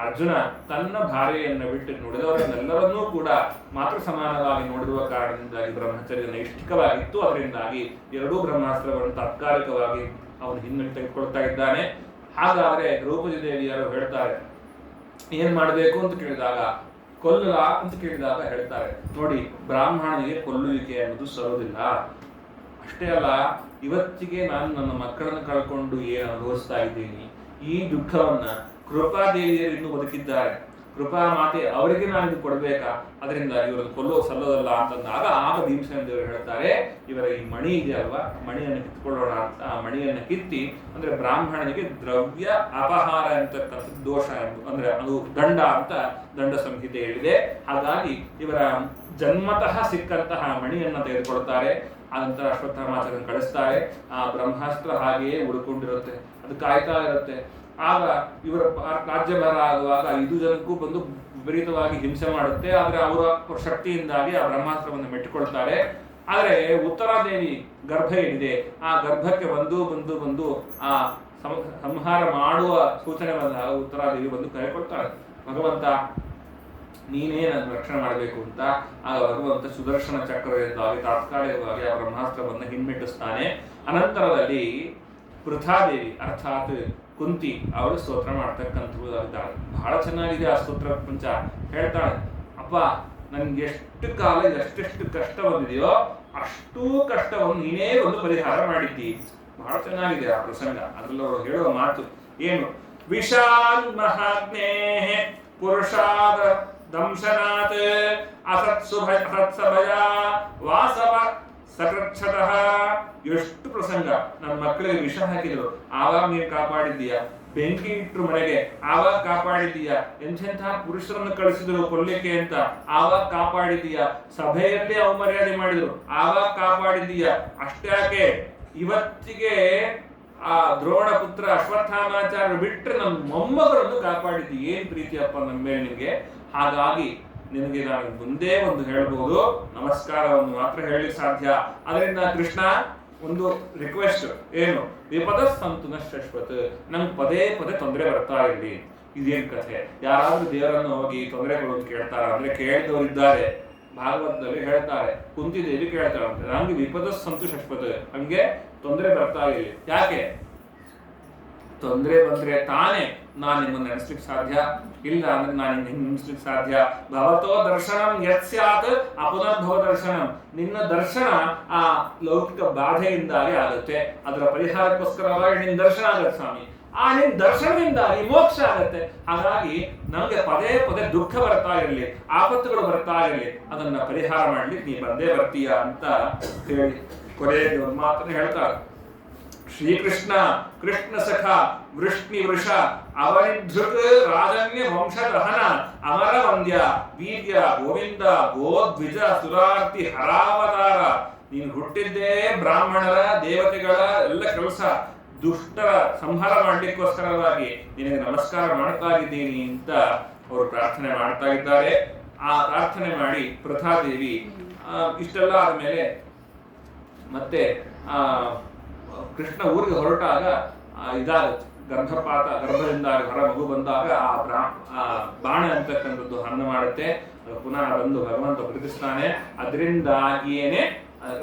ಅರ್ಜುನ ತನ್ನ ಭಾರ್ಯೆಯನ್ನು ಬಿಟ್ಟು ನುಡಿದವರನ್ನೆಲ್ಲರನ್ನೂ ಕೂಡ ಮಾತೃ ಸಮಾನವಾಗಿ ನೋಡಿರುವ ಕಾರಣದಿಂದಾಗಿ ಬ್ರಹ್ಮಚರ್ಯ ನೈಷ್ಠಿಕವಾಗಿತ್ತು. ಅದರಿಂದಾಗಿ 2 ಬ್ರಹ್ಮಾಸ್ತ್ರಗಳನ್ನು ತಾತ್ಕಾಲಿಕವಾಗಿ ಅವನು ಹಿನ್ನೆಲೆ ತೆಗೆದುಕೊಳ್ತಾ ಇದ್ದಾನೆ. ಹಾಗಾದ್ರೆ ದ್ರೌಪದಿ ದೇವಿಯರು ಹೇಳ್ತಾರೆ, ಏನ್ ಮಾಡಬೇಕು ಅಂತ ಕೇಳಿದಾಗ, ಕೊಲ್ಲಲ ಅಂತ ಕೇಳಿದಾಗ ಹೇಳ್ತಾರೆ, ನೋಡಿ, ಬ್ರಾಹ್ಮಣನಿಗೆ ಕೊಲ್ಲುವಿಕೆ ಅನ್ನೋದು ಸರೋದಿಲ್ಲ. ಅಷ್ಟೇ ಅಲ್ಲ, ಇವತ್ತಿಗೆ ನಾನು ನನ್ನ ಮಕ್ಕಳನ್ನು ಕಳ್ಕೊಂಡು ಏನು ಅನುಭವಿಸ್ತಾ ಇದ್ದೀನಿ, ಈ ದುಃಖವನ್ನ ಕೃಪಾದೇವಿಯರು ಇನ್ನೂ ಬದುಕಿದ್ದಾರೆ, ಕೃಪಾ ಮಾತೆ ಅವರಿಗೆ ನಾನು ಇದು ಕೊಡ್ಬೇಕಾ, ಅದರಿಂದ ಇವರನ್ನು ಕೊಲ್ಲೋ ಸಲ್ಲೋದಲ್ಲ ಅಂತಂದಾಗ ಆಗ ಭೀಮಸೇನ ದೇವರು ಹೇಳ್ತಾರೆ, ಇವರ ಈ ಮಣಿ ಇದೆಯಲ್ವಾ, ಮಣಿಯನ್ನು ಕಿತ್ಕೊಳ್ಳೋಣ ಅಂತ. ಆ ಮಣಿಯನ್ನು ಕಿತ್ತಿ, ಅಂದ್ರೆ ಬ್ರಾಹ್ಮಣನಿಗೆ ದ್ರವ್ಯ ಅಪಹಾರ ಅಂತಕ್ಕಂಥ ದೋಷ ಅಂದ್ರೆ ಅದು ದಂಡ ಅಂತ ದಂಡ ಸಂಹಿತೆ ಹೇಳಿದೆ. ಹಾಗಾಗಿ ಇವರ ಜನ್ಮತಃ ಸಿಕ್ಕಂತಹ ಮಣಿಯನ್ನ ತೆಗೆದುಕೊಳ್ತಾರೆ. ಆನಂತರ ಅಶ್ವತ್ಥಾಮಾಚಾರ್ಯನ ಕಳಿಸ್ತಾರೆ. ಆ ಬ್ರಹ್ಮಾಸ್ತ್ರ ಹಾಗೆಯೇ ಉಳ್ಕೊಂಡಿರುತ್ತೆ, ಅದು ಕಾಯ್ತಾ ಇರುತ್ತೆ. ಆಗ ಇವರ ರಾಜ್ಯಭಾರ ಆಗುವಾಗ 5 ಜನಕ್ಕೂ ಬಂದು ವಿಪರೀತವಾಗಿ ಹಿಂಸೆ ಮಾಡುತ್ತೆ. ಆದ್ರೆ ಅವರ ಶಕ್ತಿಯಿಂದಾಗಿ ಆ ಬ್ರಹ್ಮಾಸ್ತ್ರವನ್ನು ಮೆಟ್ಟಿಕೊಳ್ತಾರೆ. ಆದ್ರೆ ಉತ್ತರಾದೇವಿ ಗರ್ಭ ಏನಿದೆ, ಆ ಗರ್ಭಕ್ಕೆ ಬಂದು ಆ ಸಂಹಾರ ಮಾಡುವ ಸೂಚನೆ ಬಂದಾಗ ಉತ್ತರಾದೇವಿ ಬಂದು ಕರೆಕೊಳ್ತಾಳೆ, ಭಗವಂತ ನೀನೇ ನನ್ನ ರಕ್ಷಣೆ ಮಾಡಬೇಕು ಅಂತ. ಆಗ ಭಗವಂತ ಸುದರ್ಶನ ಚಕ್ರದಿಂದಾಗಿ ತಾತ್ಕಾಲಿಕವಾಗಿ ಆ ಬ್ರಹ್ಮಾಸ್ತ್ರವನ್ನು ಹಿಮ್ಮೆಟ್ಟಿಸ್ತಾನೆ. ಅನಂತರದಲ್ಲಿ ಪೃಥಾದೇವಿ ಅರ್ಥಾತ್ ಕುಂತಿ ಅವಳು ಸ್ತೋತ್ರ ಮಾಡ್ತಕ್ಕಂಥದ್ದಾಗಿದ್ದಾಳೆ. ಬಹಳ ಚೆನ್ನಾಗಿದೆ ಆ ಸ್ತೋತ್ರ ಪ್ರಪಂಚ. ಹೇಳ್ತಾಳೆ, ಅಪ್ಪ ನನ್ಗೆ ಎಷ್ಟು ಕಾಲ ಎಷ್ಟೆಷ್ಟು ಕಷ್ಟ ಬಂದಿದೆಯೋ ಅಷ್ಟೂ ಕಷ್ಟವನ್ನು ನೀನೇ ಒಂದು ಪರಿಹಾರ ಮಾಡಿದ್ದಿ. ಬಹಳ ಚೆನ್ನಾಗಿದೆ ಆ ಪ್ರಸಂಗ. ಅದ್ರಲ್ಲಿ ಅವರು ಹೇಳುವ ಮಾತು ಏನು, ವಿಶಾಲ್ ಮಹಾಗ್ನೇ ಪುರುಷಾದ ದಂಶನಾತ್ ಅಸತ್ಸಭಯ ವಾಸವ ಸಕೃಚ್ಛತಃ. ಎಷ್ಟು ಪ್ರಸಂಗ. ನನ್ನ ಮಕ್ಕಳಿಗೆ ವಿಷ ಹಾಕಿದ್ರು, ಆವಾಗ ನೀನು ಕಾಪಾಡಿದ್ದೀಯ. ಬೆಂಕಿ ಇಟ್ರು ಮನೆಗೆ, ಆವಾಗ ಕಾಪಾಡಿದ್ದೀಯ. ಎಂಥೆಂತಹ ಪುರುಷರನ್ನು ಕಳಿಸಿದ್ರು ಕೊಲ್ಲಿಕ್ಕೆ ಅಂತ, ಆವಾಗ ಕಾಪಾಡಿದ್ದೀಯ. ಸಭೆಯಲ್ಲಿ ಅವಮರ್ಯಾದೆ ಮಾಡಿದ್ರು, ಆವಾಗ ಕಾಪಾಡಿದ್ದೀಯ. ಅಷ್ಟ್ಯಾಕೆ ಇವತ್ತಿಗೆ ಆ ದ್ರೋಣ ಪುತ್ರ ಅಶ್ವತ್ಥಾಮಾಚಾರ್ಯ ಬಿಟ್ಟರೆ ನನ್ನ ಮೊಮ್ಮಗಳನ್ನು ಕಾಪಾಡಿದ್ದಿ. ಏನ್ ಪ್ರೀತಿಯಪ್ಪ ನಮ್ಮ ಮೇಲೆ ನಿನ್ಗೆ. ಹಾಗಾಗಿ ನಿನಗೆ ನಾನು ಮುಂದೆ ಒಂದು ಹೇಳ್ಬಹುದು, ನಮಸ್ಕಾರವನ್ನು ಮಾತ್ರ ಹೇಳಿ ಸಾಧ್ಯ. ಅದರಿಂದ ಕೃಷ್ಣ ಒಂದು ರಿಕ್ವೆಸ್ಟ್ ಏನು, ವಿಪದ ಸಂತುನ ಶಾಶ್ವತ, ನಂಗೆ ಪದೇ ಪದೇ ತೊಂದರೆ ಬರ್ತಾ ಇರಲಿ. ಇದೇನ್ ಕಥೆ, ಯಾರಾದ್ರೂ ದೇವರನ್ನು ಹೋಗಿ ತೊಂದರೆ ಕೊಡೋದು ಕೇಳ್ತಾರ ಅಂದ್ರೆ ಕೇಳಿದವರಿದ್ದಾರೆ, ಭಾಗವತದಲ್ಲಿ ಹೇಳ್ತಾರೆ. ಕುಂತಿದೇವಿ ಕೇಳ್ತಾಳಂತೆ, ನಂಗೆ ವಿಪದ ಸಂತು ಶಶ್ವತ, ಹಂಗೆ ತೊಂದರೆ ಬರ್ತಾ ಇಲ್ಲ. ಯಾಕೆ ತೊಂದರೆ ಬಂದ್ರೆ ತಾನೇ ನಾನು ನಿಮ್ಮನ್ನು ನಡೆಸ್ಲಿಕ್ಕೆ ಸಾಧ್ಯ, ಇಲ್ಲ ಅಂದ್ರೆ ನಾನು ನಿನ್ನ ನೆನೆಸ್ಲಿಕ್ಕೆ ಸಾಧ್ಯ. ಭವತೋ ದರ್ಶನಂ ಯತ್ ಸ್ಯಾತ್ ಅಪುನರ್ಭವ ದರ್ಶನಂ, ನಿನ್ನ ದರ್ಶನ ಆ ಲೌಕಿಕ ಬಾಧೆಯಿಂದಾಗಿ ಆಗುತ್ತೆ, ಅದರ ಪರಿಹಾರಕ್ಕೋಸ್ಕರವಾಗಿ ನಿನ್ನ ದರ್ಶನ ಆಗುತ್ತೆ ಸ್ವಾಮಿ. ಆ ನಿನ್ನ ದರ್ಶನದಿಂದಾಗಿ ಮೋಕ್ಷ ಆಗುತ್ತೆ. ಹಾಗಾಗಿ ನಮಗೆ ಪದೇ ಪದೇ ದುಃಖ ಬರ್ತಾ ಇರಲಿ, ಆಪತ್ತುಗಳು ಬರ್ತಾ ಇರಲಿ, ಅದನ್ನ ಪರಿಹಾರ ಮಾಡ್ಲಿಕ್ಕೆ ನೀ ಬಂದೇ ಬರ್ತೀಯ ಅಂತ ಹೇಳಿ ಕೊನೆಗೆ ಒಂದು ಮಾತನ್ನು ಹೇಳ್ತಾರೆ. ಶ್ರೀಕೃಷ್ಣ ಕೃಷ್ಣ ಸಖ ವೃಷ್ಣಿ ವೃಷ ಅವನಿಧೃಕ್ ರಾಜನ್ಯ ವಂಶದಹನ ಅಮರ ವಂದ್ಯ ವೀರ್ಯ ಗೋವಿಂದ ಗೋದ್ವಿಜ ಸುರಾರ್ತಿ ಹರಾವತಾರ. ನೀನು ಹುಟ್ಟಿದ್ದೇ ಬ್ರಾಹ್ಮಣರ ದೇವತೆಗಳ ಎಲ್ಲ ಕೆಲಸ ದುಷ್ಟರ ಸಂಹಾರ ಮಾಡ್ಲಿಕ್ಕೋಸ್ಕರವಾಗಿ ನಿನಗೆ ನಮಸ್ಕಾರ ಮಾಡ್ತಾ ಇದ್ದೀನಿ ಅಂತ ಅವರು ಪ್ರಾರ್ಥನೆ ಮಾಡ್ತಾ ಇದ್ದಾರೆ. ಆ ಪ್ರಾರ್ಥನೆ ಮಾಡಿ ಪ್ರಥಾದೇವಿ ಇಷ್ಟೆಲ್ಲ ಆದ್ಮೇಲೆ ಮತ್ತೆ ಕೃಷ್ಣ ಊರಿಗೆ ಹೊರಟಾಗ ಇದಾಗುತ್ತೆ, ಗರ್ಭಪಾತ, ಗರ್ಭದಿಂದ ಹೊರ ಮಗು ಬಂದಾಗ ಆ ಬಾಣ ಅಂತಕ್ಕಂಥದ್ದು ಹಣ್ಣು ಮಾಡುತ್ತೆ. ಪುನಃ ಬಂದು ಭಗವಂತ ಪ್ರತಿಷ್ಠಾನೆ, ಅದರಿಂದಾಗಿಯೇನೆ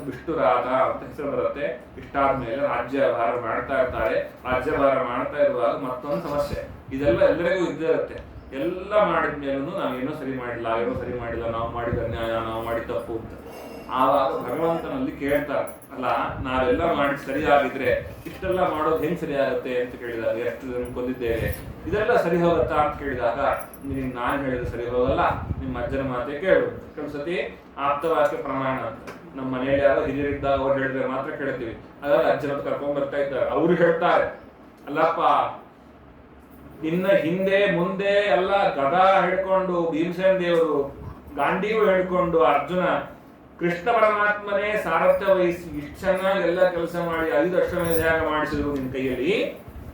ವಿಷ್ಣುರಾಧ ಅಂತ ಹೆಸರು ಬರುತ್ತೆ. ಇಷ್ಟಾದ್ಮೇಲೆ ರಾಜ್ಯಭಾರ ಮಾಡ್ತಾ ಇರ್ತಾರೆ. ರಾಜ್ಯಭಾರ ಮಾಡ್ತಾ ಇರುವಾಗ ಮತ್ತೊಂದು ಸಮಸ್ಯೆ, ಇದೆಲ್ಲ ಎಲ್ಲರಿಗೂ ಇದ್ದೇ ಇರುತ್ತೆ. ಎಲ್ಲ ಮಾಡಿದ್ಮೇಲೂ ನಾವೇನೋ ಸರಿ ಮಾಡಿಲ್ಲ, ಏನೋ ಸರಿ ಮಾಡಿಲ್ಲ, ನಾವು ಮಾಡಿದ ಅನ್ಯಾಯ, ನಾವು ಮಾಡಿ ತಪ್ಪು ಅಂತ. ಆವಾಗ ಭಗವಂತನಲ್ಲಿ ಕೇಳ್ತಾರೆ, ಅಲ್ಲ ನಾವೆಲ್ಲ ಮಾಡಿ ಸರಿಯಾಗಿದ್ರೆ ಇಷ್ಟೆಲ್ಲ ಮಾಡೋದು ಹೆಂಗ್ ಸರಿಯಾಗುತ್ತೆ ಅಂತ ಕೇಳಿದಾಗ, ಎಷ್ಟು ಜನ ಕೊಂದಿದ್ದೇವೆ, ಇದೆಲ್ಲ ಸರಿ ಹೋಗುತ್ತಾ ಅಂತ ಕೇಳಿದಾಗ, ನಿನ್ ನಾನು ಹೇಳಿದ್ರೆ ಸರಿ ಹೋಗಲ್ಲ, ನಿಮ್ಮ ಅಜ್ಜನ ಮಾತೆ ಕೇಳು. ಕೆಲಸತಿ ಆಪ್ತವಾಕ್ಯ ಪ್ರಮಾಣ ಅಂತ ನಮ್ಮ ಮನೆಯಲ್ಲಿ ಯಾರೋ ಹಿರಿಯರಿದ್ದಾಗ ಅವ್ರು ಹೇಳಿದ್ರೆ ಮಾತ್ರ ಕೇಳ್ತೀವಿ. ಅದಾಗ ಅಜ್ಜನ ಕರ್ಕೊಂಡ್ ಬರ್ತಾ ಇದ್ದಾರೆ, ಅವ್ರು ಹೇಳ್ತಾರೆ, ಅಲ್ಲಪ್ಪ ಇನ್ನ ಹಿಂದೆ ಮುಂದೆ ಎಲ್ಲ ಗದಾ ಹಿಡ್ಕೊಂಡು ಭೀಮಸೇನ ದೇವರು, ಗಾಂಡಿಗೂ ಹಿಡ್ಕೊಂಡು ಅರ್ಜುನ, ಕೃಷ್ಣ ಪರಮಾತ್ಮನೇ ಸಾರಥ್ಯ ವಹಿಸಿ ಇಷ್ಟು ಚೆನ್ನಾಗಿ ಎಲ್ಲ ಕೆಲಸ ಮಾಡಿ 5 ಅಶ್ವಮೇಧ ಯಾಗ ಮಾಡಿಸಿದ್ರು ನಿನ್ ಕೈಯಲ್ಲಿ.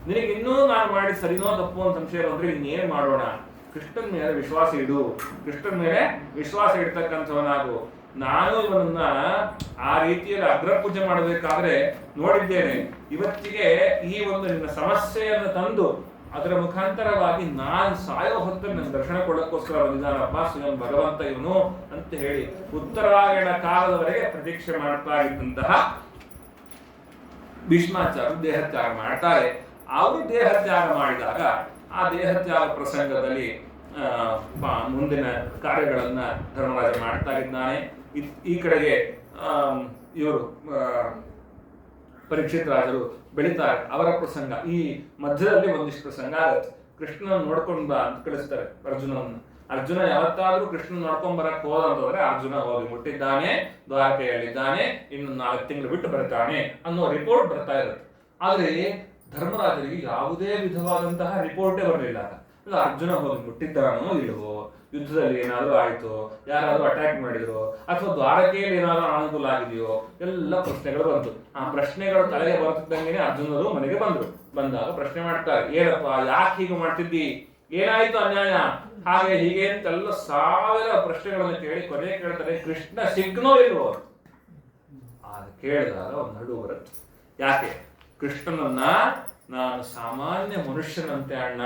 ನಿನಗೆ ಇನ್ನೂ ನಾನು ಮಾಡಿ ಸರಿನೋ ತಪ್ಪು ಅಂತ ಸಂಶಯ ಬಂದ್ರೆ ಇನ್ನೇನ್ ಮಾಡೋಣ? ಕೃಷ್ಣನ ಮೇಲೆ ವಿಶ್ವಾಸ ಇಡು, ಕೃಷ್ಣನ ಮೇಲೆ ವಿಶ್ವಾಸ ಇಡ್ತಕ್ಕಂಥವನಾಗು. ನಾನು ಇವನನ್ನ ಆ ರೀತಿಯಲ್ಲಿ ಅಗ್ರ ಪೂಜೆ ಮಾಡಬೇಕಾದ್ರೆ ನೋಡಿದ್ದೇನೆ. ಇವತ್ತಿಗೆ ಈ ಒಂದು ನಿನ್ನ ಸಮಸ್ಯೆಯನ್ನು ತಂದು ಅದರ ಮುಖಾಂತರವಾಗಿ ನಾನು ಸಾಯೋ ಹೊತ್ತಲ್ಲಿ ನನ್ನ ದರ್ಶನ ಕೊಡಕ್ಕೋಸ್ಕರ ಬಂದಿದ್ದಾನಪ್ಪ ಸ್ವಯಂ ಭಗವಂತ ಇವನು ಅಂತ ಹೇಳಿ ಉತ್ತರಾಯಣ ಕಾಲದವರೆಗೆ ಪ್ರತೀಕ್ಷೆ ಮಾಡ್ತಾ ಇದ್ದಂತಹ ಭೀಷ್ಮಾಚಾರ್ಯರು ದೇಹತ್ಯಾಗ ಮಾಡ್ತಾರೆ. ಅವರು ದೇಹತ್ಯಾಗ ಮಾಡಿದಾಗ ಆ ದೇಹತ್ಯಾಗ ಪ್ರಸಂಗದಲ್ಲಿ ಮುಂದಿನ ಕಾರ್ಯಗಳನ್ನ ಧರ್ಮರಾಜ ಮಾಡ್ತಾ ಇದ್ದಾನೆ. ಈ ಕಡೆಗೆ ಇವರು ಪರೀಕ್ಷಿತ್ ರಾಜರು ಬೆಳಿತಾರೆ. ಅವರ ಪ್ರಸಂಗ ಈ ಮಧ್ಯದಲ್ಲಿ ಒಂದಿಷ್ಟು ಪ್ರಸಂಗ ಆಗುತ್ತೆ. ಕೃಷ್ಣನ ನೋಡ್ಕೊಂಡ್ ಬಾ ಅಂತ ಕಳಿಸ್ತಾರೆ ಅರ್ಜುನನ್ನ. ಅರ್ಜುನ ಯಾವತ್ತಾದ್ರೂ ಕೃಷ್ಣನ್ ನೋಡ್ಕೊಂಡ್ ಬರಕ್ ಹೋದ ಅಂತಂದ್ರೆ ಅರ್ಜುನ ಹೋಗಿ ಮುಟ್ಟಿದ್ದಾನೆ, ದ್ವಾರಕೆಯಲ್ಲಿದ್ದಾನೆ, ಇನ್ನು 4 ತಿಂಗಳು ಬಿಟ್ಟು ಬರ್ತಾನೆ ಅನ್ನೋ ರಿಪೋರ್ಟ್ ಬರ್ತಾ ಇರುತ್ತೆ. ಆದ್ರೆ ಧರ್ಮರಾಜರಿಗೆ ಯಾವುದೇ ವಿಧವಾದಂತಹ ರಿಪೋರ್ಟೇ ಬರಲಿಲ್ಲ. ಅರ್ಜುನ ಹೋಗಿ ಮುಟ್ಟಿದ್ದಾನೋ ಇಲ್ವೋ, ಯುದ್ಧದಲ್ಲಿ ಏನಾದ್ರು ಆಯ್ತು, ಯಾರಾದ್ರೂ ಅಟ್ಯಾಕ್ ಮಾಡಿದ್ರು, ಅಥವಾ ದ್ವಾರಕೆಯಲ್ಲಿ ಏನಾದ್ರು ಅನುಕೂಲ ಆಗಿದೆಯೋ, ಎಲ್ಲ ಪ್ರಶ್ನೆಗಳು ಬಂತು. ಆ ಪ್ರಶ್ನೆಗಳು ತಲೆಗೆ ಬರ್ತಿದ್ದಂಗೆ ಅರ್ಜುನರು ಮನೆಗೆ ಬಂದಾಗ ಪ್ರಶ್ನೆ ಮಾಡ್ತಾರೆ, ಏನಪ್ಪ ಯಾಕೆ ಹೀಗೆ ಮಾಡ್ತಿದ್ದಿ, ಏನಾಯ್ತು ಅನ್ಯಾಯ, ಹಾಗೆ ಹೀಗೆ ಅಂತೆಲ್ಲ 1000 ಪ್ರಶ್ನೆಗಳನ್ನು ಕೇಳಿ ಕೊನೆ ಕೇಳ್ತಾರೆ, ಕೃಷ್ಣ ಸಿಗ್ನೋ ಇಲ್ವೋ. ಆಗ ಕೇಳಿದಾಗ ಒಂದು ನಡು ಬರುತ್ತೆ. ಯಾಕೆ? ಕೃಷ್ಣನನ್ನ ನಾನು ಸಾಮಾನ್ಯ ಮನುಷ್ಯನಂತೆ ಅಣ್ಣ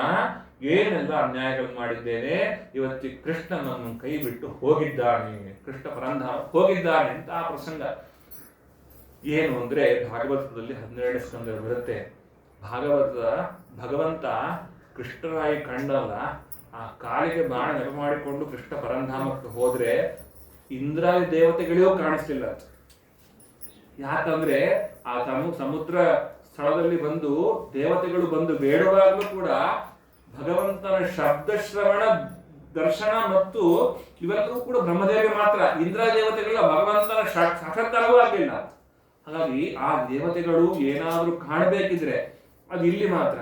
ಏನೆಲ್ಲ ಅನ್ಯಾಯಗಳು ಮಾಡಿದ್ದೇನೆ, ಇವತ್ತಿ ಕೃಷ್ಣ ನನ್ನ ಕೈ ಬಿಟ್ಟು ಹೋಗಿದ್ದಾನೆ, ಕೃಷ್ಣ ಪರಂಧಾಮ ಹೋಗಿದ್ದಾನೆ ಅಂತ ಆ ಪ್ರಸಂಗ. ಏನು ಅಂದ್ರೆ ಭಾಗವತದಲ್ಲಿ 12 ಸ್ಕಂದಗಳು ಬರುತ್ತೆ. ಭಗವಂತ ಕೃಷ್ಣರಾಯಿ ಕಂಡಲ್ಲ, ಆ ಕಾಲಿಗೆ ಬಾಣ ನೆಪ ಮಾಡಿಕೊಂಡು ಕೃಷ್ಣ ಪರಂಧಾಮಕ್ಕೆ ಹೋದ್ರೆ ಇಂದ್ರಾದಿ ದೇವತೆಗಳಿಗೂ ಕಾಣಿಸ್ಲಿಲ್ಲ. ಯಾಕಂದ್ರೆ ಆ ಸಮುದ್ರ ಸ್ಥಳದಲ್ಲಿ ಬಂದು ದೇವತೆಗಳು ಬಂದು ಬೇಡುವಾಗಲೂ ಕೂಡ ಭಗವಂತನ ಶಬ್ದ ಶ್ರವಣ ದರ್ಶನ ಮತ್ತು ಇವೆಲ್ಲವೂ ಕೂಡ ಬ್ರಹ್ಮದೇವರಿಗೆ ಮಾತ್ರ, ಇಂದ್ರ ದೇವತೆಗಳ ಭಗವಂತನ ಸಾಕ್ಷಾತ್ಕಾರವೂ ಆಗಲಿಲ್ಲ. ಹಾಗಾಗಿ ಆ ದೇವತೆಗಳು ಏನಾದ್ರೂ ಕಾಣಬೇಕಿದ್ರೆ ಅದು ಇಲ್ಲಿ ಮಾತ್ರ.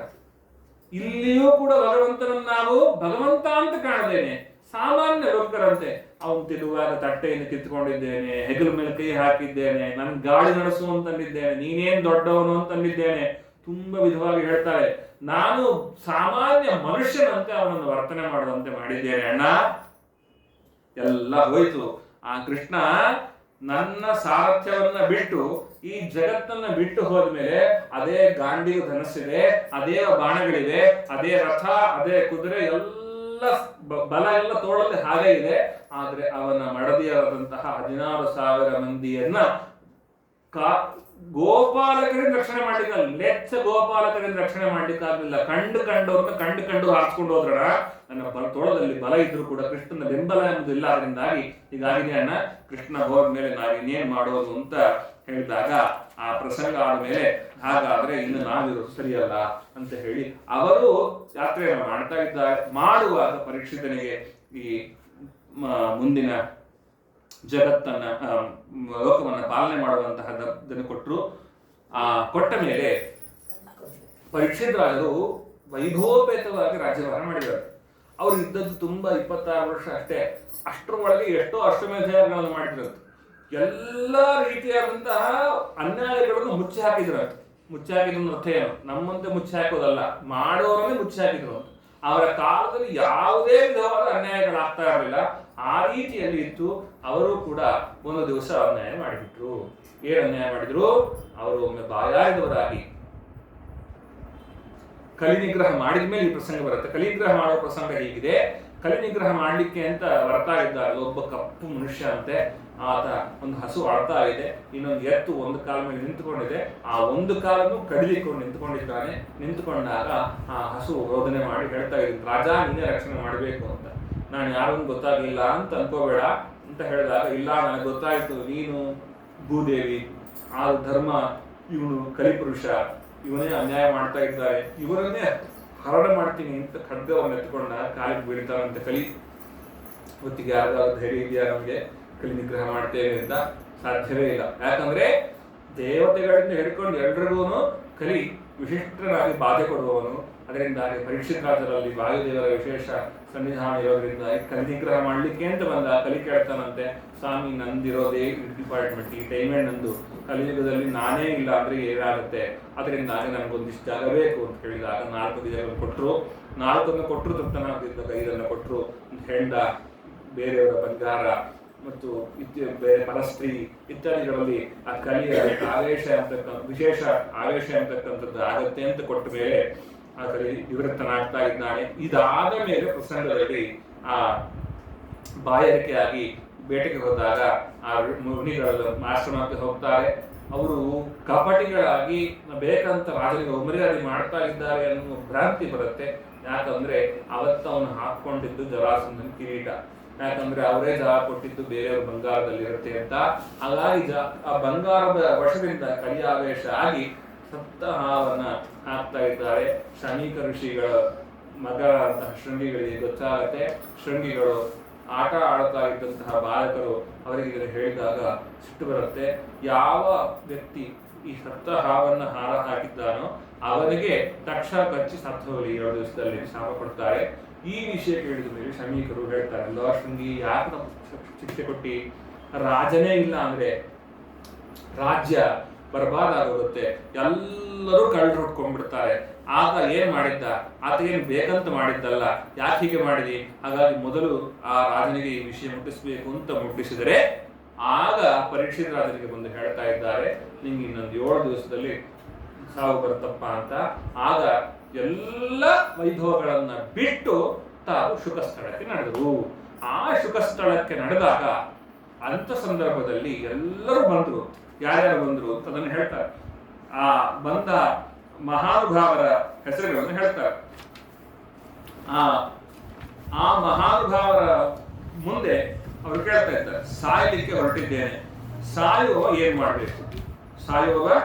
ಇಲ್ಲಿಯೂ ಕೂಡ ಭಗವಂತನನ್ನು ನಾವು ಭಗವಂತ ಅಂತ ಕಾಣದೇನೆ, ಸಾಮಾನ್ಯ ಲೋಕರಂತೆ ಅವನು ತಿರುವಾಗ ತಟ್ಟೆಯನ್ನು ಕಿತ್ಕೊಂಡಿದ್ದೇನೆ, ಹೆಗಲ ಮೇಲೆ ಕೈ ಹಾಕಿದ್ದೇನೆ, ನನ್ ಗಾಳಿ ನಡೆಸು ಅಂತಂದಿದ್ದೇನೆ, ನೀನೇನ್ ದೊಡ್ಡವನು ಅಂತಂದಿದ್ದೇನೆ, ತುಂಬಾ ವಿಧವಾಗಿ ಹೇಳ್ತಾರೆ. ನಾನು ಸಾಮಾನ್ಯ ಮನುಷ್ಯನಂತೆ ಅವನನ್ನು ವರ್ತನೆ ಮಾಡುವಂತೆ ಮಾಡಿದ್ದೇನೆ ಅಣ್ಣ. ಎಲ್ಲ ಹೋಯ್ತು. ಆ ಕೃಷ್ಣ ನನ್ನ ಸಾರಥ್ಯವನ್ನ ಬಿಟ್ಟು ಈ ಜಗತ್ತನ್ನ ಬಿಟ್ಟು ಹೋದ್ಮೇಲೆ ಅದೇ ಗಾಂಡಿಯು ಧನಸ್ಸಿದೆ, ಅದೇ ಬಾಣಗಳಿವೆ, ಅದೇ ರಥ, ಅದೇ ಕುದುರೆ, ಎಲ್ಲ ಬಲ ಎಲ್ಲ ತೋಳಲ್ಲಿ ಹಾಗೆ ಇದೆ. ಆದ್ರೆ ಅವನ ಮಡದಿಯಾದಂತಹ 16,000 ಮಂದಿಯನ್ನ ಗೋಪಾಲಕರಿಂದ ರಕ್ಷಣೆ ಮಾಡ್ಲಿಕ್ಕಲ್ಲ, ಲೆಚ್ಚ ಗೋಪಾಲಕರಿಂದ ರಕ್ಷಣೆ ಮಾಡ್ಲಿಕ್ಕಾಗಲಿಲ್ಲ. ಕಂಡು ಹಾರಿಸ್ಕೊಂಡು ಹೋದ್ರಣ. ನನ್ನ ತೋಳದಲ್ಲಿ ಬಲ ಇದ್ರು ಕೂಡ ಕೃಷ್ಣನ ಬೆಂಬಲ ಎಂಬುದು ಇಲ್ಲ. ಅದರಿಂದಾಗಿ ಹೀಗಾಗಿ ಅಣ್ಣ ಕೃಷ್ಣ ಹೋದ ಮೇಲೆ ನಾವಿನ್ನೇನ್ ಮಾಡೋದು ಅಂತ ಹೇಳಿದಾಗ ಆ ಪ್ರಸಂಗ ಆದ್ಮೇಲೆ ಹಾಗಾದ್ರೆ ಇನ್ನು ನಾವಿರೋದು ಸರಿಯಲ್ಲ ಅಂತ ಹೇಳಿ ಅವರು ಯಾತ್ರೆಯನ್ನು ಮಾಡ್ತಾ ಇದ್ದಾರೆ. ಮಾಡುವಾಗ ಪರೀಕ್ಷಿತನಿಗೆ ಈ ಮುಂದಿನ ಜಗತ್ತನ್ನ ಲೋಕವನ್ನ ಪಾಲನೆ ಮಾಡುವಂತಹ ದನ್ನು ಕೊಟ್ಟರು. ಕೊಟ್ಟ ಮೇಲೆ ಪರೀಕ್ಷಿತರಾದರು ವೈಭವೋಪೇತವಾಗಿ ರಾಜ್ಯಭಾರ ಮಾಡಿದ್ದಾರೆ. ಅವ್ರು ಇದ್ದದ್ದು ತುಂಬಾ 26 ವರ್ಷ ಅಷ್ಟೇ. ಅಷ್ಟರೊಳಗೆ ಎಷ್ಟೋ ಅಶ್ವಮೇಧಗಳನ್ನು ಮಾಡಿದ್ರು. ಎಲ್ಲ ರೀತಿಯಾದಂತಹ ಅನ್ಯಾಯಗಳನ್ನು ಮುಚ್ಚಿ ಹಾಕಿದ್ರು. ಮುಚ್ಚಿ ಹಾಕಿದ್ರು ಅರ್ಥ ಏನು? ನಮ್ಮಂತೆ ಮುಚ್ಚಿ ಹಾಕೋದಲ್ಲ, ಮಾಡೋರನ್ನೇ ಮುಚ್ಚಿ ಹಾಕಿದ್ರು. ಅವರ ಕಾಲದಲ್ಲಿ ಯಾವುದೇ ವಿಧವಾದ ಅನ್ಯಾಯಗಳಾಗ್ತಾ ಇರಲಿಲ್ಲ. ಆ ರೀತಿಯಲ್ಲಿ ಇತ್ತು. ಅವರು ಕೂಡ ಒಂದು ದಿವಸ ಅನ್ಯಾಯ ಮಾಡಿಬಿಟ್ರು. ಏನ್ ಅನ್ಯಾಯ ಮಾಡಿದ್ರು? ಅವರು ಒಮ್ಮೆ ಬಾಯಾರಿದವರಾಗಿ ಕಲಿನಿಗ್ರಹ ಮಾಡಿದ ಮೇಲೆ ಈ ಪ್ರಸಂಗ ಬರುತ್ತೆ. ಕಲಿನಿಗ್ರಹ ಮಾಡೋ ಪ್ರಸಂಗ ಹೀಗಿದೆ. ಕಲಿನಿಗ್ರಹ ಮಾಡ್ಲಿಕ್ಕೆ ಅಂತ ಬರ್ತಾ ಇದ್ದಾರೆ ಒಬ್ಬ ಕಪ್ಪು ಮನುಷ್ಯ ಅಂತೆ. ಆತ ಒಂದು ಹಸು ಆಡ್ತಾ ಇದೆ, ಇನ್ನೊಂದು ಎತ್ತು ಒಂದು ಕಾಲ ಮೇಲೆ ನಿಂತುಕೊಂಡಿದೆ. ಆ ಒಂದು ಕಾಲನ್ನು ಕಡಿಲಿಕೊಂಡು ನಿಂತುಕೊಂಡಿದ್ದಾನೆ. ನಿಂತುಕೊಂಡಾಗ ಆ ಹಸು ರೋದನೆ ಮಾಡಿ ಹೇಳ್ತಾ ಇದ್ದೀನಿ, ರಾಜ ನೀನೇ ರಕ್ಷಣೆ ಮಾಡಬೇಕು ಅಂತ. ನಾನು ಯಾರನ್ನು ಗೊತ್ತಾಗಲಿಲ್ಲ ಅಂತ ಅನ್ಕೋಬೇಡ ಅಂತ ಹೇಳಿದಾಗ, ಇಲ್ಲ ನನಗೆ ಗೊತ್ತಾಯ್ತು, ನೀನು ಭೂದೇವಿ, ಆ ಧರ್ಮ, ಇವನು ಕಲಿಪುರುಷ, ಇವನೇ ಅನ್ಯಾಯ ಮಾಡ್ತಾ ಇದ್ದಾರೆ, ಇವರನ್ನೇ ಹರಣ ಮಾಡ್ತೀನಿ ಅಂತ ಖಡ್ಗವನ್ನು ಎತ್ಕೊಂಡ ಕಾಲಿಗೆ ಬೀಳ್ತಾನಂತೆ ಕಲಿ. ಹೊತ್ತಿಗೆ ಯಾರಿಗಾದ್ರೂ ಧೈರ್ಯ ಇದೆಯಾ ನಮಗೆ ಕಲಿ ನಿಗ್ರಹ ಮಾಡ್ತೇವೆ ಅಂತ? ಸಾಧ್ಯವೇ ಇಲ್ಲ. ಯಾಕಂದ್ರೆ ದೇವತೆಗಳಿಂದ ಹಿಡ್ಕೊಂಡು ಎಲ್ರಿಗೂ ಕಲಿ ವಿಶಿಷ್ಟರಾಗಿ ಬಾಧೆ ಕೊಡುವವನು. ಅದರಿಂದಾಗಿ ಪರೀಕ್ಷಿತರಾಜರಲ್ಲಿ ವಾಯುದೇವರ ವಿಶೇಷ ಸನ್ನಿಧಾನ ಇರೋದ್ರಿಂದ ಕಲಿ ನಿಗ್ರಹ ಮಾಡ್ಲಿಕ್ಕೆ ಅಂತ ಬಂದ. ಕಲಿ ಕೇಳ್ತಾನಂತೆ, ಸ್ವಾಮಿ ನಂದಿರೋದೇ ಡಿಪಾರ್ಟ್ಮೆಂಟ್, ಈ ಟೈಮೇ ನಂದು, ಕಲಿಯುಗದಲ್ಲಿ ನಾನೇ ಇಲ್ಲ ಅಂದ್ರೆ ಏನಾಗುತ್ತೆ, ಅದರಿಂದಾಗಿ ನನಗೊಂದಿಷ್ಟು ಜಾಗ ಬೇಕು ಅಂತ ಹೇಳಿದಾಗ 4 ಬೀಜಗಳನ್ನು ಕೊಟ್ಟರು. 4 ಕೊಟ್ಟರು ತೃಪ್ತನಾಗಿದ್ದಾಗ 5 ಕೊಟ್ಟರು ಅಂತ ಹೇಳ್ದ. ಬೇರೆಯವರ ಬಂಗಾರ ಮತ್ತು ಬೇರೆ ಪರಸ್ತ್ರೀ ಇತ್ಯಾದಿಗಳಲ್ಲಿ ಆ ಕಲಿಯ ಆವೇಶ ಅಂತಕ್ಕಂಥ ವಿಶೇಷ ಆವೇಶ ಅಂತಕ್ಕಂಥದ್ದು ಆಗತ್ತೆ ಅಂತ ಕೊಟ್ಟ ಮೇಲೆ ಆ ಕಲಿ ನಿವೃತ್ತನಾಗ್ತಾ ಇದ್ದಾನೆ. ಇದಾದ ಮೇಲೆ ಪ್ರಸಂಗದಲ್ಲಿ ಆ ಬಾಯಾರಿಕೆಯಾಗಿ ಬೇಟೆಗೆ ಹೋದಾಗ ಆ ಮುನಿಗಳು ಆಶ್ರಮಕ್ಕೆ ಹೋಗ್ತಾರೆ. ಅವರು ಕಪಟಿಗಳಾಗಿ ಬೇಕಂತ ರಾಜನಿಗೆ ಒಮ್ಮರಿಯಾಗಿ ಮಾಡ್ತಾ ಇದ್ದಾರೆ ಅನ್ನೋ ಭ್ರಾಂತಿ ಬರುತ್ತೆ. ಯಾಕಂದ್ರೆ ಅವತ್ತು ಅವನು ಹಾಕೊಂಡಿದ್ದು ಜರಾಸಂಧನ ಕಿರೀಟ. ಯಾಕಂದ್ರೆ ಅವರೇ ಜಾಗ ಕೊಟ್ಟಿದ್ದು ಬೇರೆಯವ್ರ ಬಂಗಾರದಲ್ಲಿ ಇರುತ್ತೆ ಅಂತ. ಹಾಗಾಗಿ ಆ ಬಂಗಾರದ ವಶದಿಂದ ಕಲಿಯಾವೇಶ ಆಗಿ ಸತ್ತ ಹಾವನ್ನ ಹಾಕ್ತಾ ಇದ್ದಾರೆ. ಶಮೀಕ ಋಷಿಗಳ ಮಗ ಅಂತಹ ಶೃಂಗಿಗಳಿಗೆ ಗೊತ್ತಾಗತ್ತೆ. ಶೃಂಗಿಗಳು ಆಟ ಆಡ್ತಾ ಇದ್ದಂತಹ ಬಾಲಕರು ಅವರಿಗೆ ಇದನ್ನು ಹೇಳಿದಾಗ ಸಿಟ್ಟು ಬರುತ್ತೆ. ಯಾವ ವ್ಯಕ್ತಿ ಈ ಸತ್ತ ಹಾವನ್ನ ಹಾರ ಹಾಕಿದ್ದಾನೋ ಅವನಿಗೆ ತಕ್ಷಣ ಕಚ್ಚಿ ಸತ್ತು ಹೋಗಲಿ 7 ದಿವಸದಲ್ಲಿ ಶಾಪ ಕೊಡ್ತಾರೆ. ಈ ವಿಷಯ ಕೇಳಿದ ಮೇಲೆ ಶಮೀಕರು ಹೇಳ್ತಾರೆ, ಅಲ್ವಾ ಶೃಂಗಿ, ಯಾಕೆ ನಾವು ಶಿಕ್ಷೆ ಕೊಟ್ಟಿ? ರಾಜನೇ ಇಲ್ಲ ಅಂದ್ರೆ ರಾಜ್ಯ ಬರ್ಬಾದಾಗೋಗುತ್ತೆ, ಎಲ್ಲರೂ ಕಳ್ಳರು ಹುಡ್ಕೊಂಡ್ಬಿಡ್ತಾರೆ. ಆತ ಏನ್ ಮಾಡಿದ್ದ? ಆತ ಏನ್ ಬೇಕಂತ ಮಾಡಿದ್ದಲ್ಲ, ಯಾಕೆ ಹೀಗೆ ಮಾಡಿದಿ? ಹಾಗಾಗಿ ಮೊದಲು ಆ ರಾಜನಿಗೆ ಈ ವಿಷಯ ಮುಟ್ಟಿಸ್ಬೇಕು ಅಂತ ಮುಟ್ಟಿಸಿದರೆ ಆಗ ಪರೀಕ್ಷಿತ ರಾಜನಿಗೆ ಬಂದು ಹೇಳ್ತಾ ಇದ್ದಾರೆ, ನಿಮ್ಗೆ ಇನ್ನೊಂದು 7 ದಿವಸದಲ್ಲಿ ಸಾವು ಬರುತ್ತಪ್ಪ ಅಂತ. ಆಗ ಎಲ್ಲ ವೈಭವಗಳನ್ನ ಬಿಟ್ಟು ತಾವು ಶುಕಸ್ಥಳಕ್ಕೆ ನಡೆದರು. ಆ ಶುಕಸ್ಥಳಕ್ಕೆ ನಡೆದಾಗ ಅಂತ ಸಂದರ್ಭದಲ್ಲಿ ಎಲ್ಲರೂ ಬಂದರು. ಯಾರ್ಯಾರು ಬಂದರು ಅಂತ ಅದನ್ನು ಹೇಳ್ತಾರೆ. ಆ ಬಂದ ಮಹಾನುಭಾವರ ಹೆಸರುಗಳನ್ನು ಹೇಳ್ತಾರೆ. ಆ ಮಹಾನುಭಾವರ ಮುಂದೆ ಅವರು ಕೇಳ್ತಾ ಇದ್ದಾರೆ, ಸಾಯಲಿಕ್ಕೆ ಹೊರಟಿದ್ದೇನೆ, ಸಾಯುವ ಏನ್ ಮಾಡ್ಬೇಕು, ಸಾಯುವಾಗ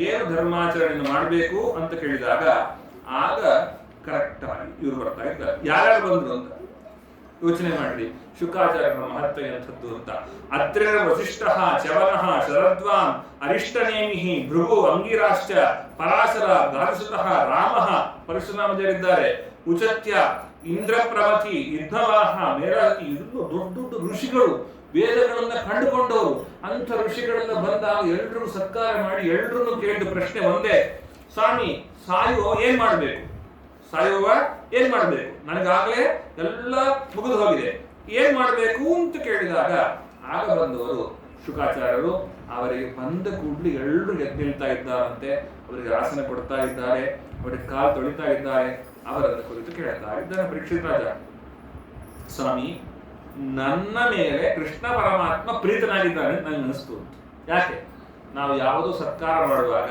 ಏನು ಧರ್ಮಾಚರಣೆಯನ್ನು ಮಾಡಬೇಕು ಅಂತ ಕೇಳಿದಾಗ ಆಗ ಕರೆಕ್ಟ್ ಆಗಿ ಇವರು ಬರ್ತಾ ಇದ್ದಾರೆ. ಯಾರ್ಯಾರು ಬಂದ್ರು ಅಂತ ಯೋಚನೆ ಮಾಡಿ. ಶುಕಾಚಾರ್ಯರ ಮಹತ್ವ ಎಂಥದ್ದು ಅಂತ. ಅತ್ರ ವಸಿಷ್ಠ ಚವನಃ ಶರದ್ವಾನ್ ಅರಿಷ್ಟನೇಮಿ ಭೃಗು ಅಂಗಿರಾಶ್ಚ ಪರಾಶರ ಗಾರುಸುತಃ ರಾಮಃ ಪರಶುರಾಮಜರಿದ್ದಾರೆ. ಉಚತ್ಯ ಇಂದ್ರಪ್ರಮಥಿ ಯುದ್ಧವಾಹ ಮೇರಾತಿ. ಇದನ್ನು ದೊಡ್ಡ ದೊಡ್ಡ ಋಷಿಗಳು, ವೇದಗಳನ್ನ ಕಂಡುಕೊಂಡವರು. ಅಂಥ ಋಷಿಗಳೆಲ್ಲ ಬಂದಾಗ ಎಲ್ರಿಗೂ ಸತ್ಕಾರ ಮಾಡಿ ಎಲ್ರೂ ಕೇಳಿದ ಪ್ರಶ್ನೆ ಒಂದೇ, ಸ್ವಾಮಿ ಸಾಯುವ ಏನ್ ಮಾಡ್ಬೇಕು, ಸಾಯುವ ಏನ್ ಮಾಡ್ಬೇಕು, ನನಗಾಗಲೇ ಎಲ್ಲ ಮುಗಿದು ಹೋಗಿದೆ, ಏನ್ ಮಾಡ್ಬೇಕು ಅಂತ ಕೇಳಿದಾಗ ಆಗ ಬಂದವರು ಶುಕಾಚಾರ್ಯರು. ಅವರಿಗೆ ಬಂದ ಕೂಡಲೇ ಎಲ್ಲರೂ ಎದ್ದು ನಿಲ್ತಾ ಇದ್ದಾರಂತೆ. ಅವರಿಗೆ ಆಸನ ಕೊಡ್ತಾ ಇದ್ದಾರೆ, ಅವರಿಗೆ ಕಾಲು ತೊಳಿತಾ ಇದ್ದಾರೆ. ಅವರನ್ನು ಕುರಿತು ಕೇಳ್ತಾ ಇದ್ದಾನೆ ಪರೀಕ್ಷಿತ ರಾಜ. ಸ್ವಾಮಿ ನನ್ನ ಮೇಲೆ ಕೃಷ್ಣ ಪರಮಾತ್ಮ ಪ್ರೀತನಾಗಿದ್ದಾನೆ ಅಂತ ನನಗೆ ಅನಿಸ್ತು. ಯಾಕೆ ನಾವು ಯಾವುದೋ ಸತ್ಕಾರ ಮಾಡುವಾಗ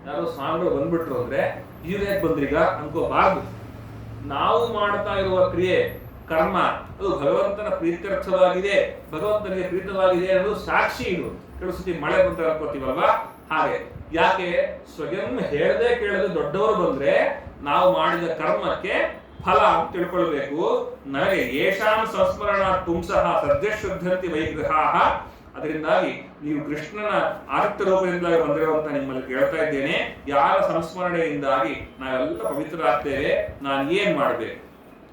ಯಾರೋ ಸ್ವಾಮಿಗಳು ಬಂದ್ಬಿಟ್ರು ಅಂದ್ರೆ ಇವ್ರು ಯಾಕೆ ಬಂದ್ರೀಗ ಅನ್ಕೋಬಾರ್ದು. ನಾವು ಮಾಡ್ತಾ ಇರುವ ಕ್ರಿಯೆ ಕರ್ಮ ಅದು ಭಗವಂತನ ಪ್ರೀತ್ಯರ್ಥವಾಗಿದೆ, ಭಗವಂತನಿಗೆ ಪ್ರೀತವಾಗಿದೆ ಅನ್ನೋದು ಸಾಕ್ಷಿ. ಇದು ಕೆಲವು ಸತಿ ಮಳೆ ಬಂತ ಅನ್ಕೋತೀವಲ್ವಾ, ಹಾಗೆ ಯಾಕೆ ಸ್ವಯಂ ಹೇಳದೆ ಕೇಳದೆ ದೊಡ್ಡವರು ಬಂದ್ರೆ ನಾವು ಮಾಡಿದ ಕರ್ಮಕ್ಕೆ ಫಲ ಅಂತ ತಿಳ್ಕೊಳ್ಬೇಕು. ನನಗೆ ಯೇಷಾಂ ಸಂಸ್ಮರಣ ಪುಂಸಃ ಸದ್ಯ ಶುದ್ಧಂತಿ ವೈಗ್ರಹ. ಅದರಿಂದಾಗಿ ನೀವು ಕೃಷ್ಣನ ಆದಿತ್ಯ ರೂಪದಿಂದಾಗಿ ಬಂದಿರುವಂತ ನಿಮ್ಮಲ್ಲಿ ಕೇಳ್ತಾ ಇದ್ದೇನೆ, ಯಾರ ಸಂಸ್ಮರಣೆಯಿಂದಾಗಿ ನಾವೆಲ್ಲ ಪವಿತ್ರರಾಗ್ತೇವೆ. ನಾನು ಏನ್ ಮಾಡ್ಬೇಕು?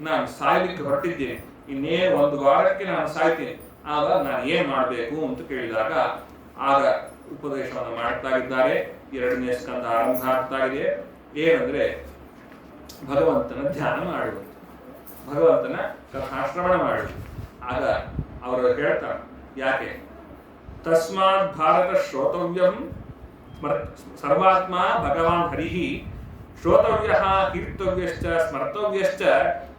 ನಾನು ಸಾಯ್ಲಿಕ್ಕೆ ಹೊರಟಿದ್ದೇನೆ, ಇನ್ನೇನು 1 ವಾರಕ್ಕೆ ನಾನು ಸಾಯ್ತೇನೆ, ಆಗ ನಾನು ಏನ್ ಮಾಡ್ಬೇಕು ಅಂತ ಕೇಳಿದಾಗ ಆಗ ಉಪದೇಶವನ್ನು ಮಾಡ್ತಾ ಇದ್ದಾರೆ. 2ನೇ ಸ್ಕಂದ ಆರಂಭ ಆಗ್ತಾ ಇದೆ. ಏನಂದ್ರೆ ಭಗವಂತನ ಧ್ಯಾನ ಮಾಡುವುದು, ಭಗವಂತನ ಕಥಾಶ್ರವಣ ಮಾಡುವುದು. ಆಗ ಅವರು ಹೇಳ್ತಾರೆ, ಯಾಕೆ ತಸ್ಮಾತ್ ಭಾರತ ಶ್ರೋತವ್ಯಂ ಸರ್ವಾತ್ಮ ಭಗವಾನ್ ಹರಿಹಿ ಶ್ರೋತವ್ಯಃ ಕೀರ್ತವ್ಯಶ್ಚ ಸ್ಮರ್ತವ್ಯಶ್ಚ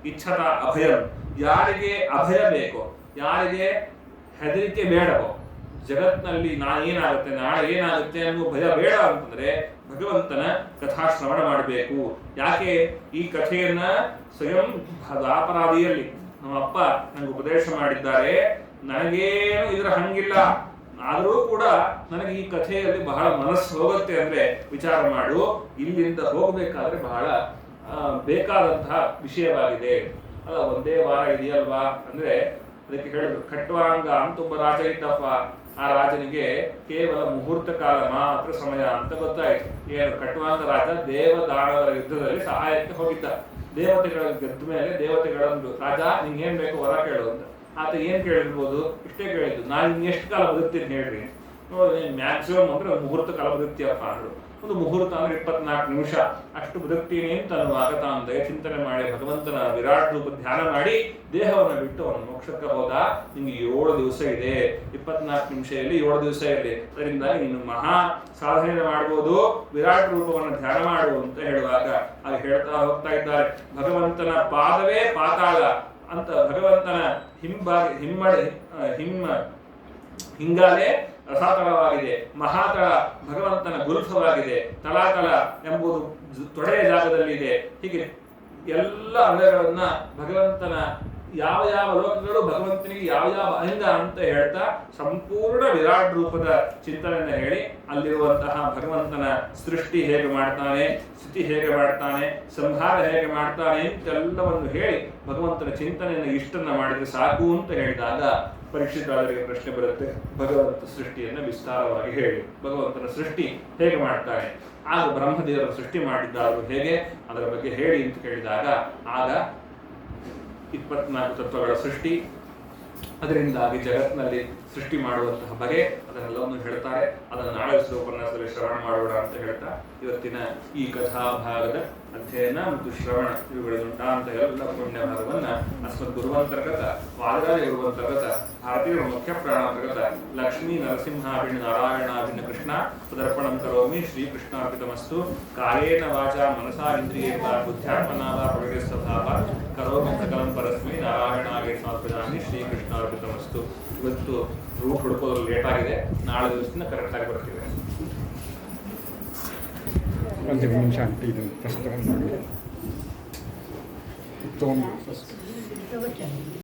ಇಚ್ಛತ ಅಭಯಂ. ಯಾರಿಗೆ ಅಭಯ ಬೇಕೋ, ಯಾರಿಗೆ ಹೆದರಿಕೆ ಬೇಡವೋ, ಜಗತ್ನಲ್ಲಿ ಏನಾಗುತ್ತೆ ನಾಳೆ ಏನಾಗುತ್ತೆ ಅನ್ನೋ ಭಯ ಬೇಡ ಅಂತಂದ್ರೆ ಭಗವಂತನ ಕಥಾಶ್ರವಣ ಮಾಡಬೇಕು. ಯಾಕೆ ಈ ಕಥೆಯನ್ನ ಸ್ವಯಂ ದಾಪರಾದಿಯಲ್ಲಿ ನಮ್ಮಪ್ಪ ನಂಗೆ ಉಪದೇಶ ಮಾಡಿದ್ದಾರೆ. ನನಗೇನು ಇದರ ಹಂಗಿಲ್ಲ, ಆದರೂ ಕೂಡ ನನಗೆ ಈ ಕಥೆಯಲ್ಲಿ ಬಹಳ ಮನಸ್ಸು ಹೋಗುತ್ತೆ ಅಂದ್ರೆ ವಿಚಾರ ಮಾಡು, ಇಲ್ಲಿಂದ ಹೋಗ್ಬೇಕಾದ್ರೆ ಬಹಳ ಬೇಕಾದಂತಹ ವಿಷಯವಾಗಿದೆ. ಅಲ್ಲ ಒಂದೇ ವಾರ ಇದೆಯಲ್ವಾ ಅಂದ್ರೆ ಅದಕ್ಕೆ ಹೇಳಿದ್ರು, ಖಟ್ವಾಂಗ ಅಂತ ಒಬ್ಬ ರಾಜ ಇದ್ದಪ್ಪ. ಆ ರಾಜನಿಗೆ ಕೇವಲ ಮುಹೂರ್ತ ಕಾಲ ಮಾತ್ರ ಸಮಯ ಅಂತ ಗೊತ್ತಾಯ್ತು. ಏನು ಖಟ್ವಾಂಗ ರಾಜ ದೇವದಾನವರ ಯುದ್ಧದಲ್ಲಿ ಸಹಾಯಕ್ಕೆ ಹೋಗಿದ್ದ. ದೇವತೆಗಳ ಗೆದ್ದ ಮೇಲೆ ದೇವತೆಗಳೊಂದು, ರಾಜ ನಿಂಗೆ ಏನ್ ಬೇಕು ವರ ಕೇಳು ಅಂತ. ಆತ ಏನ್ ಕೇಳಿರ್ಬೋದು? ಇಷ್ಟೇ ಕೇಳಿದ್ದು, ನಾನು ಎಷ್ಟು ಕಾಲ ಬದುಕ್ತೀನಿ ಹೇಳ್ರಿ. ನೋಡಿ ಮ್ಯಾಕ್ಸಿಮಮ್ ಅಂದ್ರೆ ಒಂದು ಮುಹೂರ್ತ ಕಾಲ ಬದುಕ್ತೀಯಪ್ಪ ಅಂದ್ರು. ಒಂದು ಮುಹೂರ್ತ ಅಂದ್ರೆ 24 ನಿಮಿಷ ಅಷ್ಟು ಬದುಕ್ತೀನಿ ಅಂತ ಅನ್ನುವಾಗ ತಾನು ದಯ ಚಿಂತನೆ ಮಾಡಿ ಭಗವಂತನ ವಿರಾಟ್ ರೂಪ ಧ್ಯಾನ ಮಾಡಿ ದೇಹವನ್ನು ಬಿಟ್ಟು ಅವನು ಮೋಕ್ಷಕ್ಕೆ ಹೋದ. ನಿಮ್ಗೆ 7 ದಿವಸ ಇದೆ, 24 ನಿಮಿಷ ಇರಲಿ 7 ದಿವಸ ಇರಲಿ, ಅದರಿಂದಾಗಿ ನೀನು ಮಹಾ ಸಾಧನೆ ಮಾಡ್ಬೋದು, ವಿರಾಟ್ ರೂಪವನ್ನು ಧ್ಯಾನ ಮಾಡು ಅಂತ ಹೇಳುವಾಗ ಅದು ಹೇಳ್ತಾ ಹೋಗ್ತಾ ಇದ್ದಾರೆ. ಭಗವಂತನ ಪಾದವೇ ಪಾತಾಳ ಅಂತ, ಭಗವಂತನ ಹಿಂಗಾಲೆ ರಸಾತಳವಾಗಿದೆ, ಮಹಾತಳ ಭಗವಂತನ ಗುಲ್ಫವಾಗಿದೆ, ತಲಾತಳ ಎಂಬುದು ತೊಡೆಯ ಜಾಗದಲ್ಲಿದೆ. ಹೀಗೆ ಎಲ್ಲ ಅಂಗಗಳನ್ನ ಭಗವಂತನ ಯಾವ ಯಾವ ಲೋಕಗಳು ಭಗವಂತನಿಗೆ ಯಾವ ಯಾವ ಅಂಗ ಅಂತ ಹೇಳ್ತಾ ಸಂಪೂರ್ಣ ವಿರಾಟ್ ರೂಪದ ಚಿಂತನೆಯನ್ನು ಹೇಳಿ ಅಲ್ಲಿರುವಂತಹ ಭಗವಂತನ ಸೃಷ್ಟಿ ಹೇಗೆ ಮಾಡ್ತಾನೆ, ಸ್ಥಿತಿ ಹೇಗೆ ಮಾಡ್ತಾನೆ, ಸಂಹಾರ ಹೇಗೆ ಮಾಡ್ತಾನೆ ಅಂತೆಲ್ಲವನ್ನು ಹೇಳಿ ಭಗವಂತನ ಚಿಂತನೆಯನ್ನು ಇಷ್ಟನ್ನ ಮಾಡಿದ್ರೆ ಸಾಕು ಅಂತ ಹೇಳಿದಾಗ ಪರೀಕ್ಷಿತರಿಗೆ ಪ್ರಶ್ನೆ ಬರುತ್ತೆ, ಭಗವಂತ ಸೃಷ್ಟಿಯನ್ನು ವಿಸ್ತಾರವಾಗಿ ಹೇಳಿ, ಭಗವಂತನ ಸೃಷ್ಟಿ ಹೇಗೆ ಮಾಡ್ತಾನೆ, ಆಗ ಬ್ರಹ್ಮದೇವರ ಸೃಷ್ಟಿ ಮಾಡಿದ್ದಾರು ಹೇಗೆ ಅದರ ಬಗ್ಗೆ ಹೇಳಿ ಅಂತ ಕೇಳಿದಾಗ ಆಗ 24 ತತ್ವಗಳ ಸೃಷ್ಟಿ, ಅದರಿಂದಾಗಿ ಜಗತ್ತಿನಲ್ಲಿ ಸೃಷ್ಟಿ ಮಾಡುವಂತಹ ಬಗೆ ಅದನ್ನೆಲ್ಲವನ್ನು ಹೇಳ್ತಾರೆ. ಅದನ್ನು ನಾಳೆ ಉಪನ್ಯಾಸದಲ್ಲಿ ಶ್ರವಣ ಮಾಡೋಣ ಅಂತ ಹೇಳ್ತಾ ಇವತ್ತಿನ ಈ ಕಥಾಭಾಗದ ಅಧ್ಯಯನ ಮತ್ತು ಶ್ರವಣ ಇವುಗಳುಂಟಾಂತ ಎಲ್ಲ ಪುಣ್ಯ ಭಾಗವನ್ನ ಅಸ್ಮದ್ ಗುರುವಂತರ್ಗತ ವಾದರಾಜ ಗುರುವಂತರ್ಗತ ಭಾರತೀಯ ಮುಖ್ಯ ಪ್ರಾಣಾಂತರ್ಗತ ಲಕ್ಷ್ಮೀ ನರಸಿಂಹಾಭಿಣ ನಾರಾಯಣಾಭಿನ ಕೃಷ್ಣ ತದರ್ಪಣಂ ಕರೋಮಿ. ಶ್ರೀಕೃಷ್ಣಾರ್ಪಿತಮಸ್ತು. ಕಾಯೇನ ವಾಚಾ ಮನಸಾ ಇಂದ್ರಿಯೇಣ ಬುದ್ಧ್ಯಾತ್ಮನಾ ವಾ ಪ್ರವೃತ್ತಿಸ್ತಥಾ ಕರೋಮಿ ಸಕಲಂ ಪರಸ್ಮೈ ನಾರಾಯಣಾಗೆ ಸಮರ್ಪಯಾಮಿ. ಶ್ರೀಕೃಷ್ಣಾರ್ಪಿತಮಸ್ತು. ಇವತ್ತು ರೂಟ್ ಹುಡುಕೋದ್ರಲ್ಲಿ ಲೇಟ್ ಆಗಿದೆ, ನಾಳೆ ದಿವಸದಿಂದ ಕರೆಕ್ಟ್ ಆಗಿ ಬರ್ತೀವಿ. ಒಂದು ನಿಮಿಷ ಅಂತ ಇದು ಫಸ್ಟ್